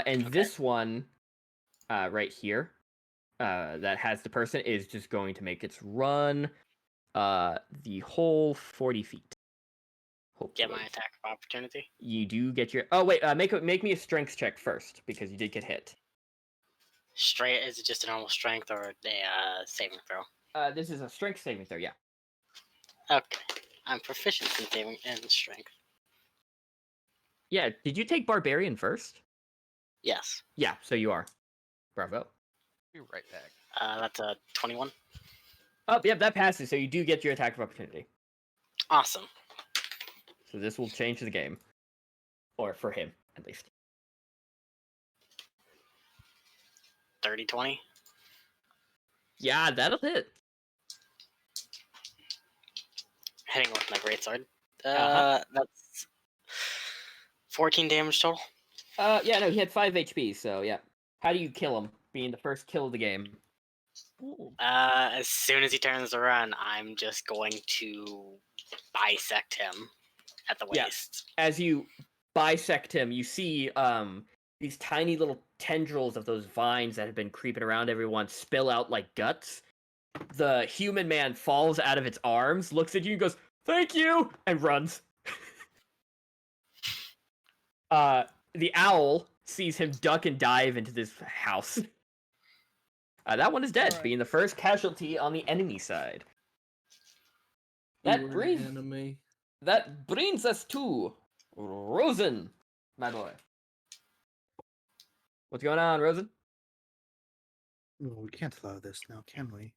And Okay. this one, right here, that has the person is just going to make its run, the whole 40 feet. Get my attack of opportunity. You do get your. Oh wait, make me a strength check first because you did get hit. Straight? Is it just a normal strength or a saving throw? This is a strength saving throw. Yeah. Okay. I'm proficient in saving and strength. Yeah. Did you take barbarian first? Yes. Yeah. So you are. Bravo. Be right back. That's a 21. Oh, yeah, that passes. So you do get your attack of opportunity. Awesome. So this will change the game, or for him at least. 30, 20. Yeah, that'll hit. Hitting with my greatsword. Uh-huh. That's 14 damage total. Yeah, no, he had 5 HP. So yeah. How do you kill him? Being the first kill of the game. As soon as he turns around, I'm just going to bisect him at the waist. Yeah. As you bisect him, you see these tiny little tendrils of those vines that have been creeping around everyone spill out like guts. The human man falls out of its arms, looks at you, and goes, "Thank you," and runs. The owl sees him duck and dive into this house. That one is dead, Alright. being the first casualty on the enemy side. That Keyword brings enemy. us to Rosen, my boy. What's going on, Rosen? Oh, we can't allow this now, can we?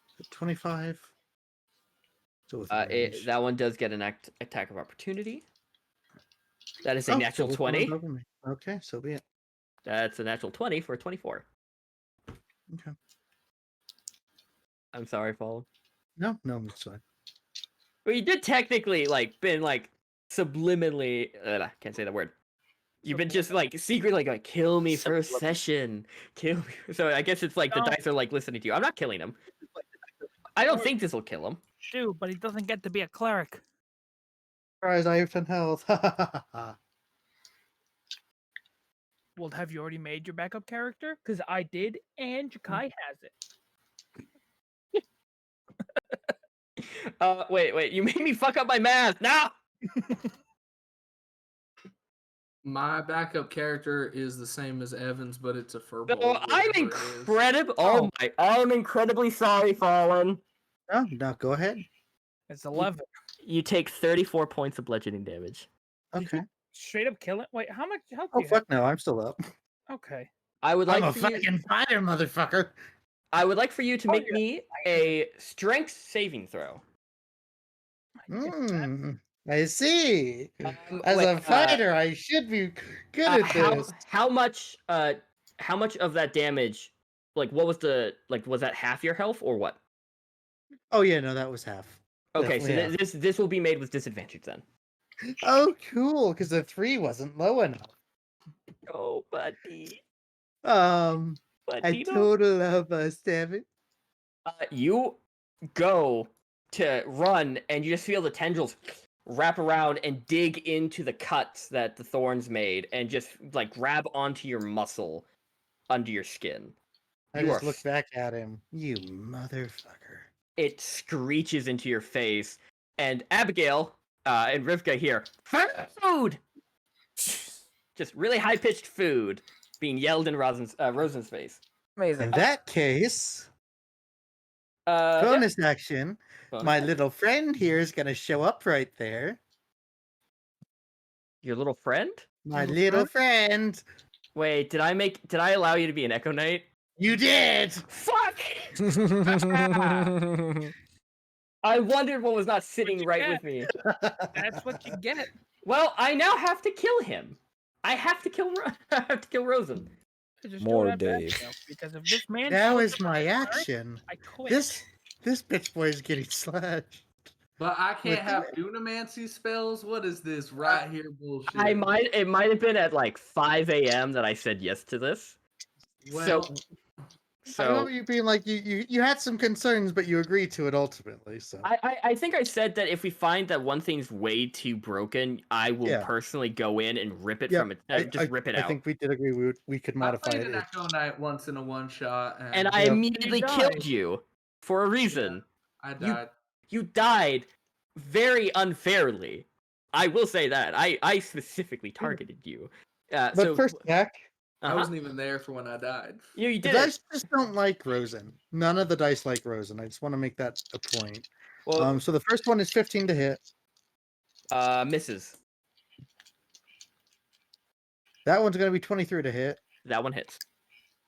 So 25. So with range. That one does get an attack of opportunity. That is a Oh, natural so with 20. one over me. Okay, so be it. That's a natural 20 for a 24. Okay. I'm sorry, Fallen. No, it's fine. Well, you did technically been subliminally. Can't say that word. You've been just secretly like kill me for a session, kill me. So I guess it's like the No. dice are listening to you. I'm not killing him. I don't think this will kill him. Dude, but he doesn't get to be a cleric. Surprise, I have 10 health. Well, have you already made your backup character? Because I did, and Jakai has it. Wait. You made me fuck up my math. No. My backup character is the same as Evan's, but it's a furbolg. No, I'm incredible. Oh my! I'm incredibly sorry, Fallen. No, go ahead. It's 11. You take 34 points of bludgeoning damage. Okay. Straight up kill it? Wait, how much health Oh, do you fuck no, I'm still up. have? Okay. I would like I'm a for you. fucking fighter, motherfucker. I would like for you to Oh, make yeah. me a strength saving throw. I see. As a fighter, I should be good at this. How much of that damage? Like, what was was that half your health or what? Oh yeah, no, that was half. Okay, Definitely so this will be made with disadvantage then. Oh, cool, because the 3 wasn't low enough. Oh, buddy. A Buddy, total of 7. You go to run, and you just feel the tendrils wrap around and dig into the cuts that the thorns made, and just grab onto your muscle under your skin. I just look back at him. You motherfucker. It screeches into your face, and Abigail and Rivka hear food. Just really high pitched food being yelled in Rosen's face. Amazing. In that case, bonus action. My little friend here is gonna show up right there. Your little friend? My little friend. Wait, did I allow you to be an Echo Knight? You did. Fuck! I wondered what was not sitting right with me. That's what you get. Well, I now have to kill him. I have to kill Rosen. I just More don't have Dave. that because if this man. Now shows is up my at work, action. I quit. This bitch boy is getting slashed. But I With can't have Dunamancy spells? What is this right here bullshit? It might have been at like 5 a.m. that I said yes to this. Well, I remember you being like you had some concerns, but you agreed to it ultimately. So I think I said that if we find that one thing's way too broken, I will Yeah. personally go in and rip it Yeah, from it. Rip it I out. think we did agree we could I modify played it. an Echo Knight once in a one shot, And I Yep. immediately You killed died. you for a reason. I You- died. You died very unfairly. I will say that. I specifically targeted you. But So first, Jack, I wasn't even there for when I died. you the did it. dice just don't like Rosen. None of the dice like Rosen. I just want to make that a point. Well, So the first one is 15 to hit. Misses. That one's going to be 23 to hit. That one hits.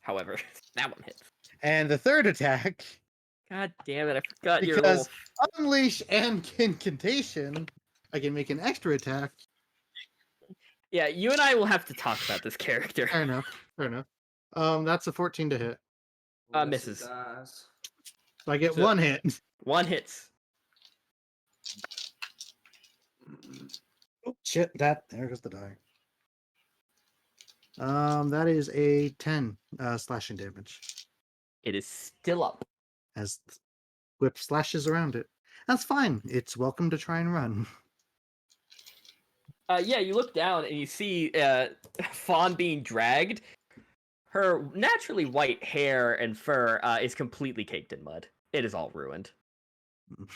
However, that one hits. And the third attack, God damn it! I forgot your because little. Unleash and Incantation, I can make an extra attack. Yeah, you and I will have to talk about this character. Fair enough. Fair enough. That's a 14 to hit. Misses. Dies. So I get So- one hit. One hits. Oh, shit, there goes the die. That is a 10 slashing damage It is still up. as whip slashes around it. That's fine. It's welcome to try and run. Yeah, you look down and you see Fawn being dragged. Her naturally white hair and fur is completely caked in mud. It is all ruined.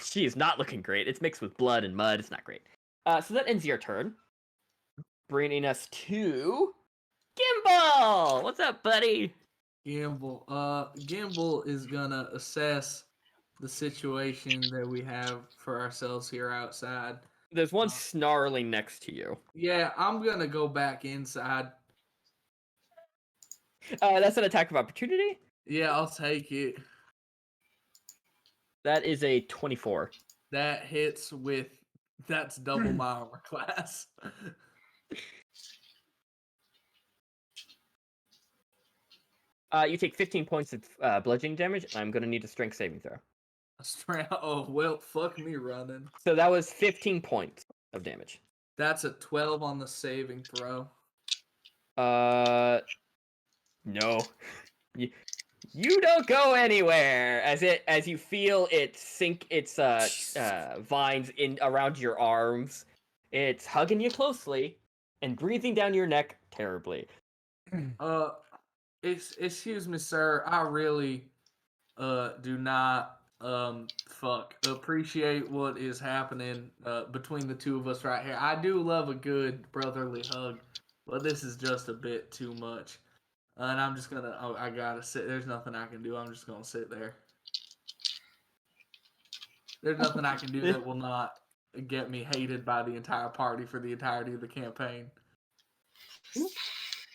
She is not looking great. It's mixed with blood and mud. It's not great. So that ends your turn. Bringing us to Gimbal. What's up, buddy? Gimbal. Gimbal is gonna assess the situation that we have for ourselves here outside. There's one snarling next to you. Yeah, I'm gonna go back inside. That's an attack of opportunity. Yeah, I'll take it. That is a 24. That hits with. That's double my armor class. You take 15 points of bludgeoning damage. I'm going to need a strength saving throw. Oh, well, fuck me running. So that was 15 points of damage. That's a 12 on the saving throw. No. You don't go anywhere as you feel it sink its vines in around your arms. It's hugging you closely and breathing down your neck terribly. Excuse me, sir. I really do not appreciate what is happening between the two of us right here. I do love a good brotherly hug, but this is just a bit too much. And I'm just gonna. Oh, I gotta sit. There's nothing I can do. I'm just gonna sit there. There's nothing I can do that will not get me hated by the entire party for the entirety of the campaign.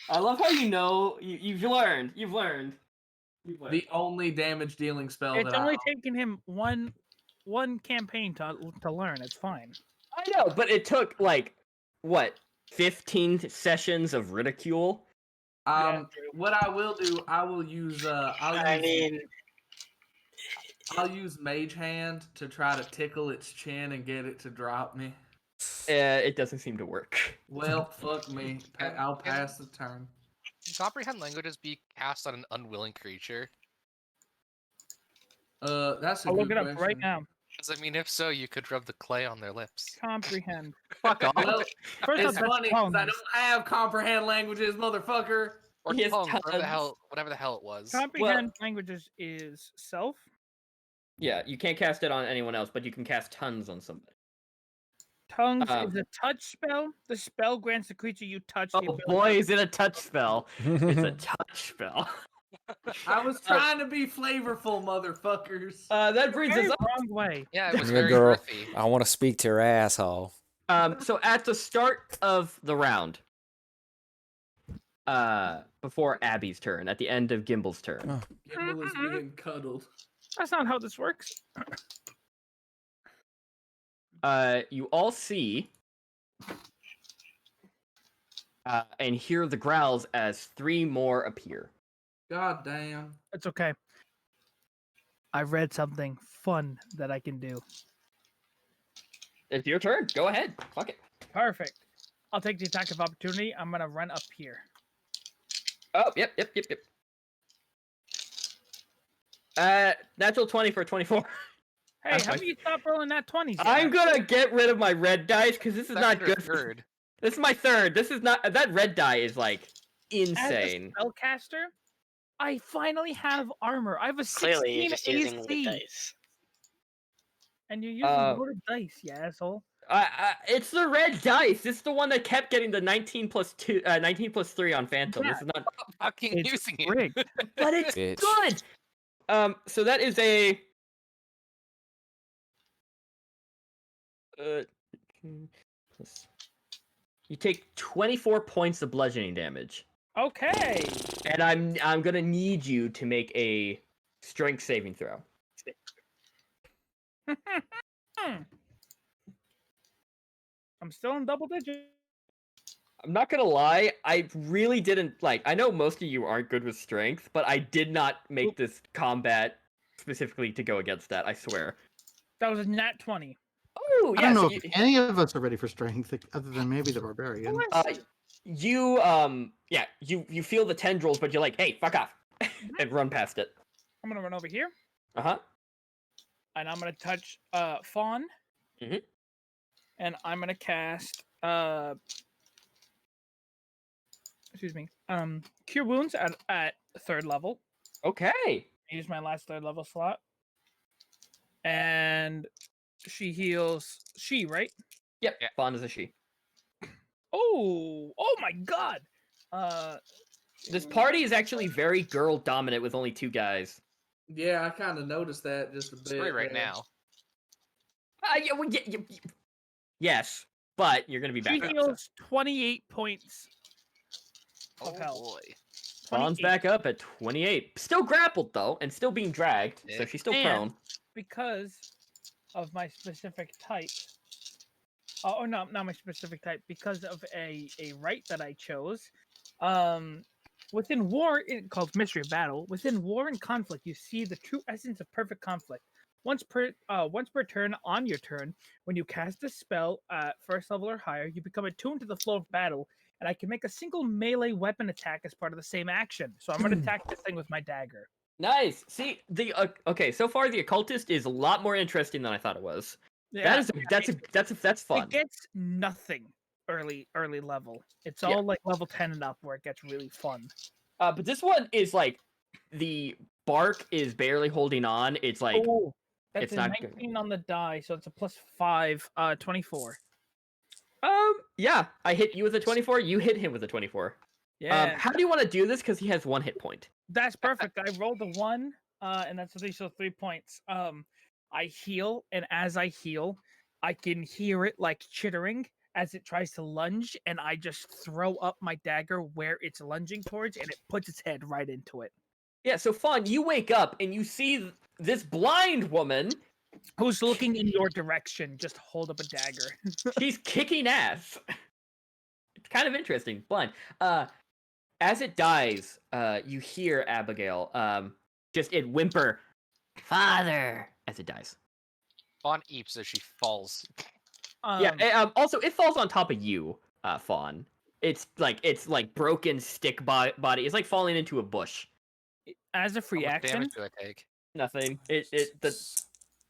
I love how you know you've learned. You've learned. The only damage dealing spell It's that only taken him one campaign to learn. It's fine. I know, but it took like what 15 sessions of ridicule. What I will do, I will use I'll use Mage Hand to try to tickle its chin and get it to drop me. It doesn't seem to work. Well, fuck me. I'll pass the turn. Can comprehend languages be cast on an unwilling creature? That's a I'll good look it up question. right now. Because I mean, if so, you could rub the clay on their lips. Comprehend. Fuck off. Well, First it's off, funny because I don't have comprehend languages, motherfucker. Or He has tongue, whatever tons. the hell it was. comprehend languages is self. Yeah, you can't cast it on anyone else, but you can cast tons on somebody. Tongues is a touch spell. The spell grants the creature you touch the Oh ability. boy, is it a touch spell? It's a touch spell. I was trying to be flavorful, motherfuckers. That brings Very us up. wrong way. Yeah, it was Yeah, very girl. earthy. I want to speak to her asshole. So at the start of the round, before Abby's turn, at the end of Gimbal's turn, Oh. Gimbal is being cuddled. That's not how this works. you all see and hear the growls as 3 more appear. God damn. It's okay. I read something fun that I can do. It's your turn. Go ahead. Fuck it. Perfect. I'll take the attack of opportunity. I'm gonna run up here. Oh, yep. Natural 20 for 24. Hey, That's how my- about you stop rolling that 20s? I'm gonna get rid of my red dice because this is not Second or good. third. This is my third. This is not. That red die is like As insane. a spellcaster, I finally have armor. I have a 16 Clearly, you're just using the AC. dice. And you're using loaded dice, you asshole. It's the red dice. This is the one that kept getting the 19 plus 2, 19 plus 3 on Phantom. Yeah. This is not, Fucking It's using it. rigged. but it's Bitch. good. So that is a. You take 24 points of bludgeoning damage, Okay. and I'm gonna need you to make a strength saving throw. I'm still in double digits. I'm not gonna lie, I really didn't like. I know most of you aren't good with strength, but I did not make this combat specifically to go against that. I swear. That was a nat 20. Oh, I yeah. don't know So if any of us are ready for strength, other than maybe the barbarian. you feel the tendrils, but you're like, hey, fuck off, and run past it. I'm gonna run over here, Uh-huh. and I'm gonna touch Fawn. Mhm. And I'm gonna cast excuse me, Cure Wounds at 3rd level. Okay. Use my last 3rd level slot. And she heals right? Yep. Yeah. Fawn is a she. Oh my god. This party is actually very girl dominant with only 2 guys. Yeah, I kind of noticed that just a bit. Three right there. now. Yes, but you're gonna be she back up. heals 28 points. Oh hell. boy. Fawn's 28. back up at 28. Still grappled though, and still being dragged, so Yeah. she's still And prone. because of my specific type. No, not my specific type. Because of a right that I chose. Within war, called Mystery of Battle, within war and conflict, you see the true essence of perfect conflict. Once per turn on your turn, when you cast a spell at 1st level or higher, you become attuned to the flow of battle, and I can make a single melee weapon attack as part of the same action. So I'm going to attack this thing with my dagger. Nice. See the okay. So far, the occultist is a lot more interesting than I thought it was. Yeah, That's fun. it gets nothing early level. It's Yeah. all like level 10 and up where it gets really fun. But this one is like the bark is barely holding on. It's like Oh, that's it's a not good. 19 on the die, so it's a +5, 24. Yeah, I hit you with a 24. You hit him with a 24. Yeah, How do you want to do this? Because he has 1 hit point. that's perfect. I rolled a 1, and that's so 3 points. I heal, and as I heal, I can hear it like chittering as it tries to lunge, and I just throw up my dagger where it's lunging towards, and it puts its head right into it. Yeah. So Fawn, you wake up and you see this blind woman. Who's looking in your direction? Just hold up a dagger. She's kicking ass. It's kind of interesting. Blind. As it dies, you hear Abigail. Just it whimper, "Father," as it dies. Fawn eeps as she falls. Also, it falls on top of you, Fawn. It's like broken stick body. It's like falling into a bush. As a free How much action, damage do I take? Nothing.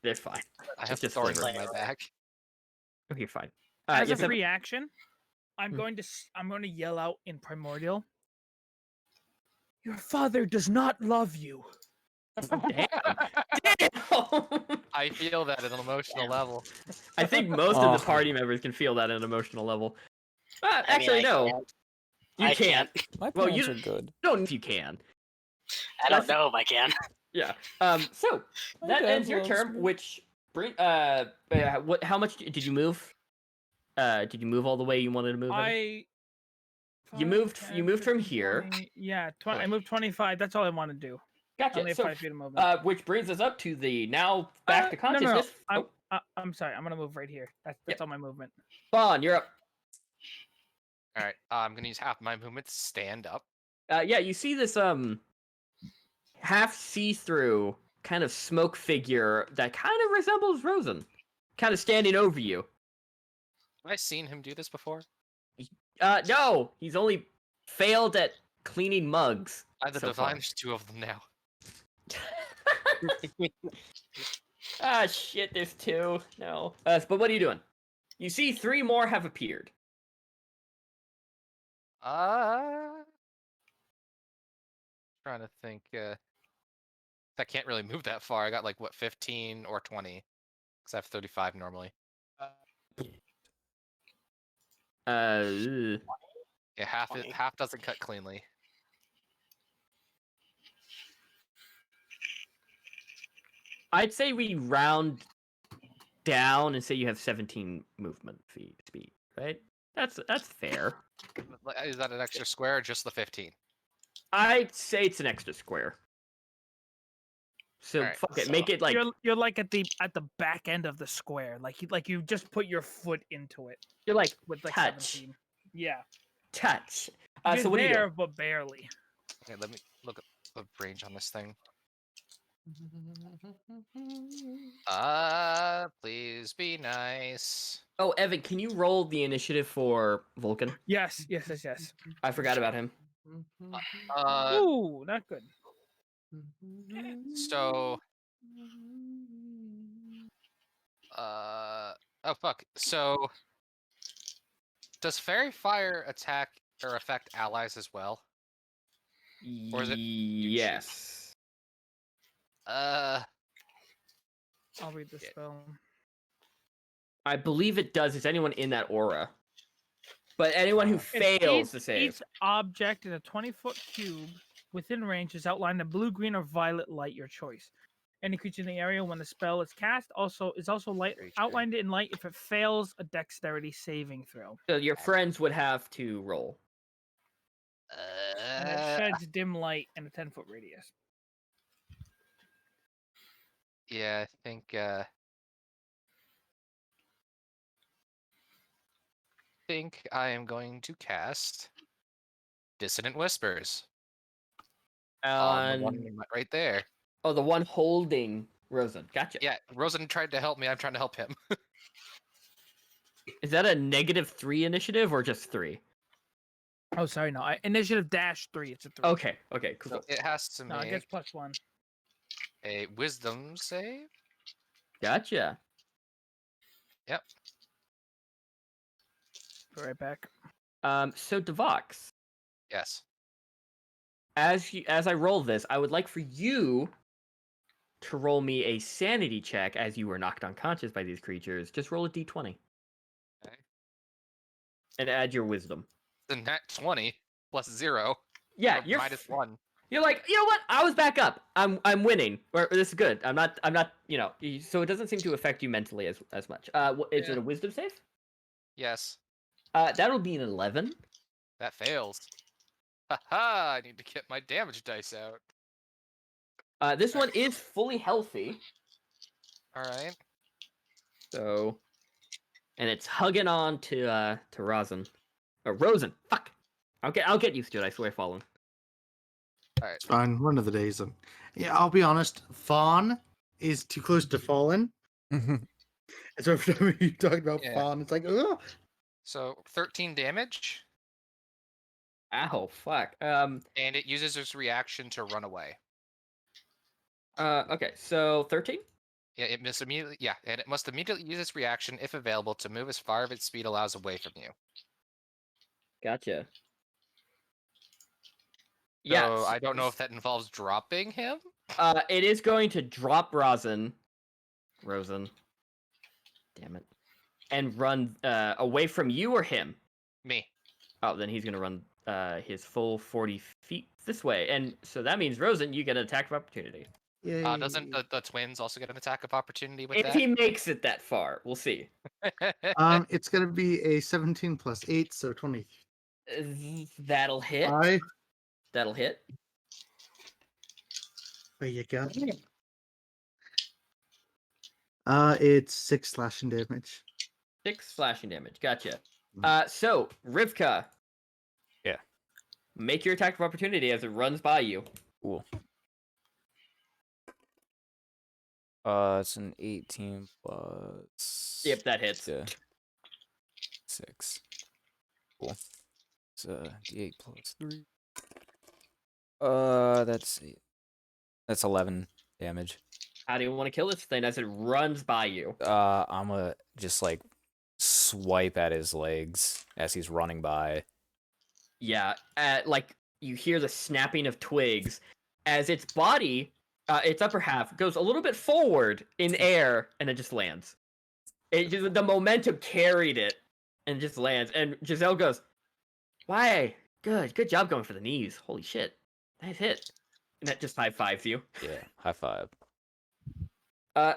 They're fine. I have just thorns flavor. on my back. Oh, you're fine. as Yes, a free action, I'm Hmm. going to yell out in Primordial. Your father does not love you. Damn. I feel that at an emotional level. I think most of Oh. the party members can feel that at an emotional level. I mean, Actually, I no. can't. You I can't. My Well, parents you- are good. No, if you can. I don't know if I can. Yeah. So My that dad ends your loves term. me. Which bring what? How much did you move? Did you move all the way you wanted to move? You moved from here. 20, yeah, 20, I Wait. moved 25. That's all I want to do. I Gotcha. only have So, 5 feet of movement. which brings us up to the now back to No, no, no. consciousness. I'm sorry. I'm gonna move right here. That's all my movement. Fawn, you're up. All right. I'm gonna use half my movement to stand up. Yeah, you see this half see-through kind of smoke figure that kind of resembles Rosen, kind of standing over you. Have I seen him do this before? No, he's only failed at cleaning mugs. Either so divine, far. there's two of them now. Ah, shit, there's two. No. But what are you doing? You see 3 more have appeared. Trying to think. I can't really move that far. I got like what 15 or 20, because I have 35 normally. Ugh. Yeah, half 20. half doesn't cut cleanly. I'd say we round down and say you have 17 movement speed, right? That's fair. Is that an extra square or just the 15? I'd say it's an extra square. So Alright, fuck it, so make it like You're like at the back end of the square, like you just put your foot into it you're like with like touch, 17. Yeah, touch. you're So what are you there doing? but barely. Okay, let me look at the range on this thing. Please be nice. Oh, Evan, can you roll the initiative for Vulcan? Yes. I forgot about him. Ooh, not good. So, oh fuck. So, does Fairy Fire attack or affect allies as well? Or is it Yes. I'll read the Yeah. spell. I believe it does. It's anyone in that aura. But anyone who fails to save. Each object in a 20-foot cube within range is outlined in blue, green, or violet light, your choice. Any creature in the area when the spell is cast is also outlined in light if it fails a dexterity saving throw. So your friends would have to roll. And it sheds dim light in a 10-foot radius. Yeah, I think I am going to cast Dissonant Whispers on the one right there. Oh, the one holding Rosen. Gotcha. Yeah, Rosen tried to help me. I'm trying to help him. Is that a -3 initiative or just 3? Oh, sorry, no. Initiative -3. It's a 3. Okay, cool. So it has to No, it gets make +1. a Wisdom save. Gotcha. Yep. Be right back. So Devox, Yes. as I roll this, I would like for you to roll me a sanity check as you were knocked unconscious by these creatures. Just roll a d20. Okay. And add your wisdom. The nat 20 plus 0. Yeah, or you're -1. You're like, you know what? I was back up. I'm winning. Or this is good. I'm not. So it doesn't seem to affect you mentally as much. Is it a wisdom save? Yes. That'll be an 11. That fails. Haha, I need to get my damage dice out. This one is fully healthy. Alright. So, and it's hugging on to Rosen. Or Rosen. Fuck. I'll get used to it. I swear, Fallen. Alright. It's fine. One of the days. Yeah, I'll be honest. Fawn is too close to Fallen. And so every time you talk about Fawn, it's like, ugh. So 13 damage. Ow, fuck. And it uses its reaction to run away. Okay, so 13? Yeah, it must immediately. Yeah, and it must immediately use its reaction, if available, to move as far as its speed allows away from you. Gotcha. So Yes. I don't know if that involves dropping him. It is going to drop Rosen. Damn it. And run away from you or him? Me. Oh, then he's gonna run his full 40 feet this way. And so that means, Rosen, you get an attack of opportunity. Doesn't the twins also get an attack of opportunity with If that? he makes it that far, we'll see. It's gonna be a 17 plus 8, so 20. That'll hit. That'll hit. There you go. It's 6 slashing damage. 6 slashing damage. Gotcha. So Rivka, make your attack of opportunity as it runs by you. Cool. It's an 18 plus. Yep, that hits. Yeah. 6. Cool. It's D8 plus 3. That's 8. That's 11 damage. How do you want to kill this thing as it runs by you? I'm gonna just like swipe at his legs as he's running by. Yeah, like you hear the snapping of twigs as its body, its upper half, goes a little bit forward in air and it just lands. The momentum carried it and it just lands. And Giselle goes, "Why? Good job going for the knees. Holy shit, nice hit." And that just high fives you. Yeah, high five.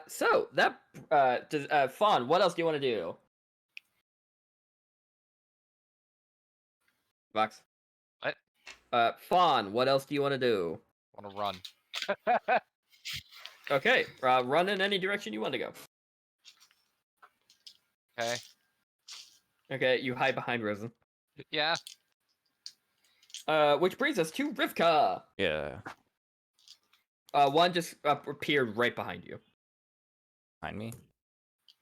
So that Fawn, what else do you want to do? Vox. What? Fawn, what else do you want to do? Want to run? Okay, run in any direction you want to go. Okay. Okay, you hide behind Rosen. Yeah. Which brings us to Rivka. Yeah. One just appeared right behind you. Behind me?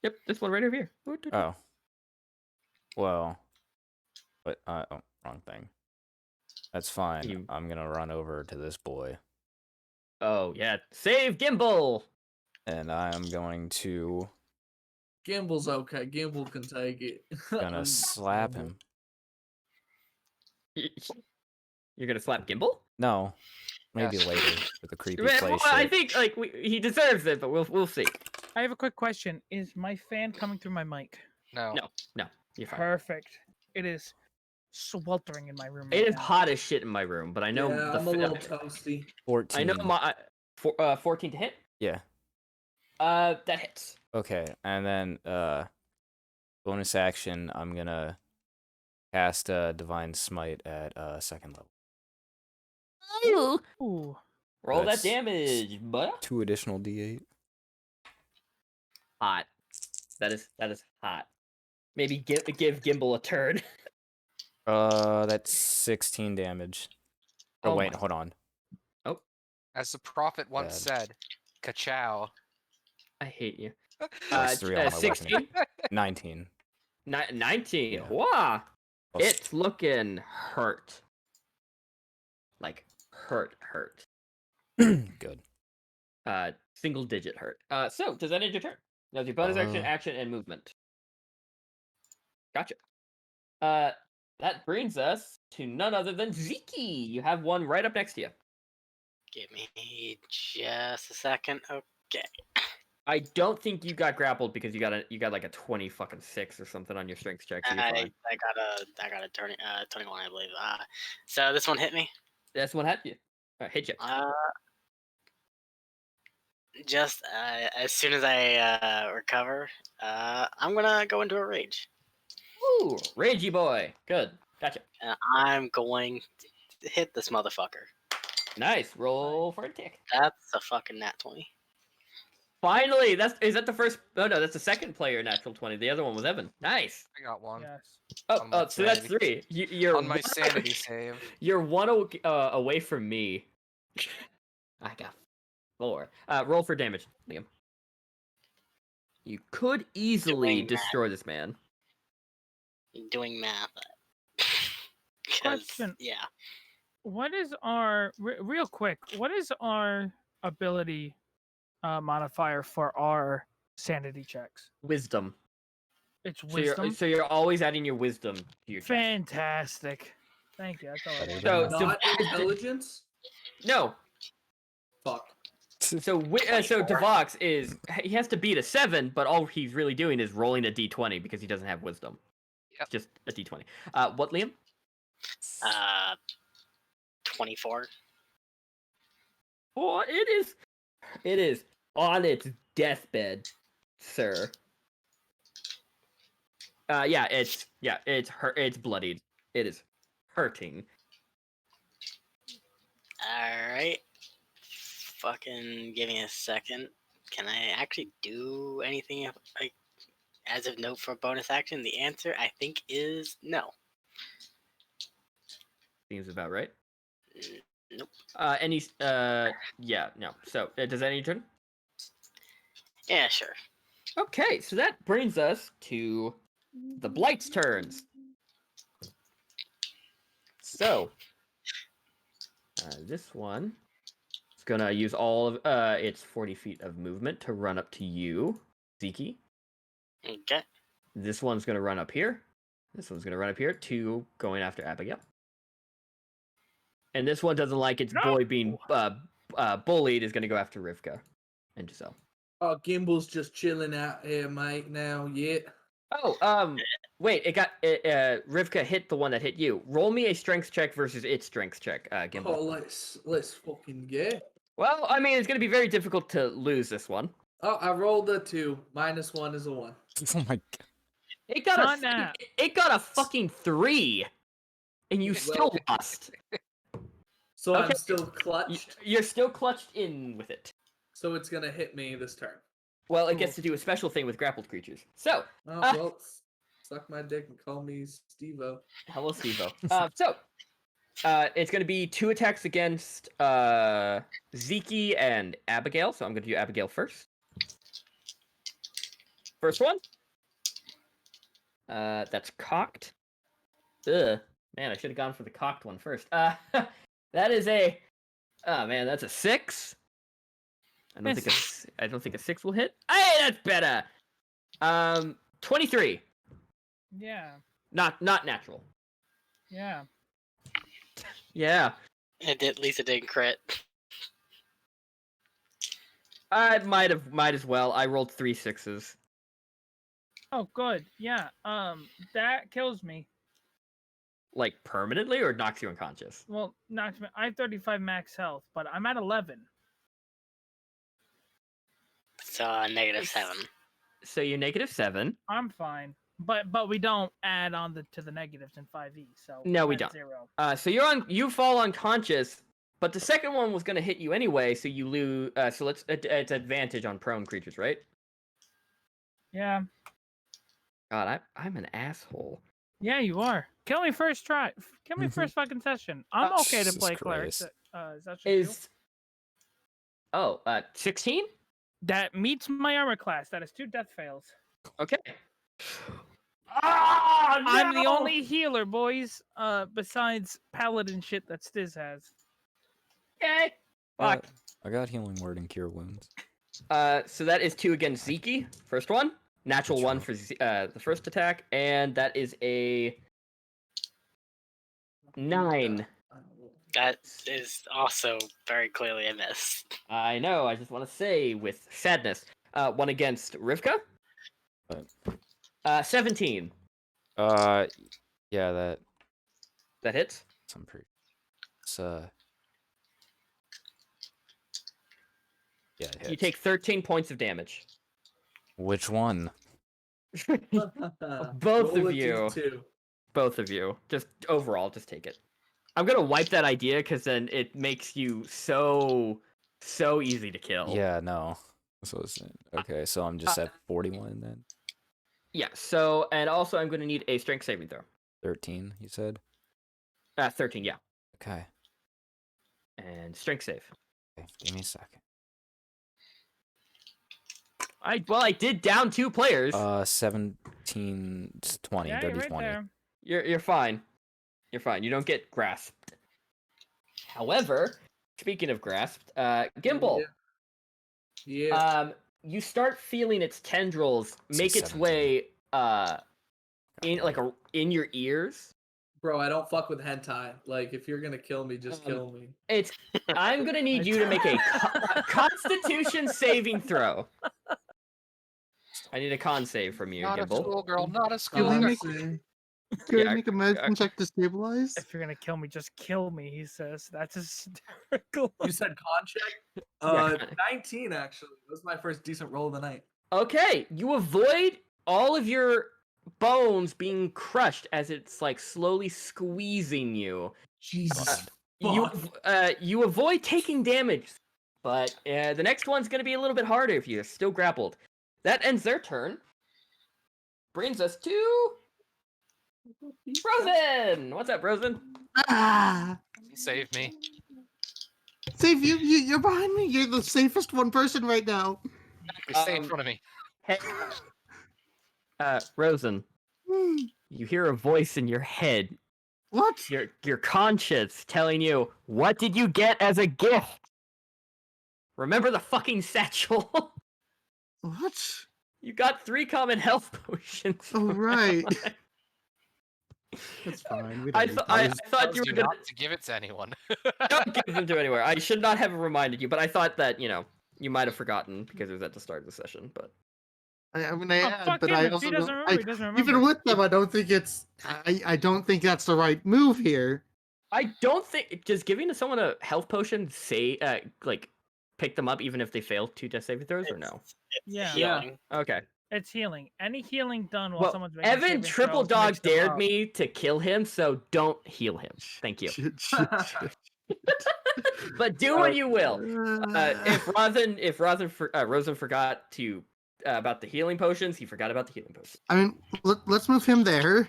Yep, this one right over here. Oh. Well. But, oh, wrong thing. That's fine. I'm gonna run over to this boy. Oh, yeah. Save Gimbal! And I'm going to... Gimbal's okay. Gimbal can take it. Gonna slap him. You're gonna slap Gimbal? No. Maybe Yes. later with the creepy Well, play I shit. think like he deserves it, but we'll see. I have a quick question. Is my fan coming through my mic? No. No, you're fine. Perfect. It is sweltering in my room. It right is now. hot as shit in my room, but I know Yeah, I'm a little toasty. 14. I know my 14 to hit. Yeah. That hits. Okay, and then bonus action, I'm gonna cast Divine Smite at second level. Ooh. Roll That's that damage, but 2 additional D8. hot. That is hot. Maybe give Gimbal a turn. That's 16 damage. Oh, Oh wait, my- hold on. As the prophet once Bad. said, "Ka-chow." I hate you. Plus 3 on my 16? weapon. 19. 19. Yeah. Wah! Plus- It's looking hurt. Like hurt. Good. Single digit hurt. So does that end your turn? That was your bonus action, and movement. Gotcha. That brings us to none other than Ziki. You have one right up next to you. Give me just a second. Okay. I don't think you got grappled because you got like a 20 fucking 6 or something on your strength check. So you're I fine. got a 21, I believe. So this one hit me. That's what hit you. Hit you. Just as soon as I recover, I'm gonna go into a rage. Ooh, ragey boy. Good. Gotcha. And I'm going to hit this motherfucker. Nice. Roll for a tick. That's a fucking nat 20. Finally, is that the first? Oh no, that's the second player natural 20. The other one was Evan. Nice. I got one. Yes. On my So that's sanity. 3. You're On my sanity save. You're one away from me. I got 4. Roll for damage, Liam. You could easily Doing that. destroy this man. Doing math. 'Cause, Question. yeah. What is our real quick? What is our ability modifier for our sanity checks? Wisdom. It's So you're, wisdom. so you're always adding your wisdom to your check. Fantastic. Thank you. That's all I wanted. So, Not intelligence? No. Fuck. So Devox he has to beat a 7, but all he's really doing is rolling a d20 because he doesn't have wisdom. Yep. Just a d20. What, Liam? 24. Oh, it is on its deathbed, sir. It's bloodied. It is hurting. Alright. Fucking give me a second. Can I actually do anything like as of note for bonus action? The answer I think is no. Seems about right. Nope. Any? Yeah, no. So does that end your turn? Yeah, sure. Okay, so that brings us to the Blight's turns. So, this one is gonna use all of its 40 feet of movement to run up to you, Zeke. Okay. This one's gonna run up here. This one's gonna run up here to going after Abigail. And this one doesn't like its boy being bullied. Is gonna go after Rivka and Giselle. Oh, Gimbal's just chilling out here, mate. Now, yeah. Oh, wait. Rivka hit the one that hit you. Roll me a strength check versus its strength check, Gimbal. Oh, let's fucking get. Well, I mean, it's gonna be very difficult to lose this one. Oh, I rolled a 2. -1 is a 1. Oh my god. It got Not a now. it got a fucking 3, and you still lost. So Okay. I'm still clutched. You're still clutched in with it. So it's gonna hit me this turn. Well, it gets to do a special thing with grappled creatures. So, Oh, well, suck my dick and call me Steve-O. hello, Steve-O. It's going to be 2 attacks against Zeke and Abigail. So I'm going to do Abigail first. First one. That's cocked. Ugh. Man, I should have gone for the cocked one first. That is a... Oh, man, that's a 6. I don't think a 6 will hit. Hey, that's better. 23. Yeah. Not natural. Yeah. Yeah. At least it didn't crit. I might as well. I rolled 3 6s. Oh, good. Yeah. That kills me. Like permanently, or knocks you unconscious? Well, knocks me. I have 35 max health, but I'm at 11. So -7. So you're -7. I'm fine. But we don't add on to the negatives in 5e. So No, we I'm at don't. 0. So you fall unconscious, but the second one was gonna hit you anyway, so you lose. So it's advantage on prone creatures, right? Yeah. God, I'm an asshole. Yeah, you are. Kill me first try. Kill me first fucking session. I'm okay to Jesus play cleric. Christ. Is that you? 16? That meets my armor class. That is 2 death fails. Okay. Ah, no! I'm the only healer, boys. Besides paladin shit that Stiz has. Okay. Fuck. I got healing word and cure wounds. So that is 2 against Zeke. First one. Natural 1 for the first attack, and that is a 9. That is also very clearly a miss. I know. I just want to say with sadness. 1 against Rivka. 17. Yeah, That hits. I'm pretty. It's yeah, it hits. You take 13 points of damage. Which one? Both of you. Both of you. Just overall, just take it. I'm gonna wipe that idea because then it makes you so easy to kill. Yeah, no. So it's okay. So I'm just at 41 then. Yeah. So and also I'm gonna need a strength saving throw. 13, you said. 13. Yeah. Okay. And strength save. Okay, give me a second. I did down 2 players. 17, 20, Yeah, dirty you're right 20. there. You're fine. You're fine. You don't get grasped. However, speaking of grasped, Gimbal. Yeah. You start feeling its tendrils make its 17. way in your ears. Bro, I don't fuck with hentai. Like, if you're gonna kill me, just kill me. I'm gonna need you to make a Constitution saving throw. I need a con save from you, Not a Gimbal. schoolgirl, not a Can we schoolgirl. Can I make a medicine check to stabilize? If you're gonna kill me, just kill me. He says that's hysterical. You said con check? Yeah. 19 actually. That was my first decent roll of the night. Okay, you avoid all of your bones being crushed as it's like slowly squeezing you. Jesus. You avoid taking damage, but the next one's gonna be a little bit harder if you're still grappled. That ends their turn. Brings us to Frozen! What's up, Frozen? Ah, Save me. save you. You're behind me. You're the safest one person right now. Stay in front of me. Hey, Frozen, you hear a voice in your head. What? Your conscience telling you, what did you get as a gift? Remember the fucking satchel? What? You got 3 common health potions. Oh, right. That's fine. We don't I need thought Tells you you were gonna not to give it to anyone. don't give them to anywhere. I should not have reminded you, but I thought that, you might have forgotten because it was at the start of the session, but I mean, I had, fuck but him. I If also he doesn't don't, remember, he doesn't remember. even with them, I don't think it's. I don't think that's the right move here. I don't think just giving someone a health potion pick them up even if they fail 2 death saving throws or no? Yeah. Healing. Okay. It's healing. Any healing done while Well, someone's making Evan saving triple throws dog makes them dared up. me to kill him, so don't heal him. Thank you. But do what you will. If Rosen forgot to about the healing potions, he forgot about the healing potions. I mean, let's move him there.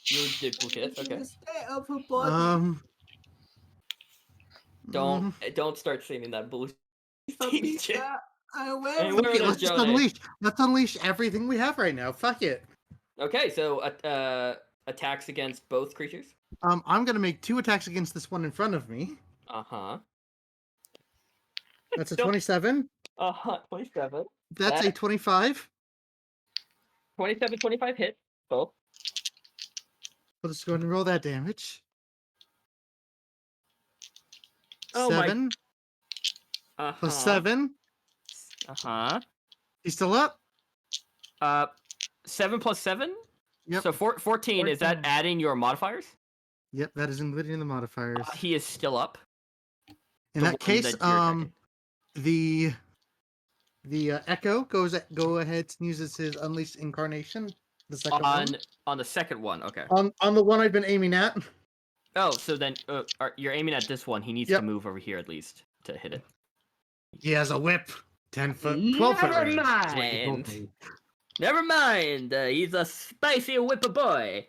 You did bullshit. Okay. Don't start singing that bullshit. I will. Hey, Fuck where it, is let's just Johnny? let's unleash everything we have right now. Fuck it. Okay, so attacks against both creatures. I'm gonna make 2 attacks against this one in front of me. Uh-huh. That's a 27. 27. That's a 25. 27, 25 hit. Both. Let's go ahead and roll that damage. Oh my- 7 Uh-huh. plus 7. Uh-huh. He's still up? 7 plus 7? Yep. So 14, is that 14. adding your modifiers? Yep, that is including the modifiers. He is still up. In the that one case, that you're attacking. the Echo go ahead and uses his Unleashed Incarnation. The second one. On the second one, okay. On the one I've been aiming at. Oh, so then you're aiming at this one. He needs Yep. to move over here at least to hit it. He has a whip. 10 foot, 12 foot Never range. That's what he told mind. me. Never mind. He's a spicy whipper boy.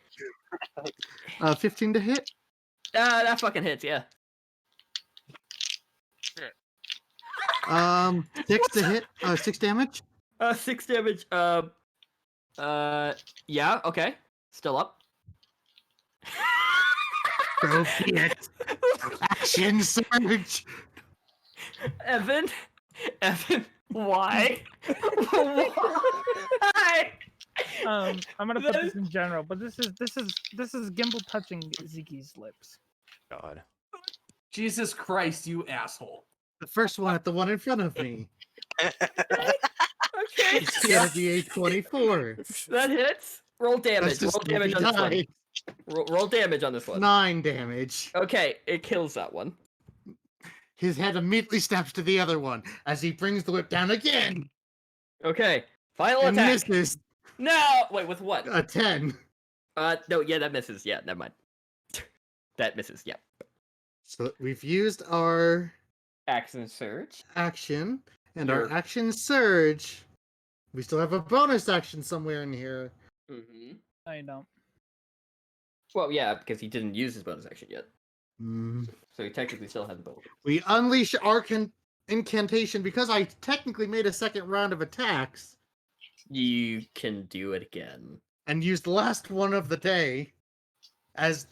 15 to hit. That fucking hits, yeah. 6 to hit. 6 damage. 6 damage. Yeah, okay. Still up. Go it. Action surge. Evan, why? Why? I'm gonna put this in general, but this is Gimbal touching Zeki's lips. God. Jesus Christ, you asshole. The first one at the one in front of me. Okay. It's gonna be a 24. That hits. Roll damage. That's just Roll damage on this one. die. Roll damage on this one. 9 damage. Okay, it kills that one. His head immediately snaps to the other one as he brings the whip down again. Okay, final And attack. misses No, wait, with what? a 10. No, yeah, that misses. Yeah, never mind. That misses. Yeah. So we've used our Action surge. action and Your- our action surge. We still have a bonus action somewhere in here. Mm-hmm. I don't. Well, yeah, because he didn't use his bonus action yet, Mm. so he technically still has the bonus. We unleash our incantation because I technically made a second round of attacks You can do it again. and used the last one of the day as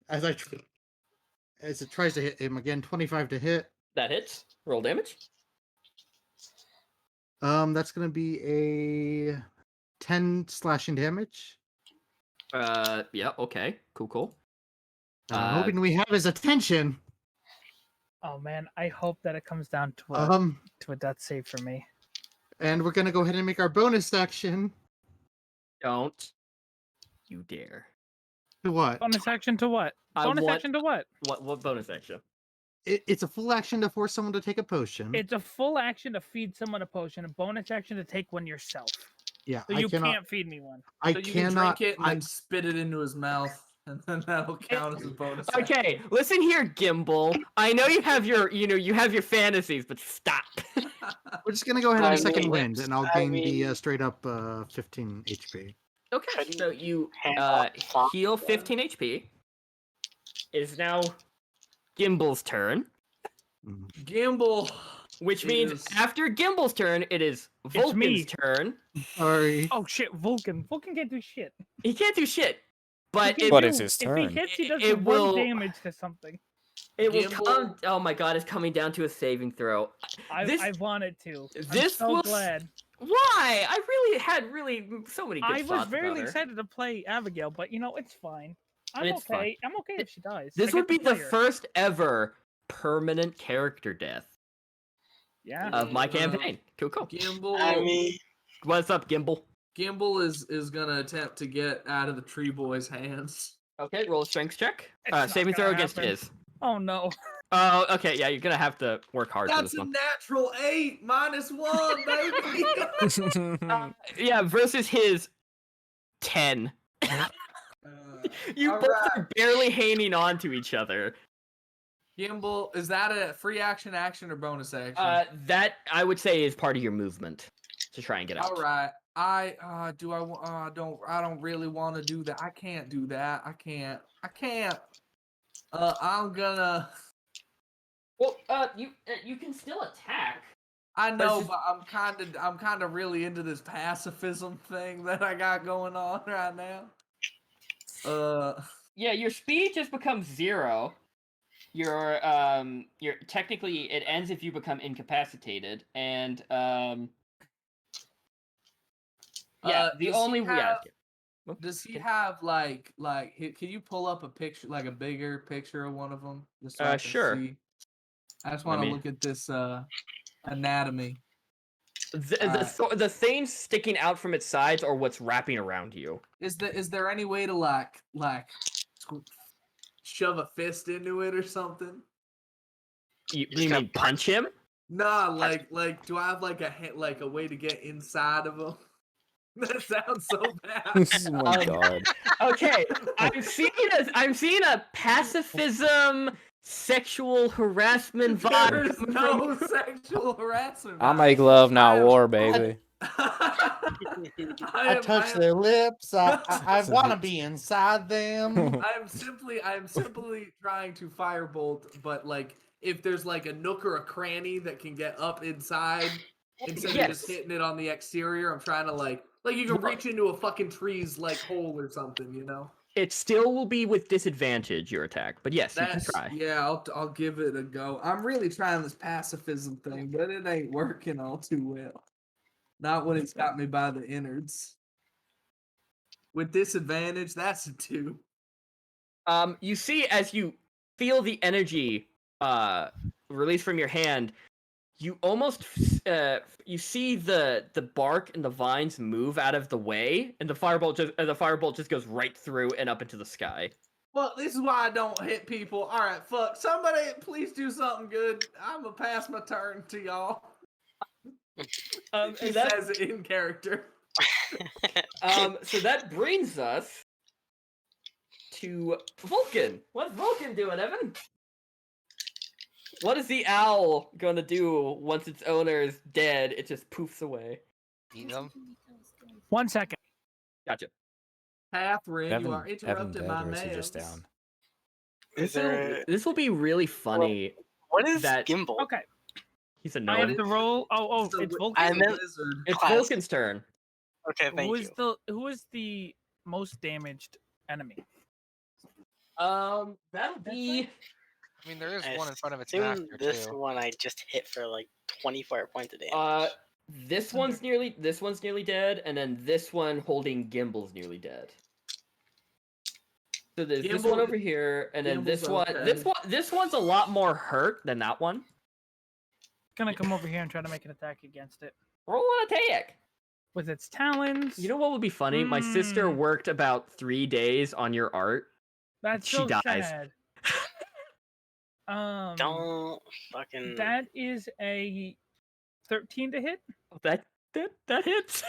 as it tries to hit him again. 25 to hit. That hits. Roll damage. That's gonna be a 10 slashing damage. Yeah. Okay. Cool. I'm hoping we have his attention. Oh man, I hope that it comes down to a death save for me. And we're gonna go ahead and make our bonus action. Don't you dare. To what? Bonus action to what? Bonus action to what? What bonus action? It's a full action to force someone to take a potion. It's a full action to feed someone a potion, a bonus action to take one yourself. Yeah, So I you cannot. can't feed me one. I So you cannot. can drink it and then spit it into his mouth, and then that'll count as a bonus. Okay, listen here, Gimbal. I know you have your fantasies, but stop. We're just gonna go ahead and I second mean, wind, and I'll I gain the mean- straight up 15 HP. Okay, Couldn't so you handle thought, heal though. 15 HP. It is now Gimble's turn, Gimbal. which means is- after Gimble's turn, it is Vulcan's me. turn. Sorry. Oh shit, Vulcan. Vulcan can't do shit. He can't do shit, but He it, can But do- it's his If he turn. hits, he does It one will- damage to something. it will Gimbal- come. Oh my god, it's coming down to a saving throw. This- I wanted to. this I'm so will glad. Why? I really had so many good I was thoughts very about her. excited to play Abigail, but you know it's fine. I'm It's fine. okay. I'm okay if she dies. This I would get be to the play her. first ever permanent character death Yeah. of my campaign. Cool. Gimbal. I mean, What's up, Gimbal? Gimbal is gonna attempt to get out of the tree boy's hands. Okay, roll a strength check. It's not Saving throw gonna against happen. his. Oh no. Oh, okay, yeah, you're gonna have to work hard for That's this a one. natural 8 -1, baby. Yeah, versus his 10. You both alright. are barely hanging on to each other. Gimbal, is that a free action, or bonus action? That I would say is part of your movement to try and get out. All right. I don't really want to do that. I can't do that. I can't. I'm gonna. Well, you can still attack. I know, it's but I'm kind of really into this pacifism thing that I got going on right now. Yeah, your speed just becomes 0. Your technically it ends if you become incapacitated, and the does only he have, yeah. Does he have like can you pull up a picture, like a bigger picture of one of them? Just so I can Sure. see? I just Let want to me- look at this anatomy. The things sticking out from its sides are what's wrapping around you. Is there any way to like shove a fist into it or something? You mean punch him? Nah, like do I have like a way to get inside of him? That sounds so bad. Oh my god. Okay, I'm seeing a pacifism, sexual harassment vibe. There's no sexual harassment. I make love, not war, baby. I touch their lips. I want to be inside them. I'm simply trying to firebolt, but like if there's like a nook or a cranny that can get up inside instead of just hitting it on the exterior, I'm trying to like you can reach into a fucking tree's like hole or something, you know? It still will be with disadvantage, your attack, but yes, you can try. Yeah, I'll give it a go. I'm really trying this pacifism thing, but it ain't working all too well. Not when it's got me by the innards. With disadvantage, that's a 2. You see, as you feel the energy release from your hand, you almost you see the bark and the vines move out of the way, and the firebolt just goes right through and up into the sky. Well, this is why I don't hit people. All right, fuck. Somebody please do something good. I'm gonna pass my turn to y'all. He says it in character. So that brings us to Vulcan. What's Vulcan doing, Evan? What is the owl gonna do once its owner is dead? It just poofs away. Eat them. 1 second. Gotcha. Catherine, you are Evan interrupting dead, my or is he just mans. down? This will be really funny. what is that- Gimbal? Okay. He's a I gnome. have to roll. Oh, It's a it's wi- Vulcan. I it's a meant- wizard. It's class. Vulcan's turn. Okay, thank you. Who is the most damaged enemy? That'll be. I mean, there is I one in front of its assume master this too. one I just hit for like 24 points of damage. This one's nearly dead, and then this one holding Gimbal's nearly dead. So there's this Gimbal- one over here, and then this Gimbal's one. okay. This one's a lot more hurt than that one. Gonna come over here and try to make an attack against it Roll an attack. with its talons. You know what would be funny? My sister Mm. worked about 3 days on your art. That's she so dies. sad. Don't fucking. That is a 13 to hit. That hits.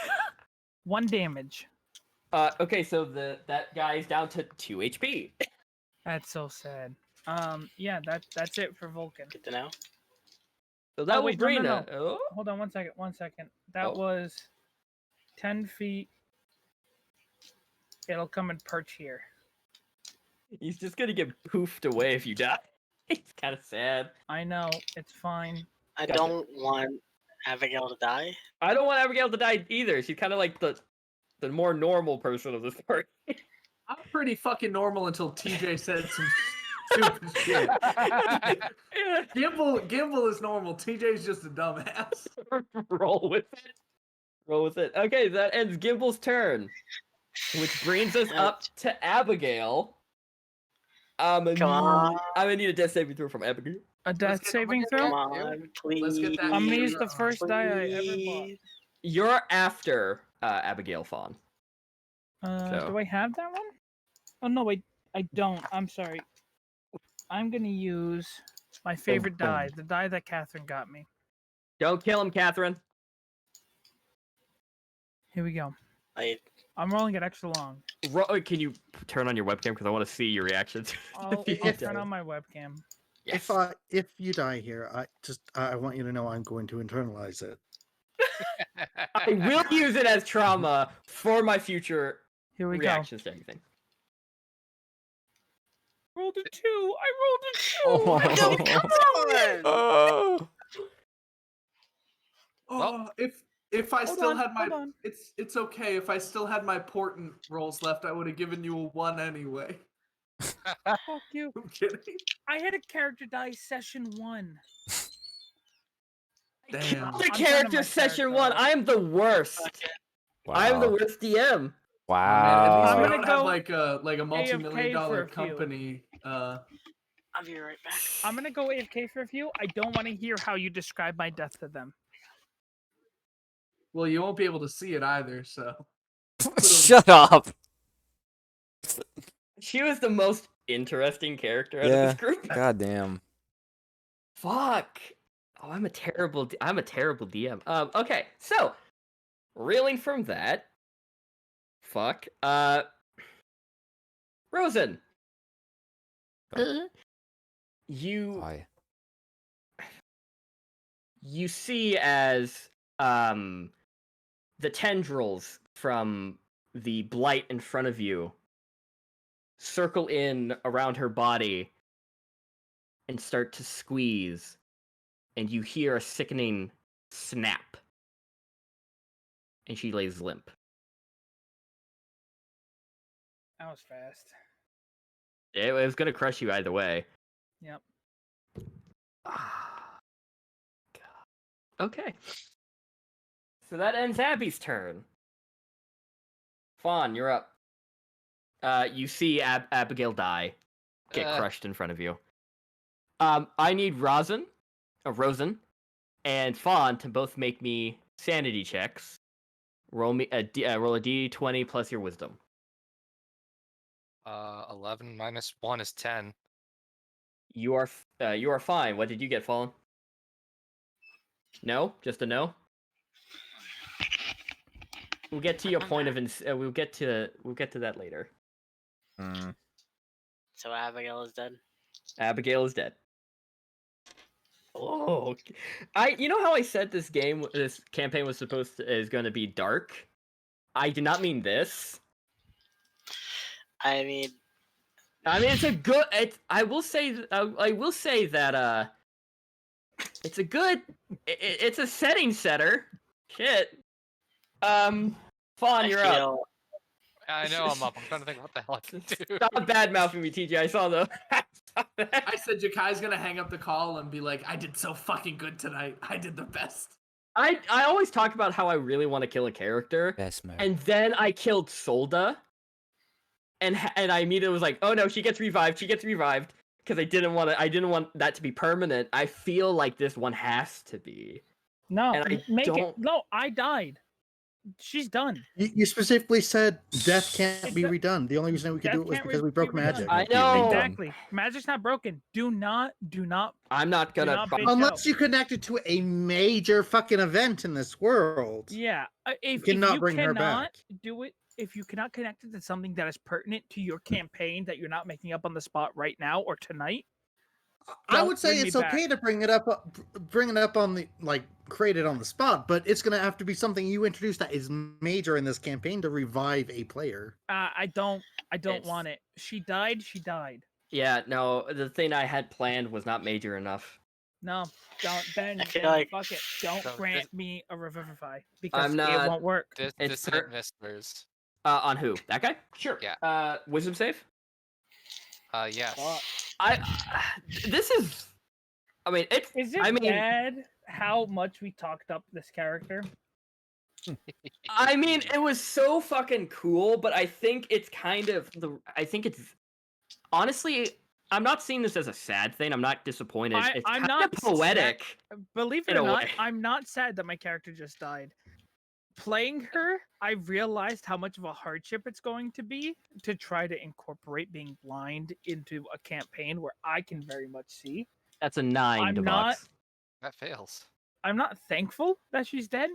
1 damage. Okay, so that guy's down to 2 HP. That's so sad. Yeah, that's it for Vulcan. Good to know. So that Oh, will wait, no, bring no, a. Oh, Hold on 1 second. 1 second. That Oh. was 10 feet. It'll come and perch here. He's just gonna get poofed away if you die. It's kind of sad. I know. It's fine. I Gotcha. don't want Abigail to die. I don't want Abigail to die either. She's kind of like the more normal person of this party. I'm pretty fucking normal until TJ said some stupid shit. Gimbal is normal. TJ's just a dumbass. Roll with it. Roll with it. Okay, that ends Gimbal's turn, which brings us up to Abigail. I'm gonna need a death saving throw from Abigail. A death saving Come throw? on, please. Let's get that. I'm gonna use the first die I ever bought. You're after Abigail Fawn. Do I have that one? Oh no, I don't. I'm sorry. I'm gonna use my favorite die, the die that Catherine got me. Don't kill him, Catherine. Here we go. I I'm rolling it extra long. Can you turn on your webcam because I want to see your reactions? I'll turn on my webcam. Yes. If you die here, I want you to know I'm going to internalize it. I will use it as trauma for my future Here we reactions to everything. Rolled a 2. I rolled a 2. Oh. come on. Oh. Oh, if I Hold still on, had my hold on. it's okay. If I still had my portent rolls left, I would have given you a 1 anyway. Fuck you. I'm kidding. I had a character die session 1. Damn. The I'm turning character my session character 1. off. I am the worst. I am the Wow. worst DM. Wow. At least I'm we gonna don't go have like a AFK multi-million dollar for a few. company. I'll be right back. I'm gonna go AFK for a few. I don't want to hear how you describe my death to them. Well, you won't be able to see it either. So Shut up. She was the most interesting character out of Yeah. this group. God damn. Fuck. Oh, I'm a terrible DM. Okay, so reeling from that. Fuck. Rosen. Why? You see as the tendrils from the blight in front of you circle in around her body and start to squeeze, and you hear a sickening snap, and she lays limp. That was fast. It was gonna crush you either way. Yep. Okay. So that ends Abby's turn. Fawn, you're up. You see Abigail die, get crushed in front of you. I need Rosen, and Fawn to both make me sanity checks. Roll a d20 plus your wisdom. 11 minus 1 is 10. You are fine. What did you get, Fawn? No, just a no. We'll get to your point of we'll get to that later. So Abigail is dead. Abigail is dead. Oh, you know how I said this campaign was is going to be dark? I did not mean this. I mean, it's a good. I will say that it's a good. It's a setting setter. Shit. Fawn, you're up. I know I'm up. I'm trying to think what the hell I can do. Stop bad mouthing me, TJ. I saw the. I said Jakai's gonna hang up the call and be like, "I did so fucking good tonight. I did the best." I always talk about how I really want to kill a character, Best mode. and then I killed Solda, and I immediately was like, "Oh no, she gets revived. She gets revived." Because I didn't want that to be permanent. I feel like this one has to be. No, And I make it. don't- No, I died. She's done. You specifically said death can't be Death- redone. The only reason we could Death do it was can't because we be broke redone. magic. I know. Exactly. Magic's not broken. Do not. I'm not gonna. not bitch Unless you connect it to a major fucking event in this world. Yeah. If cannot you bring her cannot back. do it, if you cannot connect it to something that is pertinent to your campaign that you're not making up on the spot right now or tonight, I Don't would say bring me it's okay back. to bring it up on the create it on the spot, but it's gonna have to be something you introduce that is major in this campaign to revive a player. I don't It's- want it. She died. She died. Yeah, no, the thing I had planned was not major enough. No, don't. Then, I feel then like- fuck it. Don't So grant this- me a revivify because not- it won't work. This It's Dissonant per- Whispers. On who? That guy? Sure. Yeah. Wisdom save? Yes. This is. I mean, it's. Is it I mean, bad how much we talked up this character? I mean, it was so fucking cool, but I think it's kind of the. I think it's honestly. I'm not seeing this as a sad thing. I'm not disappointed. It's I'm kind not of poetic. Believe it in or a not, way. I'm not sad that my character just died. Playing her, I realized how much of a hardship it's going to be to try to incorporate being blind into a campaign where I can very much see. That's a 9 I'm to not- box. That fails. I'm not thankful that she's dead.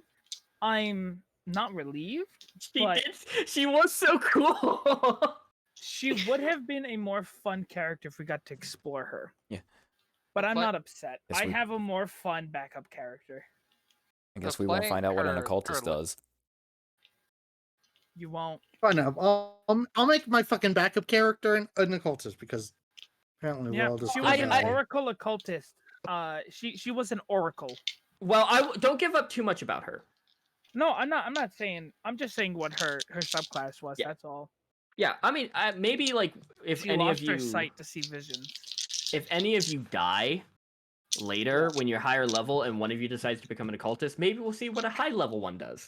I'm not relieved. But- She was so cool. She would have been a more fun character if we got to explore her. Yeah. But I'm But- not upset. Yes, I we- have a more fun backup character. I guess So we won't playing find out what an her- occultist her- does. You won't. Fine enough. I'll make my fucking backup character an occultist because apparently Yeah, we're all just. she gonna was an die. oracle occultist. She was an oracle. Well, don't give up too much about her. No, I'm not. I'm not saying. I'm just saying what her subclass was. Yeah. That's all. Yeah, I mean, maybe like if She any lost of you, her sight to see visions. if any of you die later when you're higher level and one of you decides to become an occultist, maybe we'll see what a high level one does.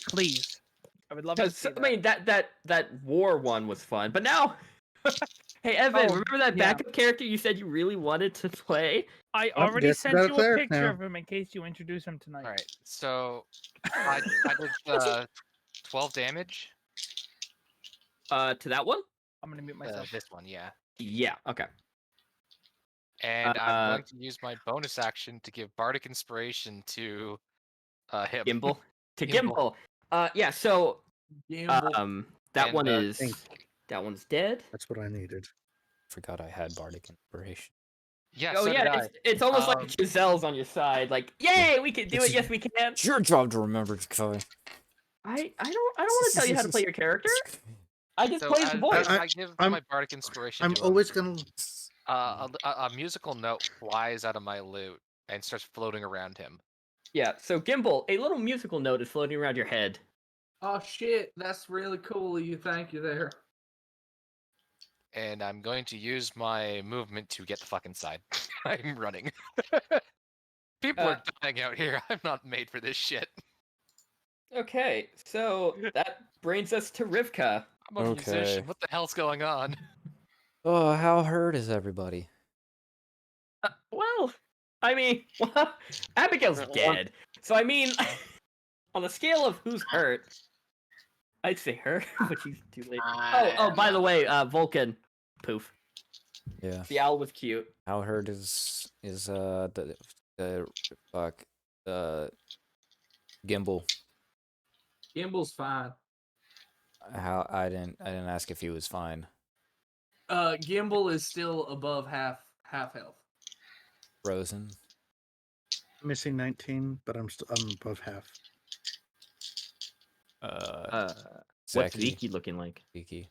Please, I would love to Because see I that. mean that war one was fun, but now, hey Evan, Oh, remember that yeah. backup character you said you really wanted to play? I Oh, already yes, sent better you a player picture now. of him in case you introduce him tonight. All right. So I did 12 damage. To that one? I'm gonna mute myself. This one, yeah. Yeah. Okay. And I'm going to use my bonus action to give Bardic Inspiration to him. Gimbal to Gimbal. Gimbal. Yeah. So Gimbal. that And, one uh, that one's dead. That's what I needed. Forgot I had bardic inspiration. Yeah. Oh so did yeah, I. it's almost Um, like Giselle's on your side. Like, yay, we can do it. It's- Yes, we can. It's your job to remember, Kai. I don't want to tell you how to play your character. I just So play as, the voice. as I give I'm- my Bardic Inspiration I'm to him, always gonna. a musical note flies out of my lute and starts floating around him. Yeah. So Gimbal, a little musical note is floating around your head. Oh shit, that's really cool of you. Thank you there. And I'm going to use my movement to get the fuck inside. I'm running. People are dying out here. I'm not made for this shit. Okay, so that brings us to Rivka. I'm a Okay. musician. What the hell's going on? Oh, how hurt is everybody? Well, I mean, Abigail's dead. So I mean, on the scale of who's hurt, I'd say her, but she's too late. Oh, by the way, Vulcan, poof. Yeah. The owl was cute. How hurt is the fuck Gimbal? Gimbal's fine. How I didn't ask if he was fine. Gimbal is still above half health. Rosen. Missing 19, but I'm above half. What's Zeki. Zeke looking like? Zeki.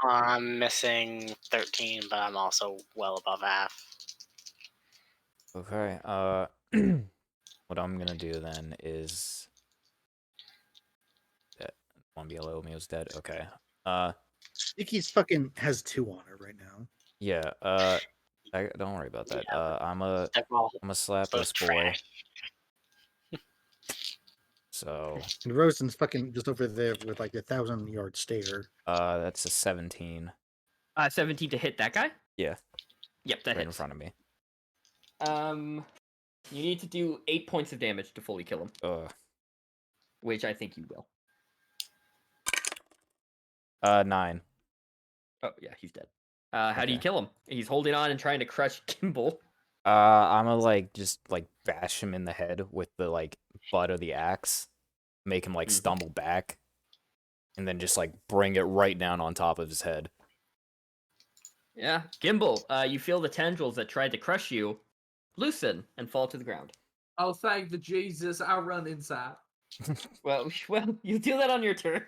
I'm missing 13, but I'm also well above half. Okay. What I'm gonna do then is one below me was dead. Okay. Nikki's fucking has 2 on her right now. Yeah. Don't worry about that. I'm They're all a slap both this boy. trash. So And Rosen's fucking just over there with like 1,000-yard stare. that's a 17 17 to hit that guy? Yeah. Yep, that right in hits. front of me. You need to do 8 points of damage to fully kill him, which I think you will. 9. Oh yeah, he's dead. How do you kill him? He's holding on and trying to crush Gimbal. I'm gonna just bash him in the head with the butt of the axe, make him stumble back, and then just bring it right down on top of his head. Yeah, Gimbal. You feel the tendrils that tried to crush you loosen and fall to the ground. Oh, thank the Jesus! I run inside. Well, you do that on your turn.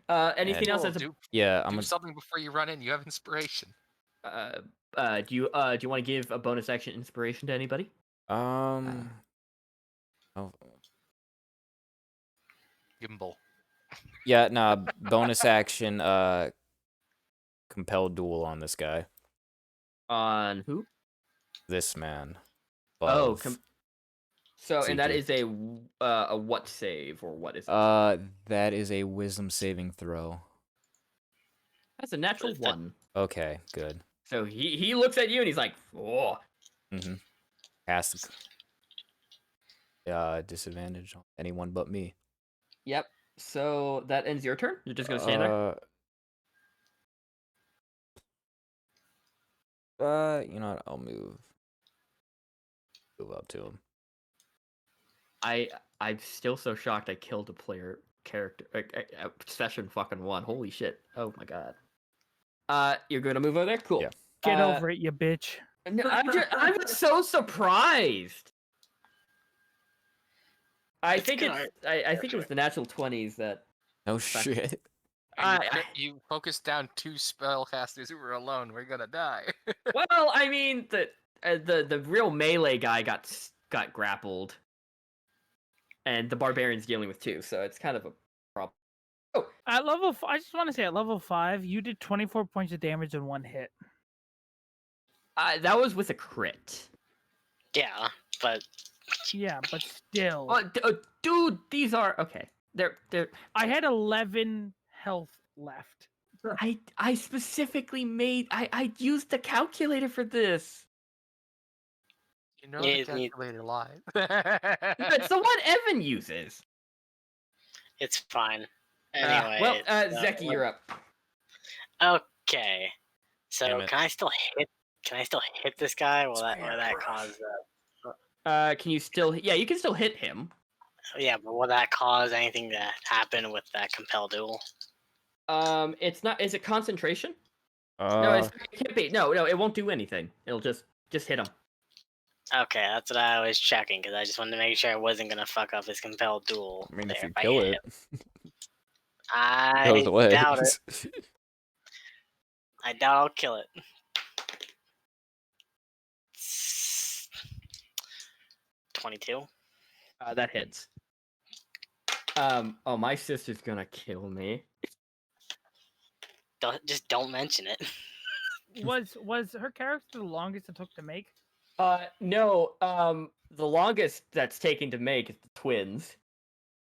Anything else? Well, That's Yeah, I'm do gonna. something before you run in. You have inspiration. do you want to give a bonus action inspiration to anybody? Oh, Gimbal. yeah, nah. Bonus action. Compelled duel on this guy. On who? This man. Oh, Above so and that Zeke. is a what save or what is it? That is a wisdom saving throw. That's a natural 1. Okay, good. So he looks at you and he's like, "Oh." Mm-hmm. Has disadvantage on anyone but me. Yep. So that ends your turn. You're just gonna stand there. You know what? I'll move up to him. I'm still so shocked I killed a player character session fucking 1. Holy shit. Oh my god. You're gonna move over there? Cool. Yeah. Get over it, you bitch. No, I'm so surprised. I think it was the natural 20s that. No shit. You focused down 2 spellcasters who were alone. We're gonna die. Well, I mean the real melee guy got grappled, and the barbarian's dealing with 2, so it's kind of a problem. Oh, At level, I just want to say at level 5, you did 24 points of damage in 1 hit. that was with a crit. Yeah, but Yeah, but still. Dude, these are okay. They're. I had 11 health left. I specifically made. I used the calculator for this. You know the calculator lies. It's the one Evan uses. it's fine. Anyway. Zeki, you're up. Okay. So Damn it. can I still hit this guy? Will that cause? Can you still? Yeah, you can still hit him. Yeah, but will that cause anything to happen with that compel duel? It's not. Is it concentration? No, Uh, it can't be. No, it won't do anything. It'll just hit him. Okay, that's what I was checking because I just wanted to make sure I wasn't gonna fuck up his compelled duel. I mean, if there you I kill hit it, him. I goes away. doubt it. I doubt I'll kill it. 22. That hits. Oh, my sister's gonna kill me. Just don't mention it. Was her character the longest it took to make? No. The longest that's taken to make is the twins.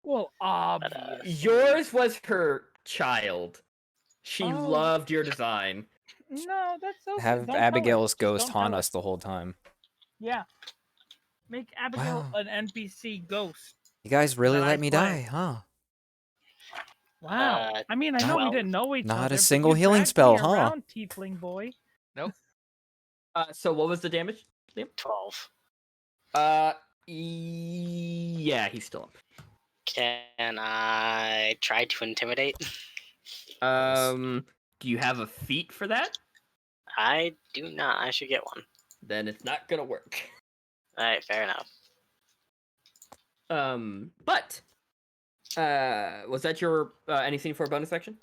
Well, obviously. Yours was her child. She loved your design. No, that's okay. Have Don't tell Abigail's her. ghost Don't haunt tell us the whole time. Yeah. Make Abigail Wow. an NPC ghost. You guys really That I let me play. die, huh? Wow. I mean, I know we 12. didn't know each other. Not a but single you healing dragged spell, me huh? around, tiefling boy. Nope. So what was the damage? 12. Yeah, he's still up. Can I try to intimidate? Do you have a feat for that? I do not. I should get one. Then it's not gonna work. Alright, fair enough. But was that your anything for a bonus action?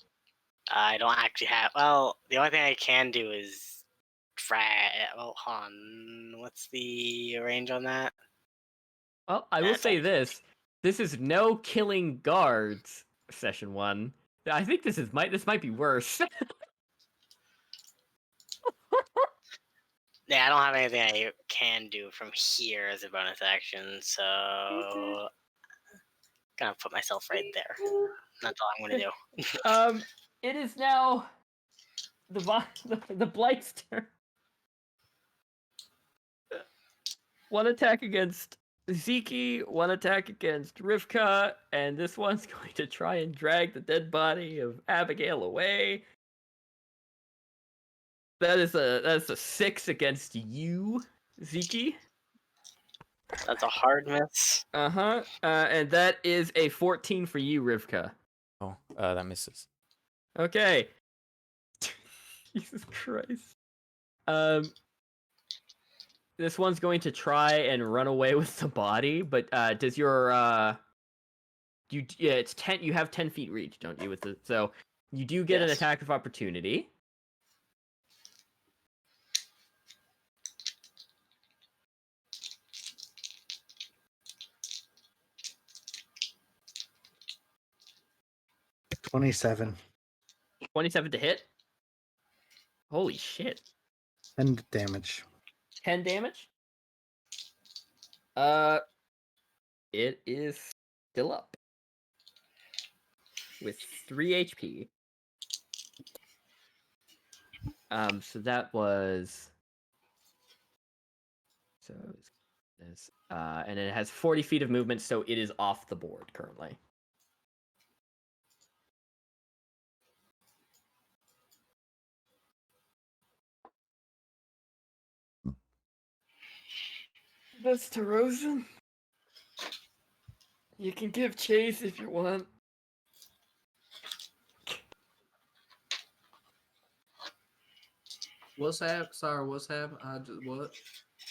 I don't actually have. Well, the only thing I can do is well, hold on. What's the range on that? Well, I will say this: this is no killing guards session 1. I think this might be worse. Yeah, I don't have anything I can do from here as a bonus action, so gonna put myself right there. That's all I'm gonna do. It is now the Blight's turn. One attack against Zeke, one attack against Rivka, and this one's going to try and drag the dead body of Abigail away. That's a 6 against you, Zeke. That's a hard miss. And that is a 14 for you, Rivka. Oh, that misses. Okay. Jesus Christ. This one's going to try and run away with the body, but does your it's 10. You have 10 feet reach, don't you? With the so you do get an Yes. attack of opportunity. $27. 27 to hit. Holy shit! And damage. 10 damage. It is still up with 3 HP. So that was this, and it has 40 feet of movement, so it is off the board currently. That's Rosen. You can give chase if you want. What's happened? Sorry, what's happened? What?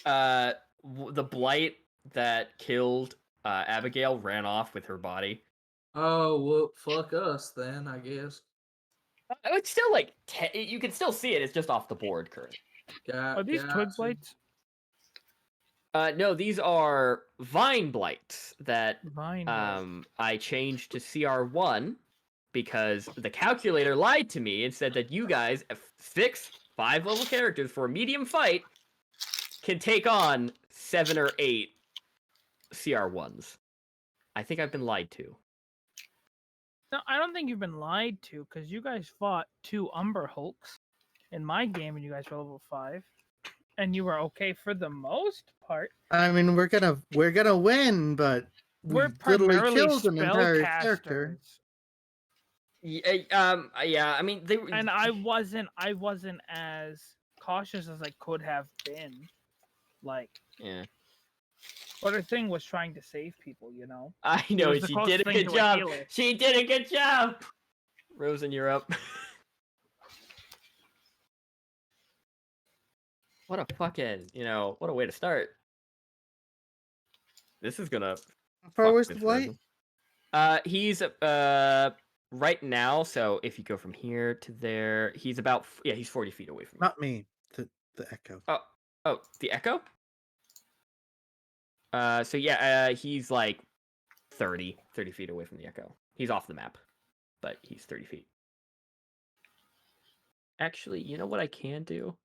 The blight that killed Abigail ran off with her body. Oh, well, fuck us then, I guess. It's still like you can still see it. It's just off the board currently. Are these twig blights? No, these are vine blights that Vine blights. I changed to CR1 because the calculator lied to me and said that you guys, 5-level characters for a medium fight, can take on 7 or 8 CR1s. I think I've been lied to. No, I don't think you've been lied to, because you guys fought 2 Umber Hulks in my game, and you guys were level 5, and you were okay for the most part. I mean, we're gonna win, but We're we literally primarily killed an entire character. spellcasters. Yeah. I mean, they were... And I wasn't as cautious as I could have been. Like, yeah. but her thing was trying to save people, you know. I know, was the she closest did a thing good to a job. healer. She did a good job. Rosen, you're up. What a fucking, what a way to start. This is gonna. How far was the blight? He's right now. So if you go from here to there, he's about he's 40 feet away from you. Not me. The echo. Oh, the echo. So yeah, he's like 30 feet away from the echo. He's off the map, but he's 30 feet. Actually, you know what I can do?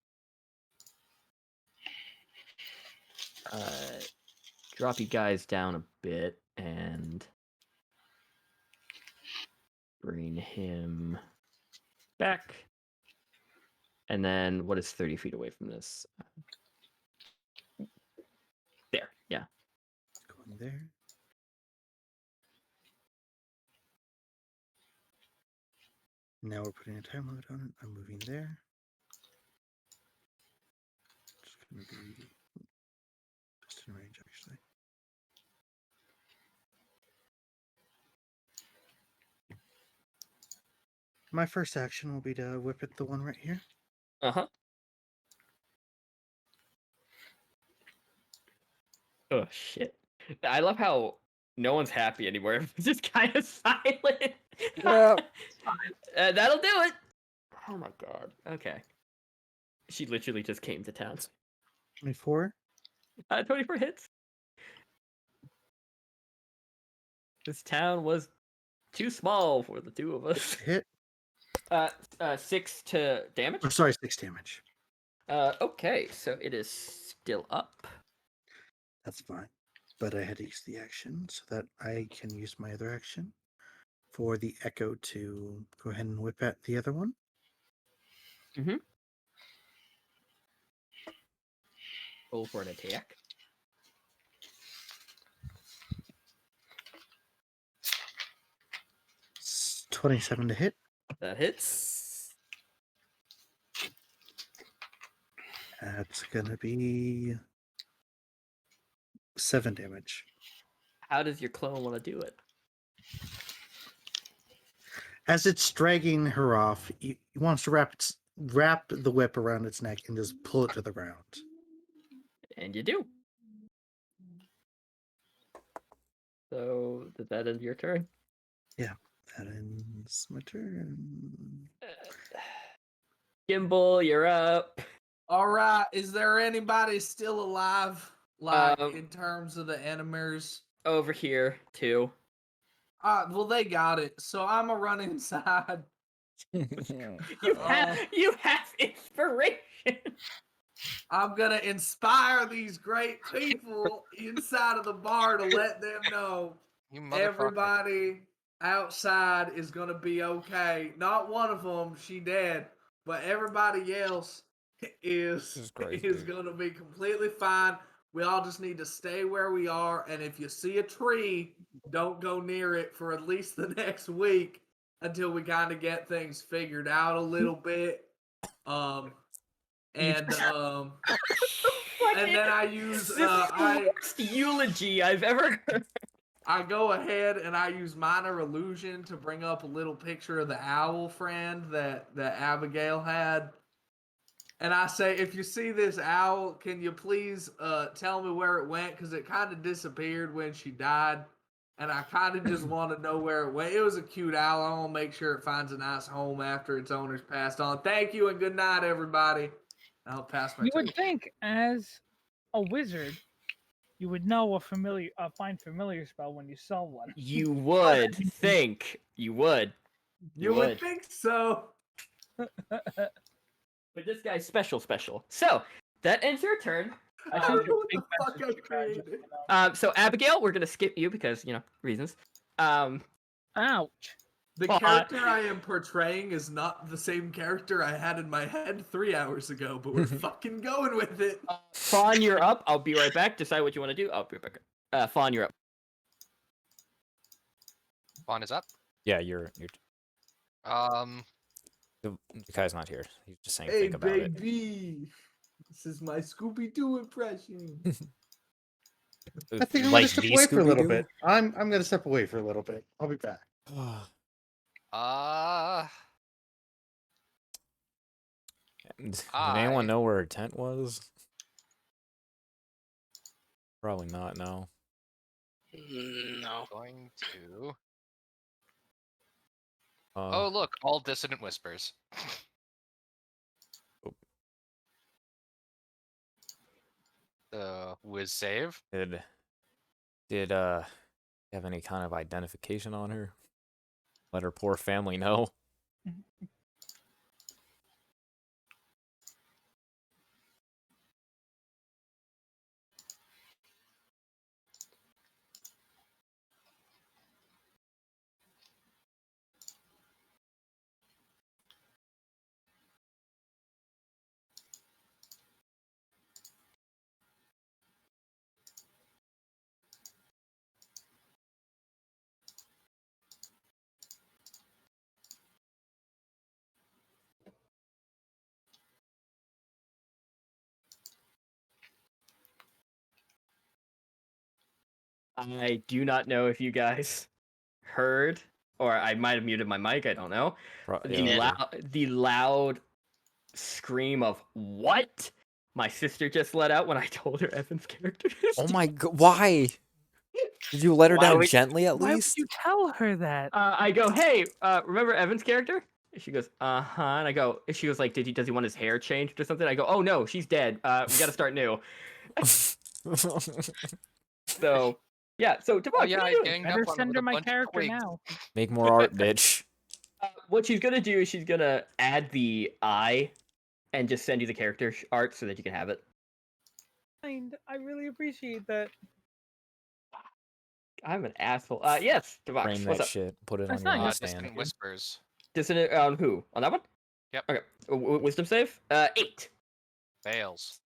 Drop you guys down a bit and bring him back. And then what is 30 feet away from this? There, yeah. Going there. Now we're putting a time limit on it. I'm moving there. It's going to be just in range, actually. My first action will be to whip at the one right here. Uh-huh. Oh, shit. I love how no one's happy anymore. Everyone's just kind of silent. Yeah. That'll do it. Oh, my God. Okay. She literally just came to town. 24. 24 hits. This town was too small for the two of us. Hit. 6 to damage. Oh, sorry, 6 damage. Okay, so it is still up. That's fine. But I had to use the action so that I can use my other action for the echo to go ahead and whip at the other one. Mm-hmm. Roll for an attack. It's 27 to hit. That hits. That's gonna be 7 damage. How does your clone want to do it? As it's dragging her off, he wants to wrap its wrap the whip around its neck and just pull it to the ground. And you do. So, did that end your turn? Yeah, that ends my turn. Gimbal, you're up. All right, is there anybody still alive? Like Um, in terms of the enemies? Over here, too. Well, they got it. So I'm gonna run inside. You have inspiration. I'm gonna inspire these great people inside of the bar to let them know You motherfucker. everybody outside is gonna be okay. Not one of them, she dead, but everybody else is crazy, is dude. gonna be completely fine. We all just need to stay where we are, and if you see a tree, don't go near it for at least the next week until we kind of get things figured out a little bit. And then I use This is the worst eulogy I've ever heard. I go ahead and I use minor illusion to bring up a little picture of the owl friend that Abigail had. And I say, if you see this owl, can you please tell me where it went? Because it kind of disappeared when she died. And I kind of just want to know where it went. It was a cute owl. I want to make sure it finds a nice home after its owner's passed on. Thank you and good night, everybody. I'll pass my You turn. would think, as a wizard, you would know a find familiar spell when you saw one. You would think. You would. You would think so. But this guy's special. So, that ends your turn. I think What the fuck I created? So Abigail, we're gonna skip you because, reasons. Ouch. The character I am portraying is not the same character I had in my head 3 hours ago, but we're fucking going with it. Fawn, you're up. I'll be right back. Decide what you want to do. I'll be right back. Fawn, you're up. Fawn is up. Yeah, you're. The guy's not here. He's just saying Hey, think about it. baby. This is my Scooby-Doo impression. I think I'm Like gonna step the away for a little Scooby-Doo? bit. I'm gonna step away for a little bit. I'll be back. Did anyone know where her tent was? Probably not. No. No. Going to. Oh, Look, all dissonant whispers. The whiz save. Did you have any kind of identification on her? Let her poor family know. I do not know if you guys heard, or I might have muted my mic. I don't know. The loud scream of "what" my sister just let out when I told her Evan's character. Oh my god! Why? Did you let her down gently at Why would least? you tell her that? I go, "Hey, remember Evan's character?" She goes, "Uh-huh." And I go, she was like, does he want his hair changed or something? I go, "Oh no, she's dead. We gotta start new." So yeah, so Devon, what are you doing? Better send her my character now. Make more art, bitch. What she's gonna do is she's gonna add the eye and just send you the character art so that you can have it. I really appreciate that. I'm an asshole. Yes, Devox, Frame what's that up? shit. Put it That's on your not nightstand. Dissonant whispers. Dissonant on who? On that one? Yep. Okay. Wisdom save? 8. Fails.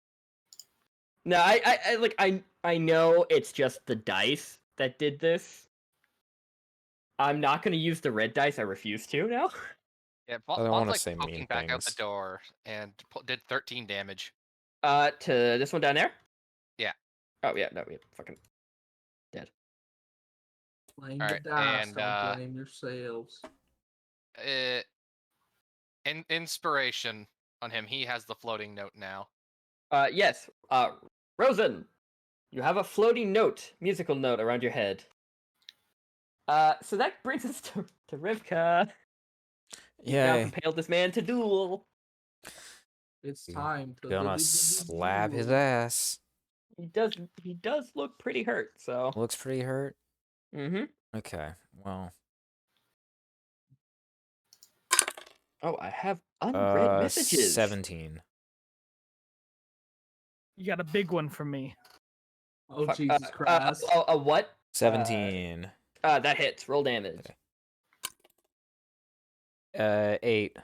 No, I know it's just the dice that did this. I'm not gonna use the red dice. I refuse to now. Yeah, I don't Fawn's wanna like say poking mean back out the things. door and did 13 damage. To this one down there? Yeah. Oh yeah, no, we fucking dead. Blame All the right, dice, and, don't blame yourselves. Inspiration. on him. He has the floating note now. Yes. Rosen, you have a floating note, musical note around your head. So that brings us to Rivka. You've now Yay. compelled this man to duel. It's time to Gonna slap his ass. He does look pretty hurt, so. Looks pretty hurt. Mm-hmm. Okay, well. Oh, I have unread messages. 17. You got a big one from me. Oh, Jesus Christ. A what? 17. That hits. Roll damage. Okay. 8.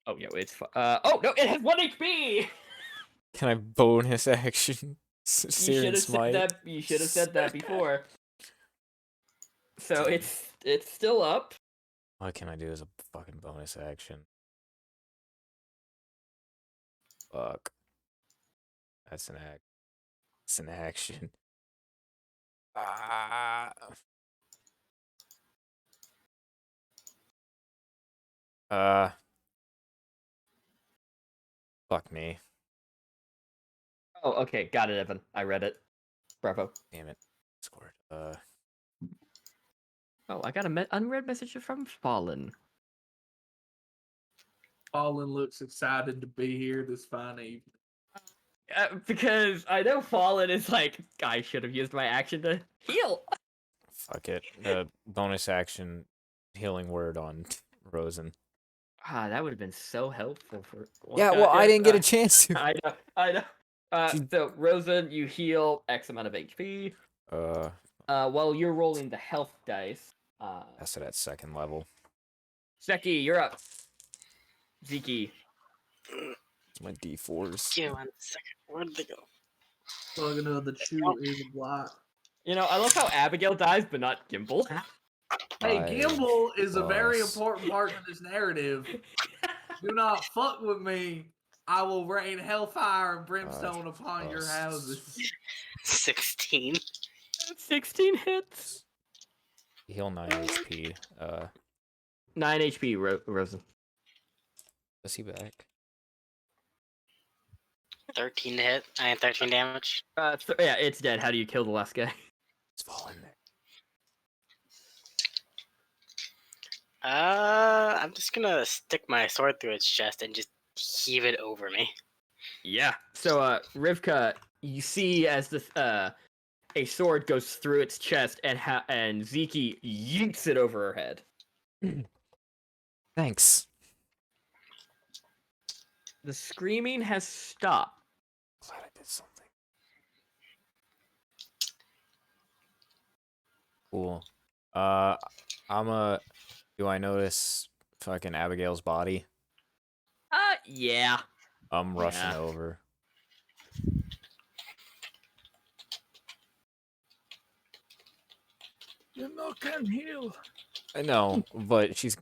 Oh, yeah, it's oh, no, it has 1 HP! Can I bonus action? You Searing should have Smite? said that. You should have said that before. So it's still up. What can I do as a fucking bonus action? Fuck. That's an act. It's an action. Ah. Fuck me. Oh, okay, got it, Evan. I read it. Bravo. Damn it. Scored. Oh, I got a unread message from Fallen. Fallen looks excited to be here this fine evening. Because I know Fallen is like, I should have used my action to heal. Fuck it. The bonus action healing word on Rosen. That would have been so helpful for. Yeah, well, I didn't get a chance to. I know. So Rosen, you heal X amount of HP. While you're rolling the health dice. That's at second level. Zeki, you're up. Zeki. It's my D4s. Give me 1 second. Where did they go? Plugging of the chew is black. You know, I love how Abigail dies, but not Gimble. Hey, Gimble is a very plus- important part of this narrative. Do not fuck with me. I will rain hellfire and brimstone upon your plus- houses. 16. 16 hits. Heal 9 HP. 9 HP, Rosen. Is he back? 13 to hit. I had 13 damage. Yeah, it's dead. How do you kill the last guy? It's falling there. I'm just gonna stick my sword through its chest and just heave it over me. Yeah. So, Rivka, you see as this a sword goes through its chest, and Zeki yeets it over her head. Thanks. The screaming has stopped. Glad I did something. Cool. Do I notice fucking Abigail's body? Yeah. I'm rushing over. You know, can heal. I know, but she's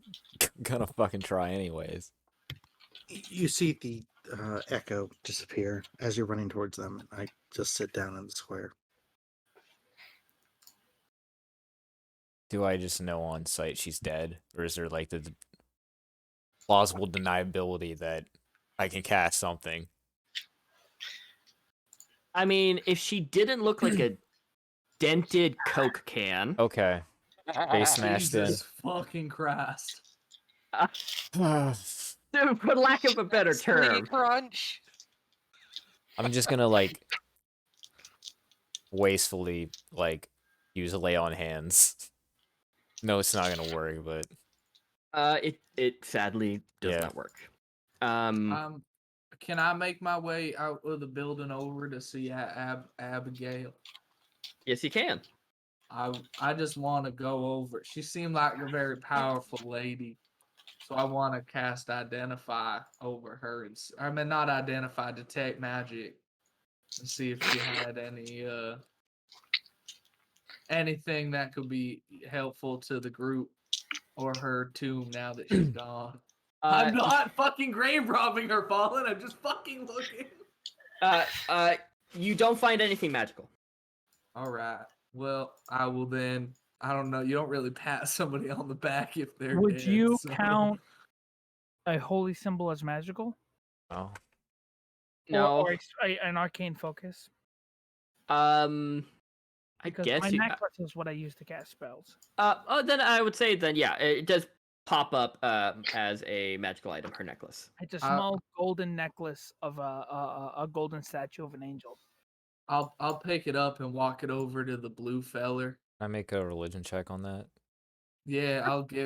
gonna fucking try anyways. You see the echo disappear as you're running towards them. I just sit down in the square. Do I just know on sight she's dead? Or is there like the plausible deniability that I can cast something? I mean, if she didn't look like a dented Coke can. Okay. Face smashed in. Jesus fucking Christ. For lack of a better term. Crunch. I'm just gonna like wastefully like use a lay on hands. No, it's not gonna work, but It sadly does not work. Can I make my way out of the building over to see Abigail? Yes, you can. I just want to go over. She seemed like a very powerful lady, so I want to cast Identify over her. Not Identify, Detect Magic, and see if she had anything that could be helpful to the group or her tomb now that she's gone. I'm not fucking grave robbing her, Fallen. I'm just fucking looking. You don't find anything magical. All right. Well, I will then. I don't know. You don't really pat somebody on the back if they're Would dead, you so- count a holy symbol as magical? Oh, No. Or an arcane focus. I Because guess. my necklace is what I use to cast spells. Then I would say yeah, it does pop up as a magical item. Her necklace. It's a small golden necklace of a golden statue of an angel. I'll pick it up and walk it over to the blue feller. can I make a religion check on that? Yeah,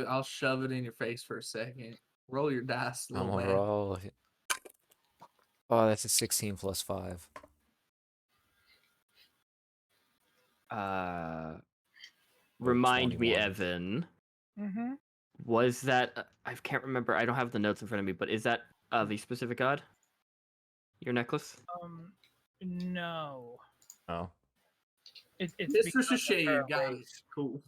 I'll shove it in your face for a second. Roll your dice, I'm little gonna man. roll. Oh, that's a 16 plus 5. Remind me, 21. Evan. Mm-hmm. Was that? I can't remember. I don't have the notes in front of me. But is that the specific god? Your necklace? No. Oh, It's Mr. because of her Shade, got it. ways. Cool.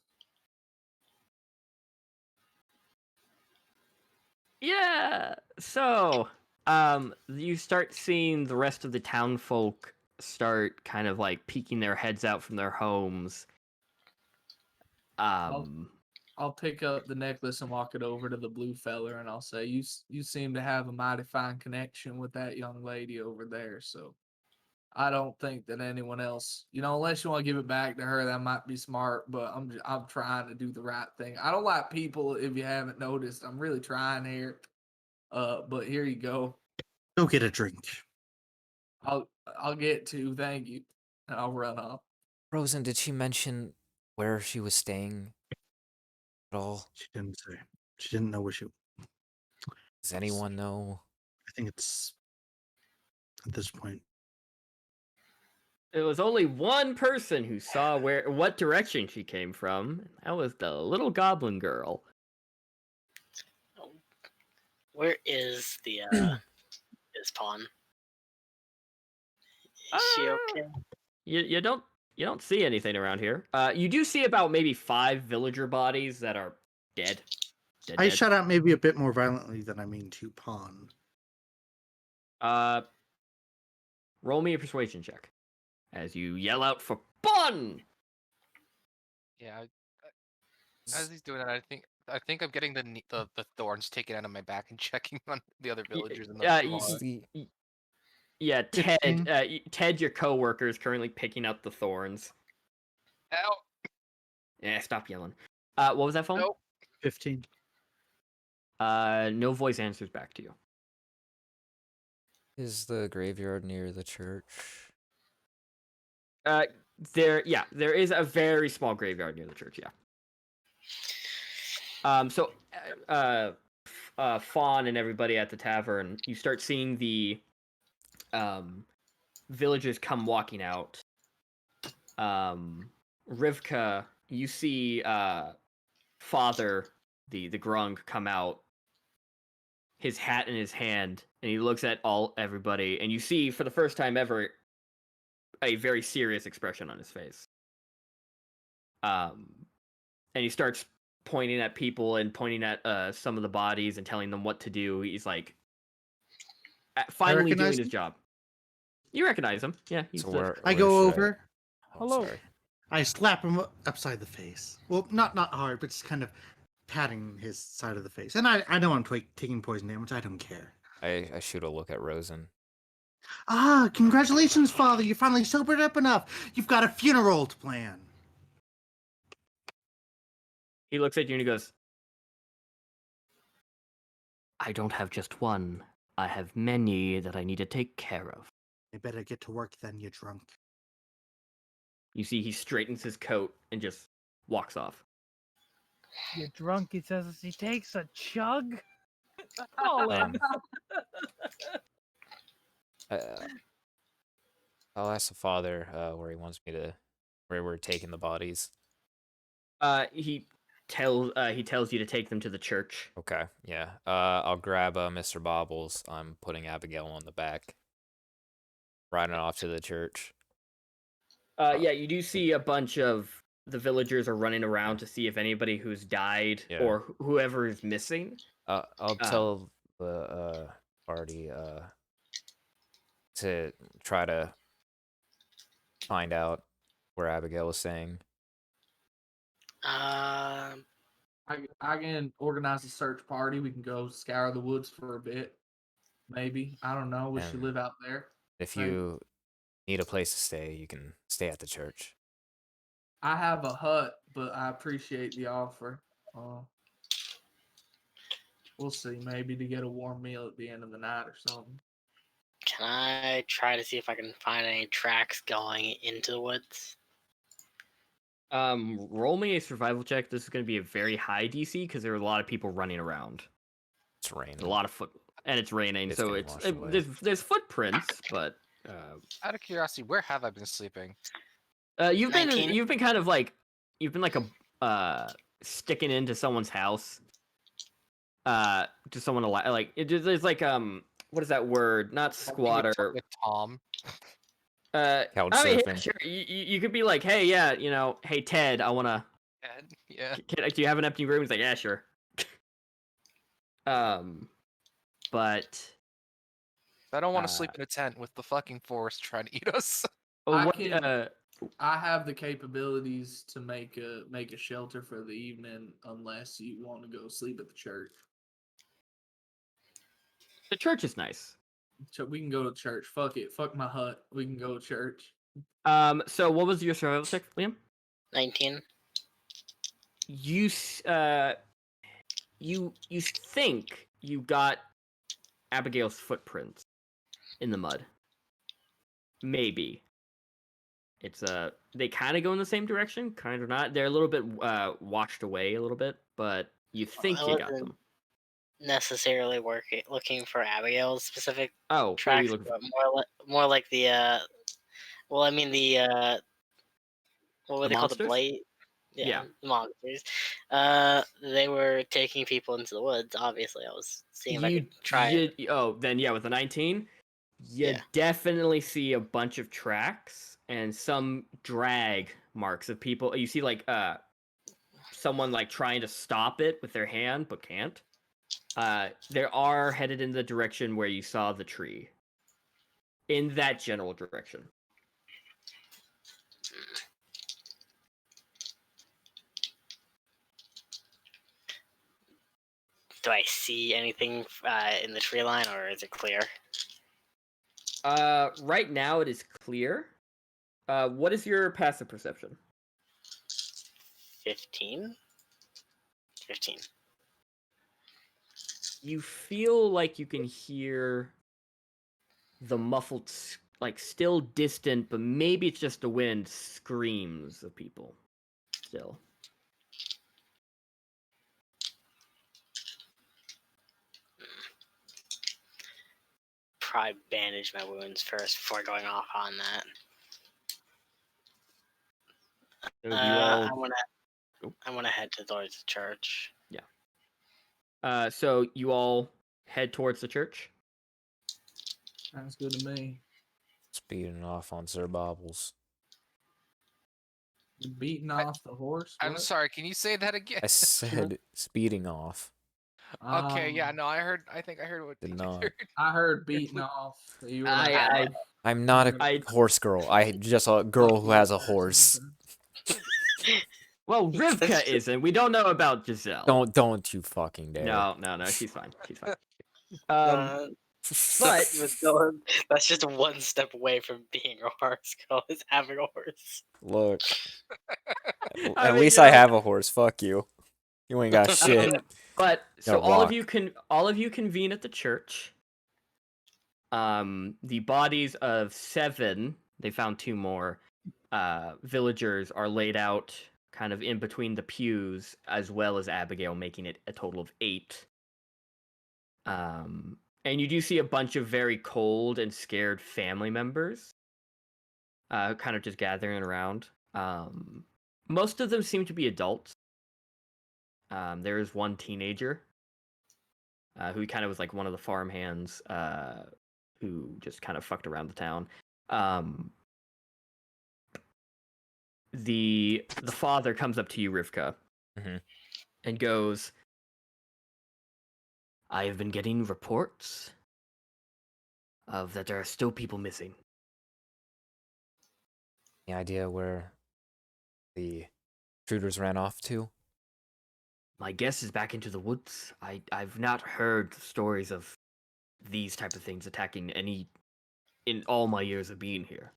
Yeah. So, you start seeing the rest of the town folk start kind of like peeking their heads out from their homes. I'll pick up the necklace and walk it over to the blue feller, and I'll say, "You seem to have a mighty fine connection with that young lady over there. So I don't think that anyone else, unless you want to give it back to her, that might be smart. But I'm trying to do the right thing. I don't like people. If you haven't noticed, I'm really trying here. But here you go. Go get a drink. I'll get to. Thank you. And I'll run off. Rosen, did she mention where she was staying at all? She didn't say. She didn't know where she. Does anyone know? I think it's at this point. It was only one person who saw what direction she came from. That was the little goblin girl. Where is the is Pawn? Is she okay? You don't see anything around here. You do see about maybe 5 villager bodies that are dead. I shut out maybe a bit more violently than I mean to Pawn. Roll me a persuasion check as you yell out for fun. Yeah. As he's doing that, I think I'm getting the thorns taken out of my back and checking on the other villagers in the Yeah, Ted, your coworker, is currently picking up the thorns. Ow! Yeah, stop yelling. What was that phone? Nope. 15. No voice answers back to you. Is the graveyard near the church? There is a very small graveyard near the church. Yeah. So, Fawn and everybody at the tavern, you start seeing the villagers come walking out. Rivka, you see Father, the Grung, come out, his hat in his hand, and he looks at everybody, and you see for the first time ever a very serious expression on his face. And he starts pointing at people and pointing at some of the bodies and telling them what to do. He's like finally doing his job. You recognize him. Yeah. I go over. Hello. Sorry. I slap him upside the face. Well, not hard, but just kind of patting his side of the face. And I know I'm taking poison damage. I don't care. I shoot a look at Rosen. Ah, congratulations, Father. You finally sobered up enough. You've got a funeral to plan. He looks at you and he goes, I don't have just one. I have many that I need to take care of. You better get to work then, you drunk. You see he straightens his coat and just walks off. You're drunk, he says as he takes a chug. All in. I'll ask the father where he wants me to, where we're taking the bodies. He tells you to take them to the church. Okay, yeah. I'll grab Mr. Bobbles. I'm putting Abigail on the back, riding off to the church. Yeah, you do see a bunch of the villagers are running around to see if anybody who's died or whoever is missing. I'll tell the party to try to find out where Abigail was staying. I can organize a search party. We can go scour the woods for a bit. Maybe. I don't know. We should And live out there. if Maybe. you need a place to stay, you can stay at the church. I have a hut, but I appreciate the offer. We'll see. Maybe to get a warm meal at the end of the night or something. Can I try to see if I can find any tracks going into the woods? Roll me a survival check. This is going to be a very high DC because there are a lot of people running around. It's raining. A lot of and it's raining, It's so getting washed away. there's footprints, but Out of curiosity, where have I been sleeping? you've 19? been kind of like a sticking into someone's house. To someone like there's like what is that word? Not squatter. With Tom. I mean, Couchsurfing. sure. You could be like, hey, yeah, hey Ted, I wanna. Yeah. Do you have an empty room? He's like, yeah, sure. But I don't want to sleep in a tent with the fucking forest trying to eat us. I have the capabilities to make a shelter for the evening, unless you want to go sleep at the church. The church is nice. So we can go to church. Fuck it. Fuck my hut. We can go to church. So what was your survival check, Liam? 19. You think you got Abigail's footprints in the mud. Maybe. It's they kind of go in the same direction, kind of not. They're a little bit washed away a little bit, but you think you got them. Necessarily looking for Abigail's specific Oh, tracks, what but more like the well, I mean the what were they called, the blight? Yeah, the monsters. They were taking people into the woods. Obviously, I was seeing if I could try it. Then yeah, with the 19, you definitely see a bunch of tracks and some drag marks of people. You see like someone like trying to stop it with their hand but can't. They are headed in the direction where you saw the tree. In that general direction. Do I see anything in the tree line, or is it clear? Right now it is clear. What is your passive perception? 15? 15. You feel like you can hear the muffled, like still distant, but maybe it's just the wind, screams of people. Still. Probably bandage my wounds first before going off on that. I want to head towards the church. Yeah. So you all head towards the church? Sounds good to me. Speeding off on Sir Bobbles. You're beating off the horse? I'm What? sorry, can you say that again? I said speeding off. Okay, yeah, no, I think I heard what Did you not. heard. I heard beating off. You were I'm not a horse girl. I just a girl who has a horse. Well, Rivka isn't. We don't know about Giselle. Don't you fucking dare. No, she's fine. She's fine. But that's just one step away from being a horse girl, is having a horse. Look. At least I have a horse. Fuck you. You ain't got shit. But so all of you convene at the church. The bodies of 7, they found 2 more villagers are laid out kind of in between the pews, as well as Abigail, making it a total of 8. And you do see a bunch of very cold and scared family members kind of just gathering around. Most of them seem to be adults. There is one teenager who kind of was like one of the farmhands who just kind of fucked around the town. The father comes up to you, Rivka, and goes, I have been getting reports of that there are still people missing. Any idea where the intruders ran off to? My guess is back into the woods. I've not heard stories of these type of things attacking any in all my years of being here.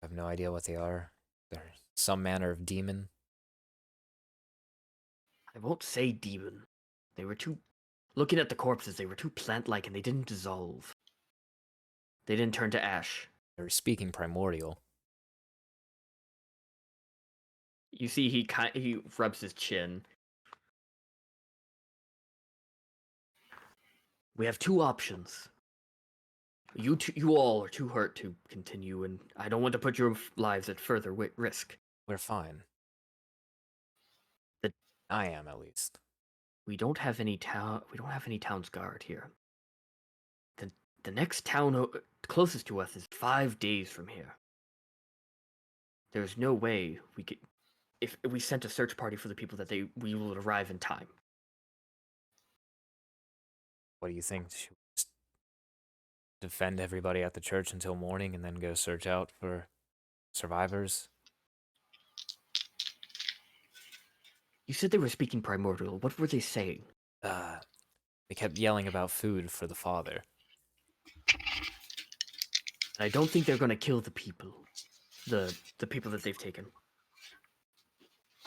I have no idea what they are. They're some manner of demon. I won't say demon. They were too... Looking at the corpses, they were too plant-like and they didn't dissolve. They didn't turn to ash. They're speaking primordial. You see, he rubs his chin. We have two options. You all are too hurt to continue, and I don't want to put your lives at further risk. We're fine. The- I am, at least. We don't have any town's guard here. The next town closest to us is 5 days from here. There's no way we could... If we sent a search party for the people we will arrive in time. What do you think? Should we just defend everybody at the church until morning and then go search out for survivors? You said they were speaking primordial. What were they saying? They kept yelling about food for the father. And I don't think they're going to kill the people. The people that they've taken.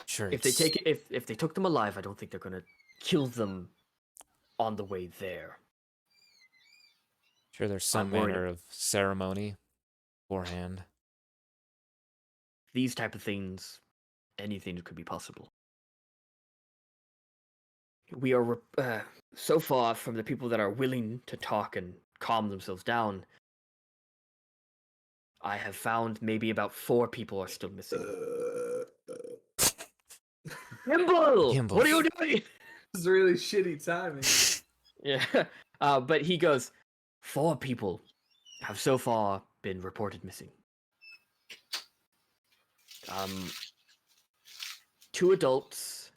Sure. If they took them alive, I don't think they're going to kill them on the way there. Sure, there's some manner of ceremony beforehand. These type of things, anything could be possible. We are so far from the people that are willing to talk and calm themselves down. I have found maybe about 4 people are still missing. Gimbal! What are you doing? It's really shitty timing. Yeah, but he goes, 4 people have so far been reported missing. 2 adults,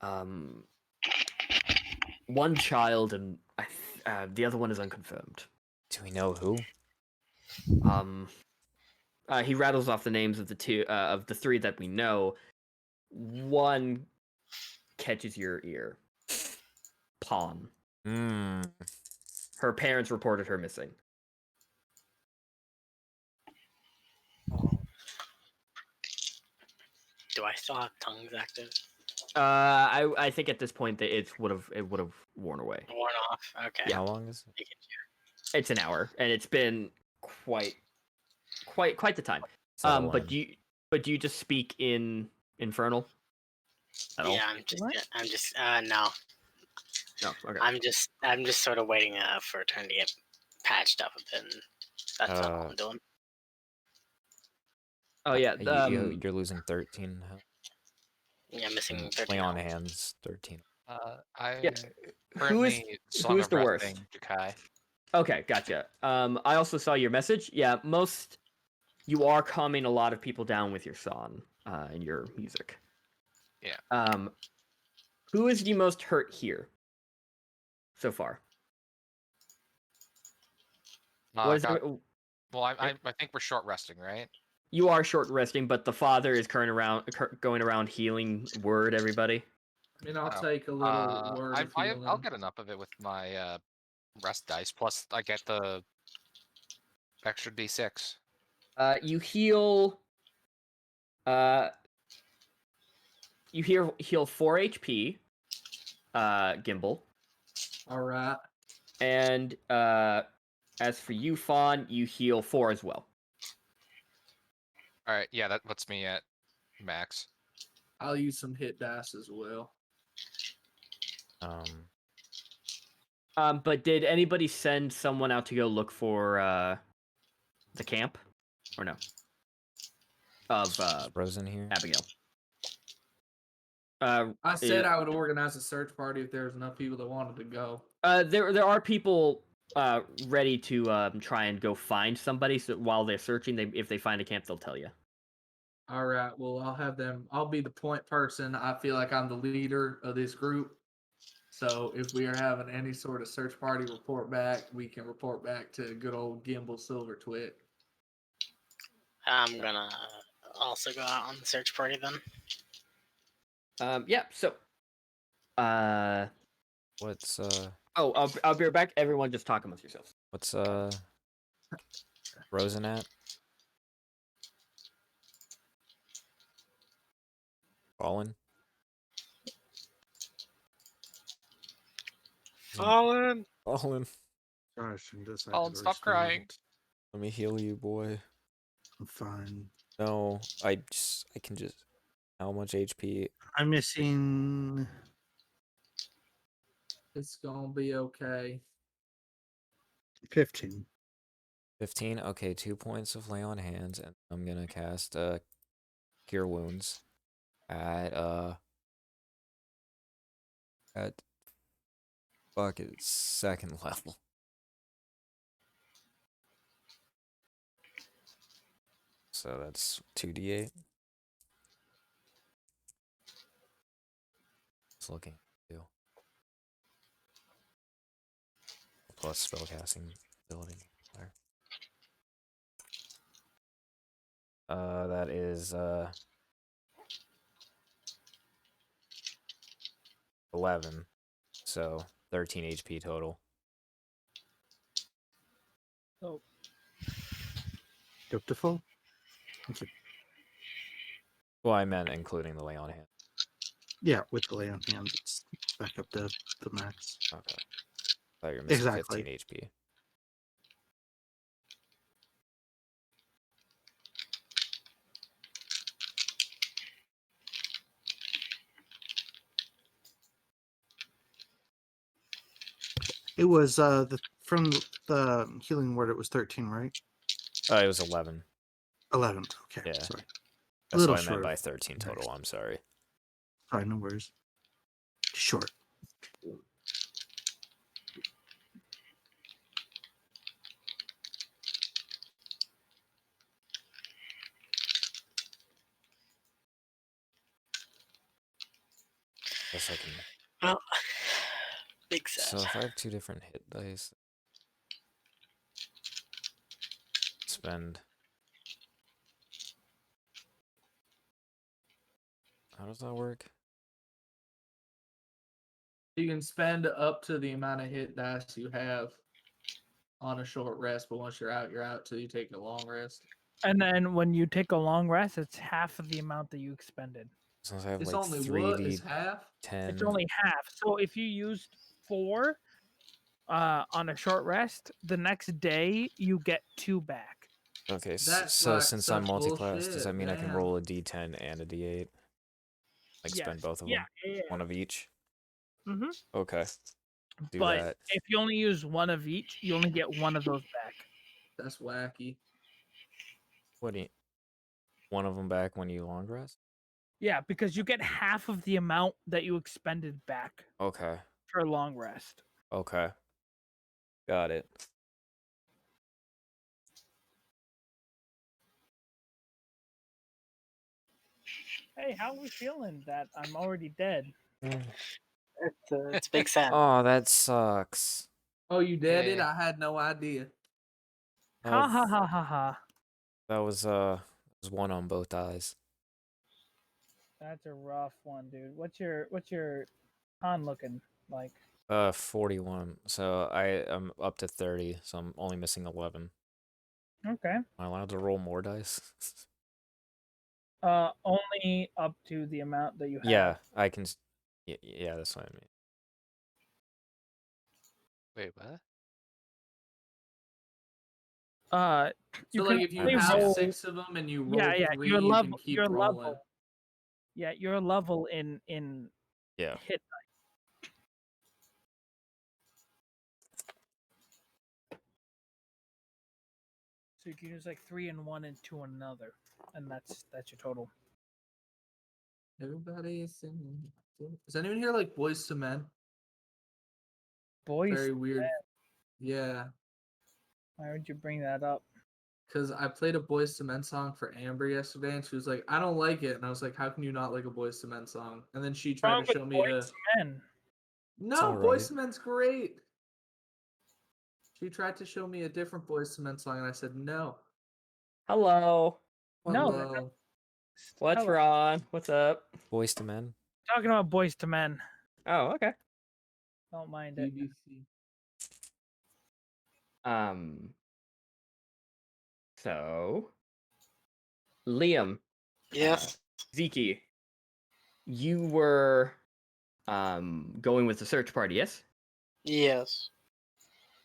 1 child, and the other one is unconfirmed. Do we know who? He rattles off the names of the 3 that we know. 1 catches your ear. Pawn. Her parents reported her missing. Do I still have tongues active? I think at this point that it would have worn away. Worn off. Okay. Yeah. How long is it? It's an hour, and it's been quite the time. But do you just speak in Infernal? At all? Yeah, I'm just no. No, okay. I'm just sort of waiting for a turn to get patched up a bit, and that's all I'm doing. Oh yeah, you're losing 13. Yeah, missing 13. Play on hands 13. Currently who's the worst? Jukai. Okay, gotcha. I also saw your message. Yeah, you are calming a lot of people down with your song and your music. Yeah. Who is the most hurt here so far? I think we're short resting, right? You are short resting, but the father is going around healing word everybody. I mean, I'll take a little word. I'll get enough of it with my rest dice. Plus, I get the extra d6. You heal. You heal 4 HP. Gimbal. All right. And as for you, Fawn, you heal 4 as well. All right, yeah, that puts me at max. I'll use some hit dice as well. But did anybody send someone out to go look for the camp, or no? Of Frozen here. Abigail. I said I would organize a search party if there was enough people that wanted to go. There are people ready to try and go find somebody. So while they're searching, if they find a camp, they'll tell you. All right. Well, I'll have them. I'll be the point person. I feel like I'm the leader of this group. So if we are having any sort of search party report back, we can report back to good old Gimbal Silver Twit. I'm gonna also go out on the search party then. Yeah. So. What's Oh, I'll be right back. Everyone, just talk amongst yourselves. What's Rosen at? Fallen? Fallen! Fallen. Gosh, and this I Fallen, had stop already started. crying. Let me heal you, boy. I'm fine. No, I can just. How much HP? I'm missing It's gonna be okay. 15. 15? Okay, 2 points of lay on hands, and I'm gonna cast Cure Wounds at fuck it, 2nd level. So that's 2d8. It's looking too. Plus spellcasting ability. That is 11. So 13 HP total. Oh, Beautiful. Thank you. Well, I meant including the lay on hand. Yeah, with the lay on hands, it's back up to the max. Okay. Thought you were missing Exactly. 15 HP. It was from the healing word. It was 13, right? It was 11. 11. Okay, Yeah. sorry. That's Little what I meant short by of- 13 total. I'm sorry. Sorry, no worries. Short. Guess I can. Well, big sad. So if I have 2 different hit dice, spend. How does that work? You can spend up to the amount of hit dice you have on a short rest, but once you're out till you take a long rest. and then when you take a long rest, it's half of the amount that you expended. Since I have It's like only 3d10. what is half? It's only half. So if you used 4 on a short rest, the next day you get 2 back. Okay, That's so like since I'm such multi-class, does that bullshit, mean I can damn. roll a d10 and a d8? Like spend Yes. both of Yeah, them? yeah. One of each? Mm-hmm. Okay. Do But that. if you only use one of each, you only get one of those back. That's wacky. What do you... One of them back when you long rest? Yeah, because you get half of the amount that you expended back Okay. for a long rest. Okay. Got it. Hey, how are we feeling that I'm already dead? It's big sad. Oh, that sucks. Oh, you did it? Yeah. I had no idea. Ha ha ha ha ha. That was one on both eyes. That's a rough one, dude. What's your con looking like? 41. So I am up to 30, so I'm only missing 11. Okay. Am I allowed to roll more dice? Only up to the amount that you have. Yeah, I can. Yeah, that's what I mean. Wait, what? You So, can like, if you only have roll. 6 of them and you roll Yeah, 3, your you level. can keep Your rolling. level. Yeah, your level in Yeah. hit. So you can use like 3 in one and 2 in another, and that's your total. Everybody is singing. Is anyone here like Boys to Men? Boys, Very weird. Yeah, why would you bring that up? because I played a Boys to Men song for Amber yesterday, and she was like, "I don't like it," and I was like, "How can you not like a Boys to Men song?" And then she tried Wrong to with show me a. Boys Men. No, all Boys right. to Men's great. She tried to show me a different Boys to Men song, and I said no. Hello. No, Hello. What's Hello. wrong? What's up? Boys to Men. Talking about Boys to Men. Oh, okay. Don't mind it. BBC. So Liam, Yes. Zeke, you were going with the search party, yes? Yes.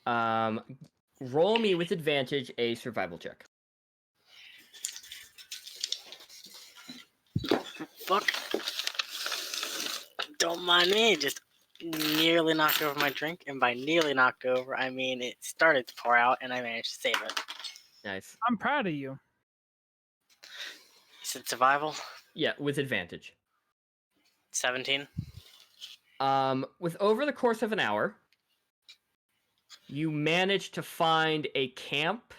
Roll me with advantage a survival check. Fuck. Don't mind me. Just nearly knocked over my drink, and by nearly knocked over, I mean it started to pour out, and I managed to save it. Nice. I'm proud of you. Is it survival? Yeah, with advantage. 17. With over the course of an hour, you managed to find a camp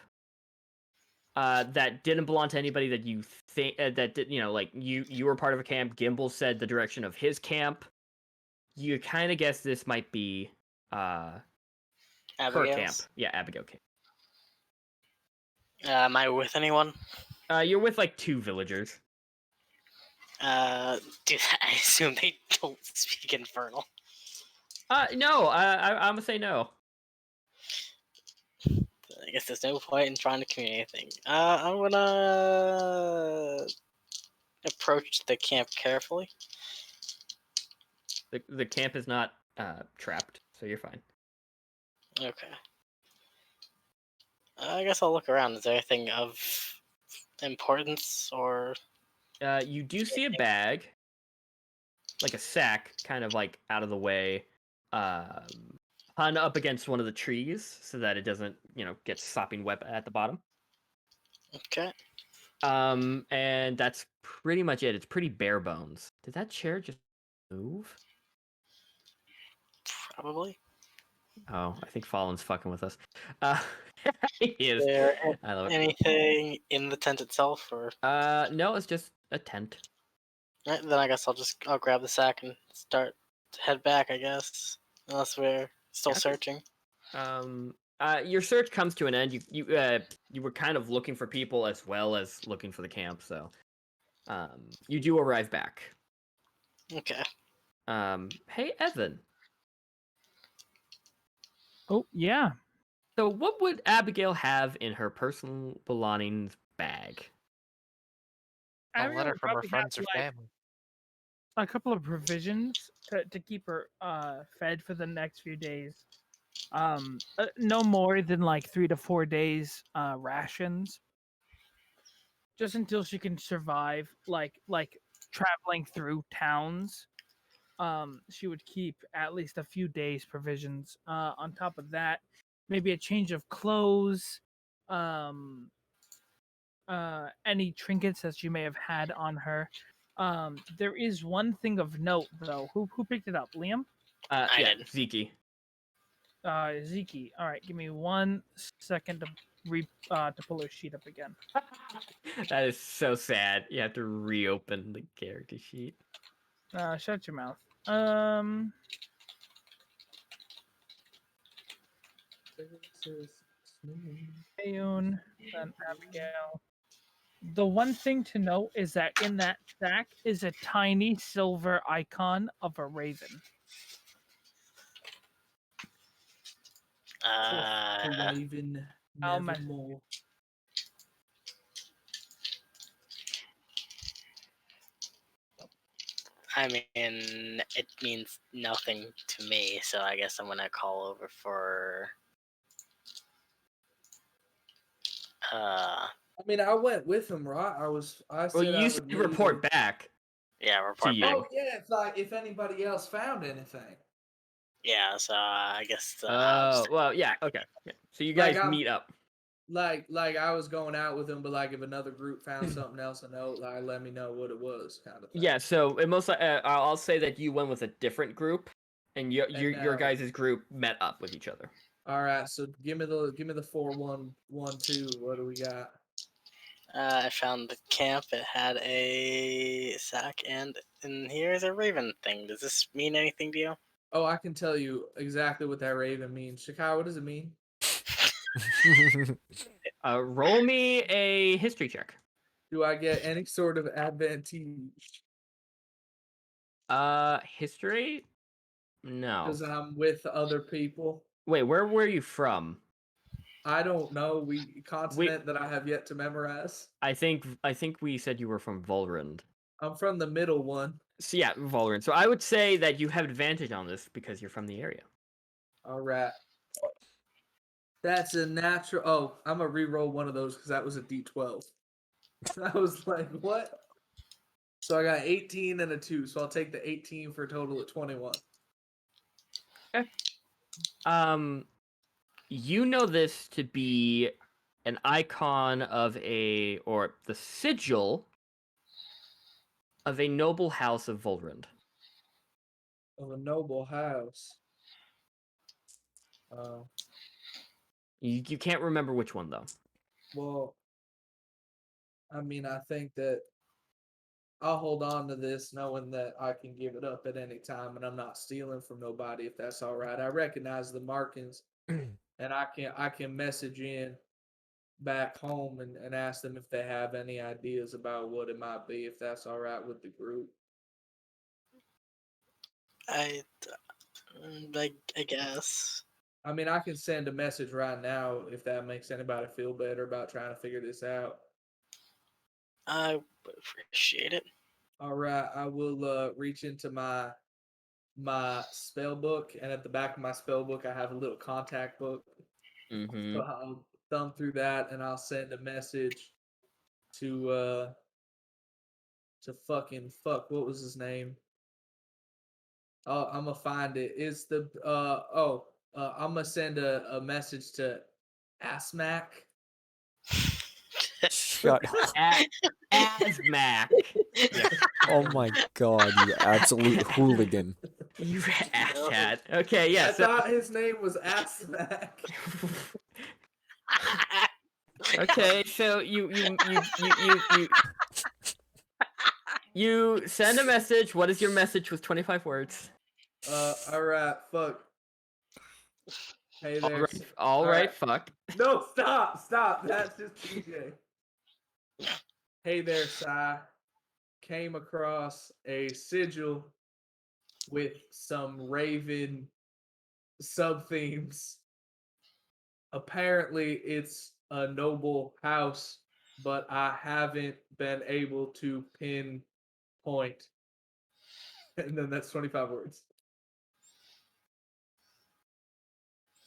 that didn't belong to anybody that you think that did, like you were part of a camp. Gimbal said the direction of his camp. You kind of guess this might be her camp. Abigail's? Yeah, Abigail camp. Am I with anyone? You're with like 2 villagers. Dude, I assume they don't speak Infernal. No, I'm gonna say no. I guess there's no point in trying to communicate anything. I'm gonna approach the camp carefully. The camp is not trapped, so you're fine. Okay. I guess I'll look around. Is there anything of importance or? You do see a bag, like a sack, kind of like out of the way, hung up against one of the trees so that it doesn't, get sopping wet at the bottom. Okay. And that's pretty much it. It's pretty bare bones. Did that chair just move? Probably. Oh, I think Fallen's fucking with us. He is. Is there I love it. anything in the tent itself, or? No, it's just a tent. Right, then I guess I'll grab the sack and start to head back. I guess, unless we're still searching. Your search comes to an end. You were kind of looking for people as well as looking for the camp, so you do arrive back. Okay. Hey Evan. Oh yeah. So what would Abigail have in her personal belongings bag? A Abigail letter would from her probably friends or have, family. a couple of provisions to keep her fed for the next few days. No more than like 3 to 4 days rations, just until she can survive. Like traveling through towns. She would keep at least a few days provisions. On top of that, maybe a change of clothes. Any trinkets that she may have had on her. There is one thing of note though. Who picked it up? Liam? Yeah, did. Zeke. Zeke. All right, give me 1 second to pull her sheet up again. That is so sad. You have to reopen the character sheet. Shut your mouth. Ayun, then Abigail. The one thing to note is that in that sack is a tiny silver icon of a raven. Raven I'll mess- nevermore. I mean, it means nothing to me, so I guess I'm gonna call over for. I mean, I went with him, right? I said Well, you I said would leave report him. back. Yeah, report you. back. Oh yeah, if anybody else found anything. Yeah, so I guess. Well, yeah, okay. Yeah. So you Like, guys meet up. Like I was going out with him, but like if another group found something else, let me know what it was, kind of thing. Yeah, so it most I'll say that you went with a different group, and your guys' group met up with each other. All right, so give me the 4112. What do we got? I found the camp. It had a sack, and here's a raven thing. Does this mean anything to you? Oh, I can tell you exactly what that raven means. Shakai, what does it mean? Roll me a history check. Do I get any sort of advantage? History? No. Because I'm with other people. Wait, where were you from? I don't know. Continent that I have yet to memorize. I think we said you were from Volrund. I'm from the middle one. So yeah, Volrund. So I would say that you have advantage on this because you're from the area. All right. That's a natural. Oh, I'm gonna re-roll one of those because that was a D12. I was like, what? So I got 18 and a 2, so I'll take the 18 for a total of 21. Okay. You know this to be an icon of the sigil of a noble house of Volrund. Of a noble house. You can't remember which one though. Well, I mean, I think that I'll hold on to this knowing that I can give it up at any time and I'm not stealing from nobody if that's all right. I recognize the markings and I can message in back home and ask them if they have any ideas about what it might be, if that's all right with the group. I guess. I mean, I can send a message right now if that makes anybody feel better about trying to figure this out. I would appreciate it. All right, I will reach into my spell book, and at the back of my spell book, I have a little contact book. Mm-hmm. So I'll thumb through that, and I'll send a message to fucking fuck. What was his name? Oh, I'm gonna find it. It's the I'm gonna send a message to Asmac. Shut up. Asmac. Oh my god, you absolute hooligan. You asshat. Okay, yeah. I thought his name was Asmac. Okay, so you send a message. What is your message with 25 words? All right, fuck. Hey there. All right, fuck. No, stop. That's just TJ. Hey there, Sai. Came across a sigil with some raven sub-themes. Apparently, it's a noble house, but I haven't been able to pinpoint. And then that's 25 words.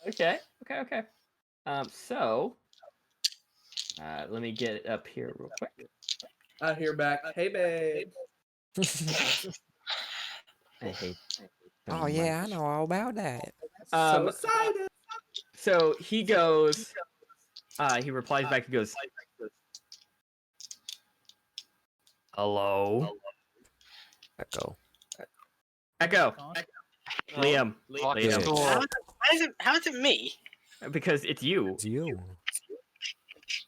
Okay. So, let me get it up here real quick. I hear back. Hey, babe. I hate. Oh yeah, I know all about that. So excited. So he goes. He replies back. He goes, "Hello, Echo. Echo, Liam, Lock Yeah. the door. How is it me? because it's you." It's you.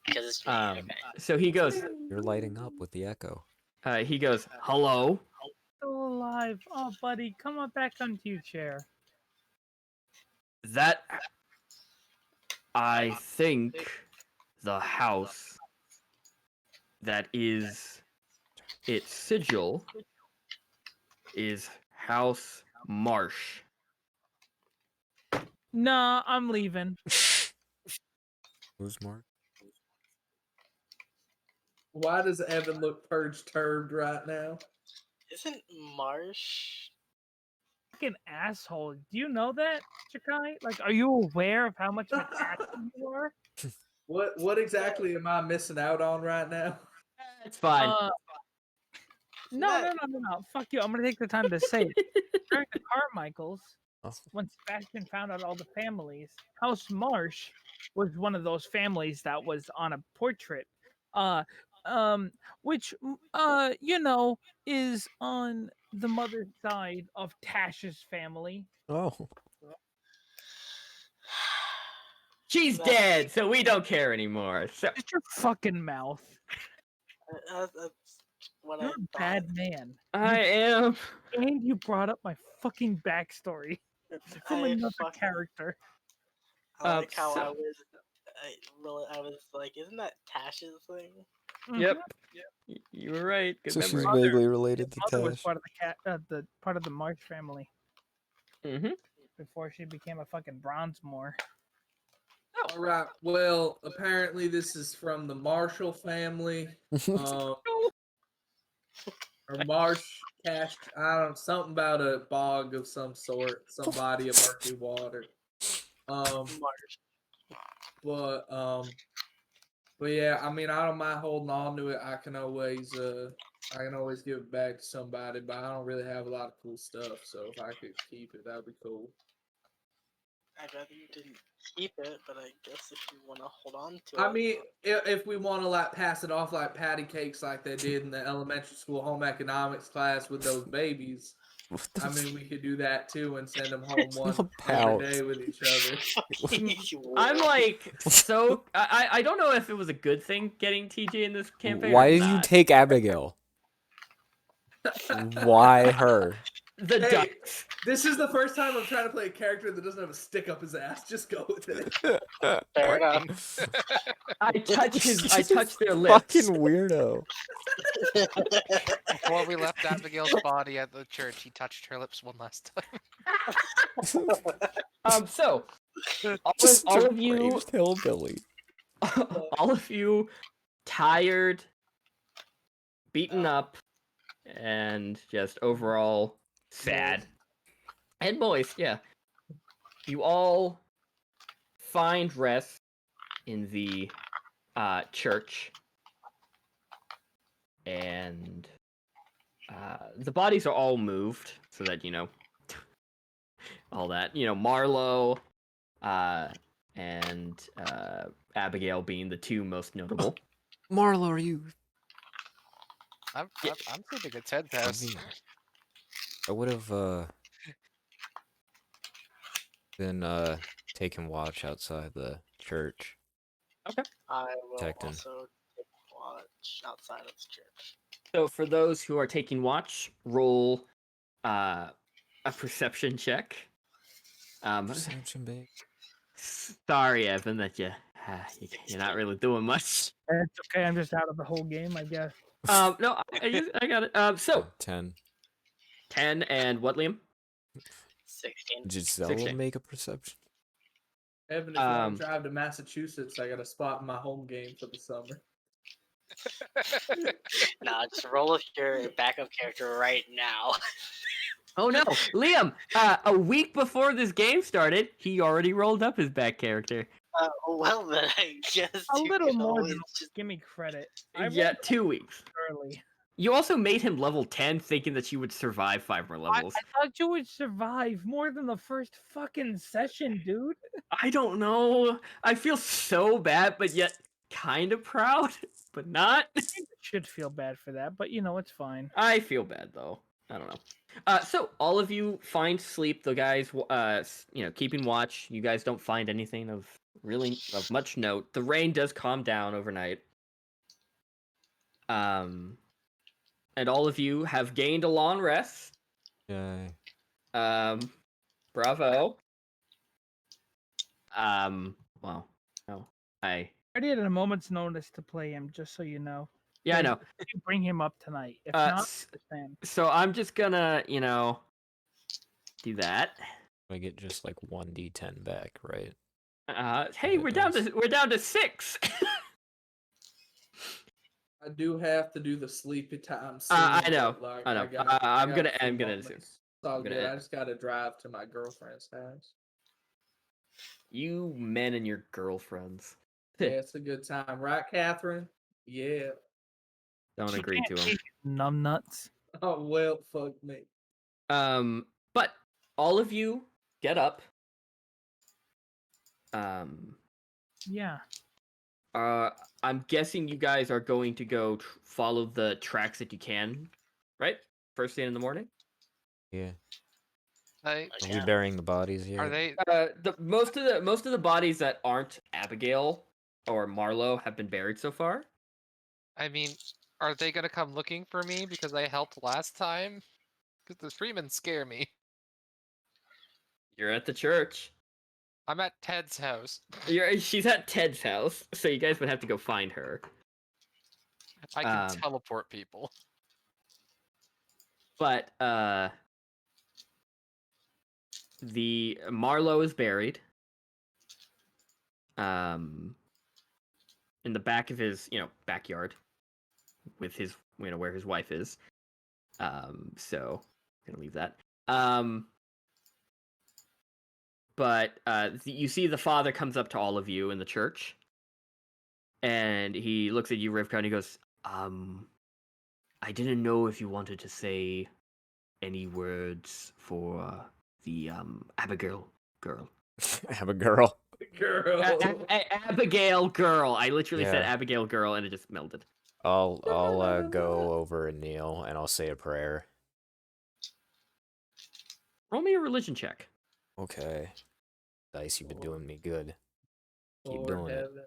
Because it's me. Okay. So he goes. You're lighting up with the echo. He goes, "Hello." Still alive. Oh, buddy, come on back onto your chair. That I think the house that is its sigil is House Marsh. Nah, I'm leaving. Who's Mark? Why does Evan look perturbed right now? Isn't Marsh? Fucking asshole. Do you know that, Chikai? Like, are you aware of how much of an asshole you are? What exactly am I missing out on right now? It's fine. No. Fuck you. I'm gonna take the time to say it. During the Carmichaels, Oh. when Sebastian found out all the families, House Marsh was one of those families that was on a portrait. Which is on the mother's side of Tash's family. Oh. She's dead, so we don't care anymore. So Shut your fucking mouth. That's what You're I a thought. bad man. I am. And you brought up my fucking backstory from I another fucking- character. I like how so- I was like, isn't that Tash's thing? Yep. You were right. Good So she's memory. vaguely related to Mother was Tash. part of the part of the Marsh family. Mm-hmm. before she became a fucking bronze Moor. All right. Well, apparently this is from the Marshall family. Or Marsh Cash. I don't know, something about a bog of some sort, some body of murky water. Marsh. But yeah, I mean, I don't mind holding on to it. I can always give it back to somebody, but I don't really have a lot of cool stuff. So if I could keep it, that'd be cool. I'd rather you didn't keep it, but I guess if you want to hold on to I it. mean, if we want to like pass it off like patty cakes, like they did in the elementary school home economics class with those babies, I mean, we could do that too and send them home one every day with each other. I'm like so I don't know if it was a good thing getting TJ in this campaign. Why or did you not. take Abigail? Why her? The Hey, ducks? this is the first time I'm trying to play a character that doesn't have a stick up his ass. Just go with it. Fair enough. I touch their lips. Fucking weirdo. Before we left Abigail's body at the church, he touched her lips one last time. So Just all a of you, deranged hillbilly. all of you, tired, beaten up, and just overall sad and moist. Yeah, you all find rest in the church, and the bodies are all moved so that all that Marlowe and Abigail being the two most notable. Marlo, are you? I'm sleeping at Ted's house. I would have been taking watch outside the church. I will Protecting. also take watch outside of the church. So for those who are taking watch, roll a perception check. Perception, babe. Sorry, Evan, that you're not really doing much. It's okay. I'm just out of the whole game, I guess. No, I got it. So 10. 10 and what, Liam? 16. Giselle 16. make a perception. Evan, if you want to drive to Massachusetts, I got a spot in my home game for the summer. Nah, just roll with your backup character right now. Oh no, Liam! A week before this game started, he already rolled up his back character. Well then, I guess A you little can more always than just give me credit. I Yeah, rolled 2 weeks. early. You also made him level 10, thinking that you would survive 5 more I levels. thought you would survive more than the first fucking session, dude. I don't know. I feel so bad, but yet kind of proud, but not. Should feel bad for that, but it's fine. I feel bad though. I don't know. So all of you find sleep. The guys, keeping watch. You guys don't find anything of much note. The rain does calm down overnight. And all of you have gained a long rest. Yay. Bravo. Well, no, I already had a moment's notice to play him, just so you know. Yeah, I know. You bring him up tonight. If not, understand. So I'm just gonna, do that. I get just like 1d10 back, right? Hey, it we're down does. to 6. I do have to do the sleepy time. I know. Like, I know. I'm gonna end soon. It's all I'm gonna good. end. I just gotta drive to my girlfriend's house. You men and your girlfriends. Yeah, it's a good time, right, Catherine? Yeah. Don't She agree can't to him. take numbnuts. Oh well, fuck me. But all of you get up. Yeah. I'm guessing you guys are going to go follow the tracks that you can, right? First thing in the morning. Yeah. Are Are we burying the bodies yet? they? Most of the bodies that aren't Abigail or Marlowe have been buried so far. I mean, are they gonna come looking for me because I helped last time? Because the Freemen scare me. You're at the church. I'm at Ted's house. She's at Ted's house, so you guys would have to go find her. I can teleport people. But The Marlowe is buried. In the back of his, backyard, with his, where his wife is. So I'm gonna leave that. But you see the father comes up to all of you in the church, and he looks at you, Rivka, and he goes, I didn't know if you wanted to say any words for the Abigail girl. Abigail. Girl. Abigail girl. I literally said Yeah. Abigail girl, and it just melded. I'll go over and kneel, and I'll say a prayer. Roll me a religion check. Okay. Dice, you've been doing me good. Keep Lord doing heaven.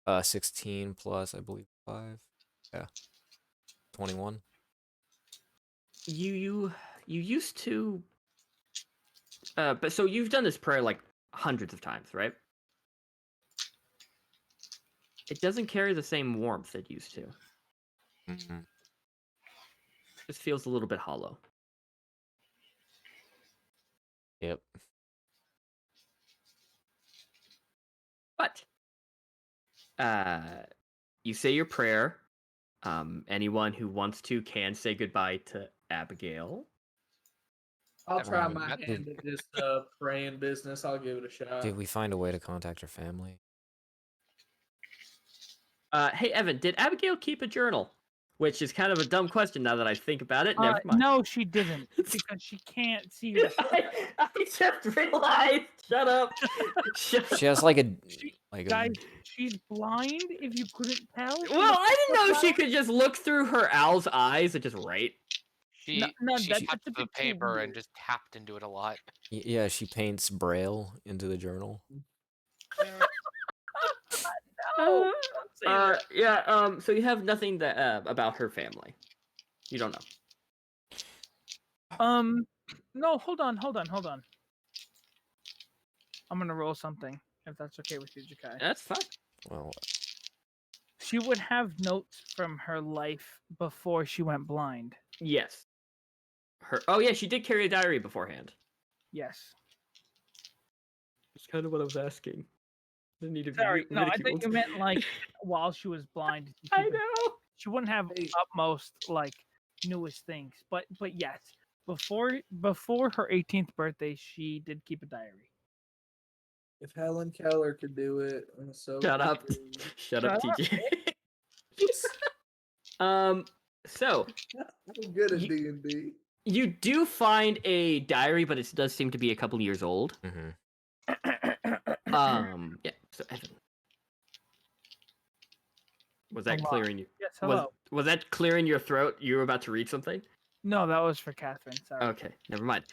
it. 16 plus, I believe, 5. Yeah. 21. You used to, but so you've done this prayer like hundreds of times, right? It doesn't carry the same warmth it used to. Mm-hmm. Just feels a little bit hollow. Yep. But you say your prayer. Anyone who wants to can say goodbye to Abigail. I'll try Everyone my met. hand at this praying business. I'll give it a shot. Did we find a way to contact her family? Hey Evan, did Abigail keep a journal? Which is kind of a dumb question now that I think about it. Never mind. No, she didn't, because she can't see her. I just realized. Shut up. She has like a Guys, she's blind. If you couldn't tell. Well, I didn't know she could just look through her owl's eyes and just write. She that's touched a the bit too paper and weird. just tapped into it a lot. Yeah, she paints braille into the journal. No, Yeah. So you have nothing that about her family. You don't know. No, hold on. I'm gonna roll something, if that's okay with you, Jakai. That's fine. Well, She would have notes from her life before she went blind. Yes. Oh yeah, she did carry a diary beforehand. Yes. That's kind of what I was asking. Didn't need to be Sorry, no, I ridiculed. think you meant like while she was blind. I know. She wouldn't have utmost like newest things, but yes, before her 18th birthday, she did keep a diary. If Helen Keller could do it, so Shut up. could you. Shut up, TJ. So I'm good at D&D. you do find a diary, but it does seem to be a couple years old. mhm. Yeah. So Evan, was that Hello. clearing you? Yes, hello. Was that clearing your throat? You were about to read something? No, that was for Catherine. Sorry. Okay, never mind.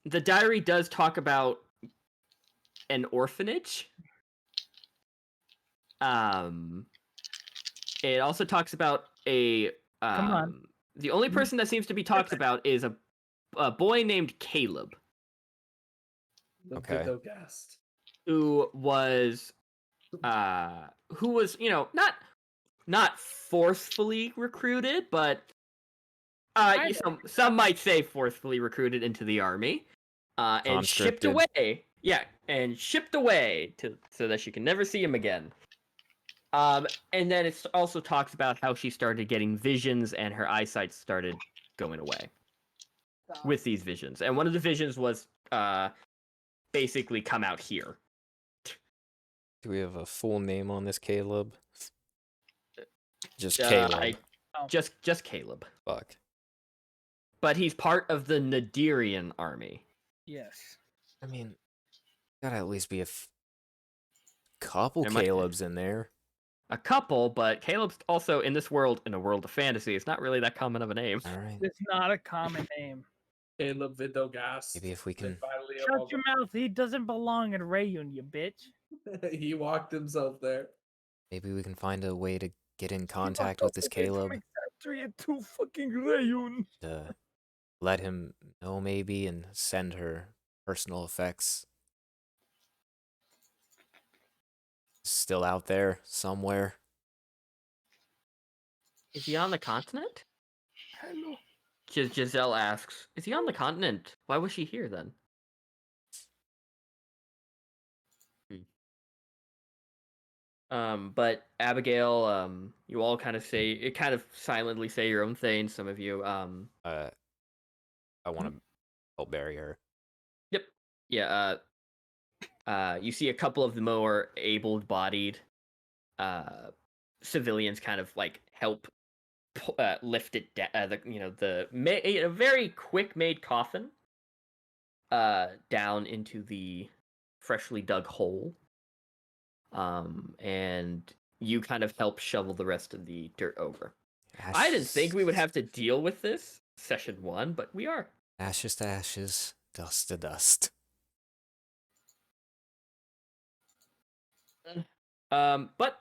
The diary does talk about an orphanage. It also talks about a. Come on. The only person that seems to be talked about is a boy named Caleb, Okay. Vidogast. who was not forcefully recruited, but some might say forcefully recruited into the army, and shipped Conscripted. away. Yeah, and shipped away so that she can never see him again. And then it also talks about how she started getting visions and her eyesight started going away with these visions. And one of the visions was basically come out here. Do we have a full name on this Caleb? Just Uh, Caleb. Just Caleb. Fuck. But he's part of the Nadirian army. Yes. I mean, gotta at least be a couple There might- Calebs in there. A couple, but Caleb's also in this world, in a world of fantasy. It's not really that common of a name. All right. It's not a common name. Caleb Vidogast. Maybe if we can. Shut your mouth. He doesn't belong in Raune, you bitch. He walked himself there. Maybe we can find a way to get in contact with this Caleb. To fucking Raune. To let him know maybe and send her personal effects. Still out there somewhere. Is he on the continent? Hello. Giselle asks, "Is he on the continent? Why was she here then?" But Abigail, you all kind of silently say your own thing. Some of you, I want to help bury her. Yep. Yeah. You see a couple of the more able-bodied, civilians kind of like help lift it down. A very quick-made coffin, down into the freshly dug hole. And you kind of help shovel the rest of the dirt over. I didn't think we would have to deal with this session 1, but we are. Ashes to ashes, dust to dust. But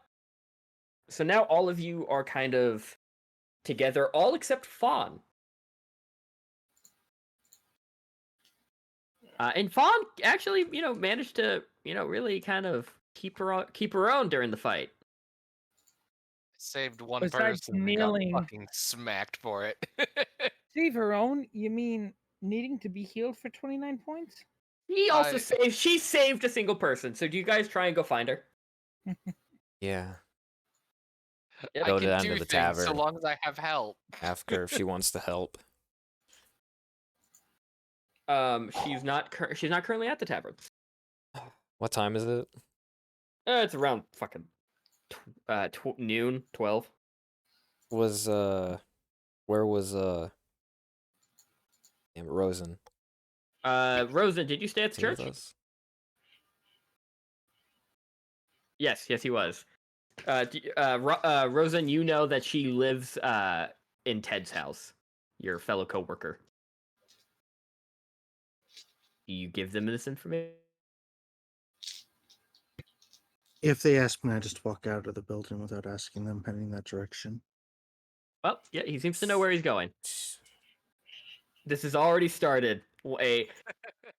so now all of you are kind of together, all except Fawn. And Fawn actually, managed to, really kind of keep her own during the fight. Saved one Besides person and kneeling- got fucking smacked for it. Save her own? You mean needing to be healed for 29 points? She saved a single person. So do you guys try and go find her? Yeah. I Go to can the end do of the things so tavern. long as I have help. Ask her if she wants to help. She's not currently at the tavern. What time is it? It's around fucking noon, 12. Where was Rosen? Rosen, did you stay at the Is he with church? us? Yes, he was. Rosen, you know that she lives in Ted's house, your fellow coworker. Do you give them this information? If they ask me, I just walk out of the building without asking them, heading that direction. Well, yeah, he seems to know where he's going. This has already started.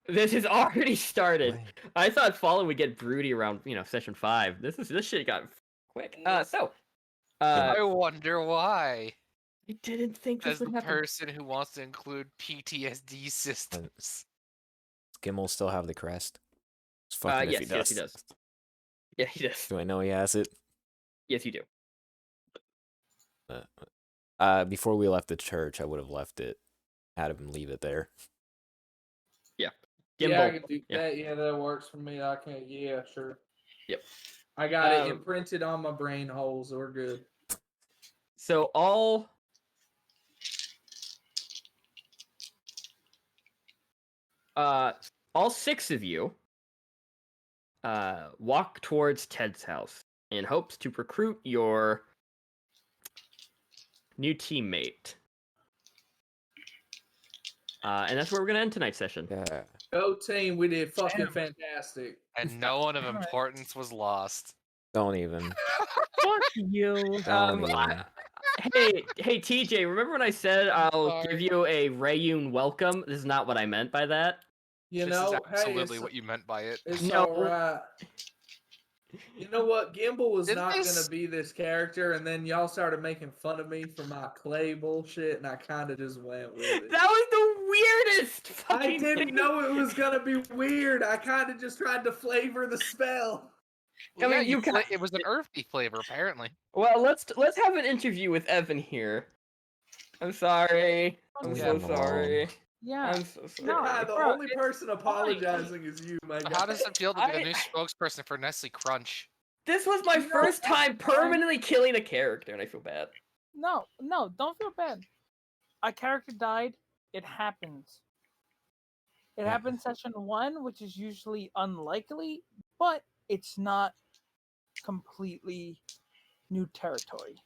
This has already started. Why? I thought Fallen would get broody around, session 5. This shit got quick. I wonder why. I didn't think this As would the happen. person who wants to include PTSD systems. Skimmel still have the crest? It's fucking if he does. Yes, he does. Yeah, he does. Do I know he has it? Yes, you do. Before we left the church, I would have left it. Had him leave it there. Yeah. Yeah, I Gimbal. can do that. Yeah, that works for me. I can. Yeah, sure. Yep. I got it imprinted on my brain holes. We're good. So all 6 of you walk towards Ted's house in hopes to recruit your new teammate. And that's where we're gonna end tonight's session. Yeah. Go team, we did fucking fantastic. And no one of importance was lost. Don't even. Fuck you. Don't even. Hey, TJ, remember when I said I'll give you a Raune welcome? This is not what I meant by that. You This know, is absolutely hey, what you meant by it. it's No. alright. You know what? Gimbal was Didn't not they gonna be this character, and then y'all started making fun of me for my clay bullshit, and I kind of just went with it. That was the weirdest I fucking didn't thing. know it was gonna be weird. I kind of just tried to flavor the spell. Well, I mean, yeah, you it was an earthy flavor, apparently. Well, let's have an interview with Evan here. I'm sorry. I'm so Yeah. sorry. Yeah. I'm so sorry. No, God, the bro, only it's person fine. apologizing is you, my guy. How does it feel to be the I- new spokesperson for Nestle Crunch? This was my first time permanently killing a character, and I feel bad. No, don't feel bad. A character died. It happens. It happened session 1, which is usually unlikely, but it's not completely new territory.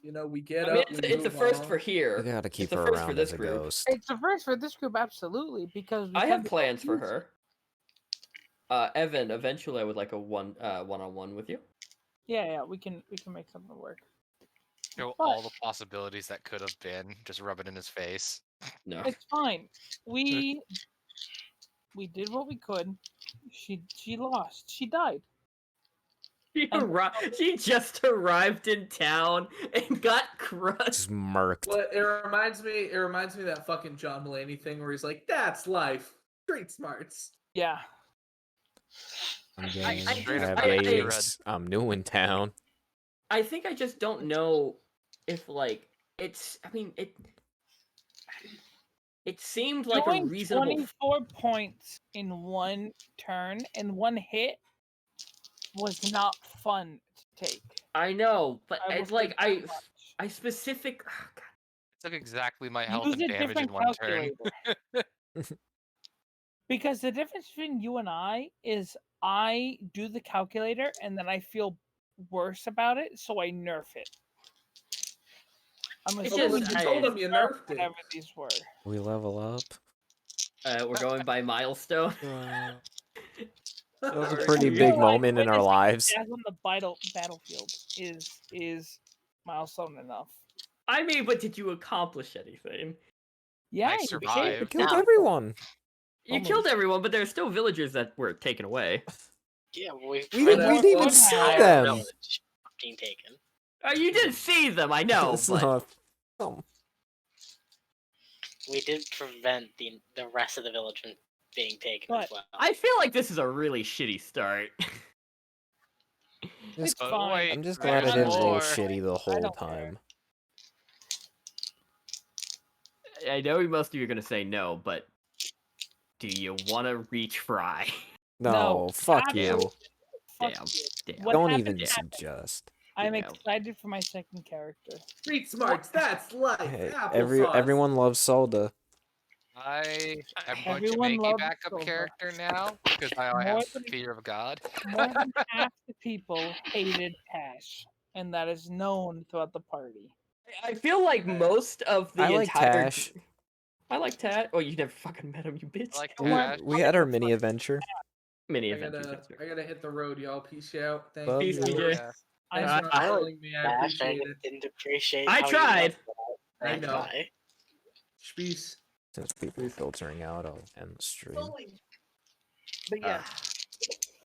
You know, we get I mean, up. it's a first for You here. gotta keep It's a her first for around this as a group. ghost. It's a first for this group, absolutely, because we I can have be plans for confused. her. Evan, eventually I would like a one-on-one with you. Yeah, we can make something work. Show But- all the possibilities that could have been. Just rub it in his face. No. It's fine. We did what we could. She lost. She died. She just arrived in town and got crushed. Smirked. Well, it reminds me of that fucking John Mulaney thing where he's like, "That's life, street smarts." Yeah. I'm gang. I Straight have up out of eggs. I'm new in town. I think I just don't know if like it's. I mean it. It seemed like a Doing reasonable. 24 points in one turn and one hit was not fun to take. I know, but I will it's like say that I specific. Oh, God. It took exactly my health Use and a damage in different one turn. calculator. Because the difference between you and I is I do the calculator and then I feel worse about it, so I nerf it. I'm It's assuming just- you you told him you nerfed it. whatever these were. We level up. We're going by milestone. That was a Or- pretty I big feel moment in our witnessing lives. death on the battlefield is milestone enough. I mean, but did you accomplish anything? Yeah, I you survived. We did. killed Now- everyone. You Almost. killed everyone, but there's still villagers that were taken away. Yeah, We didn't even see entire them. village being taken. You did see them, I know, It's but not. Oh, We did prevent the rest of the village from being taken as But well. I feel like this is a really shitty start. It's But fine. wait, I'm just glad I there's didn't roll more. shitty the whole don't care. time. I know most of you are gonna say no, but do you want to reach Fry? No, fuck you. absolutely. Fuck Damn. you. Damn. What Don't happened even happened. suggest. I'm Damn. excited for my second character. Street smarts, that's life. Hey, Applesauce. everyone loves soda. I am going to Everyone make a loves backup silver. character now because I More have than- fear of God. More than half the people hated Tash, and that is known throughout the party. I feel like most of the I like entire. Tash. I like Tat. Oh, you never fucking met him, you bitch. I like Come on. Tash. We had our mini adventure. Mini I adventures. gotta, that's right. I gotta hit the road, y'all. Peace out. Thank Love you. Peace, PJ. Yeah. I'm Thanks for I not like killing me. I Dash, I appreciate it. didn't appreciate I how tried. You I That's know. why. Peace. Since people are filtering out, I'll end the stream. But yeah, Ah.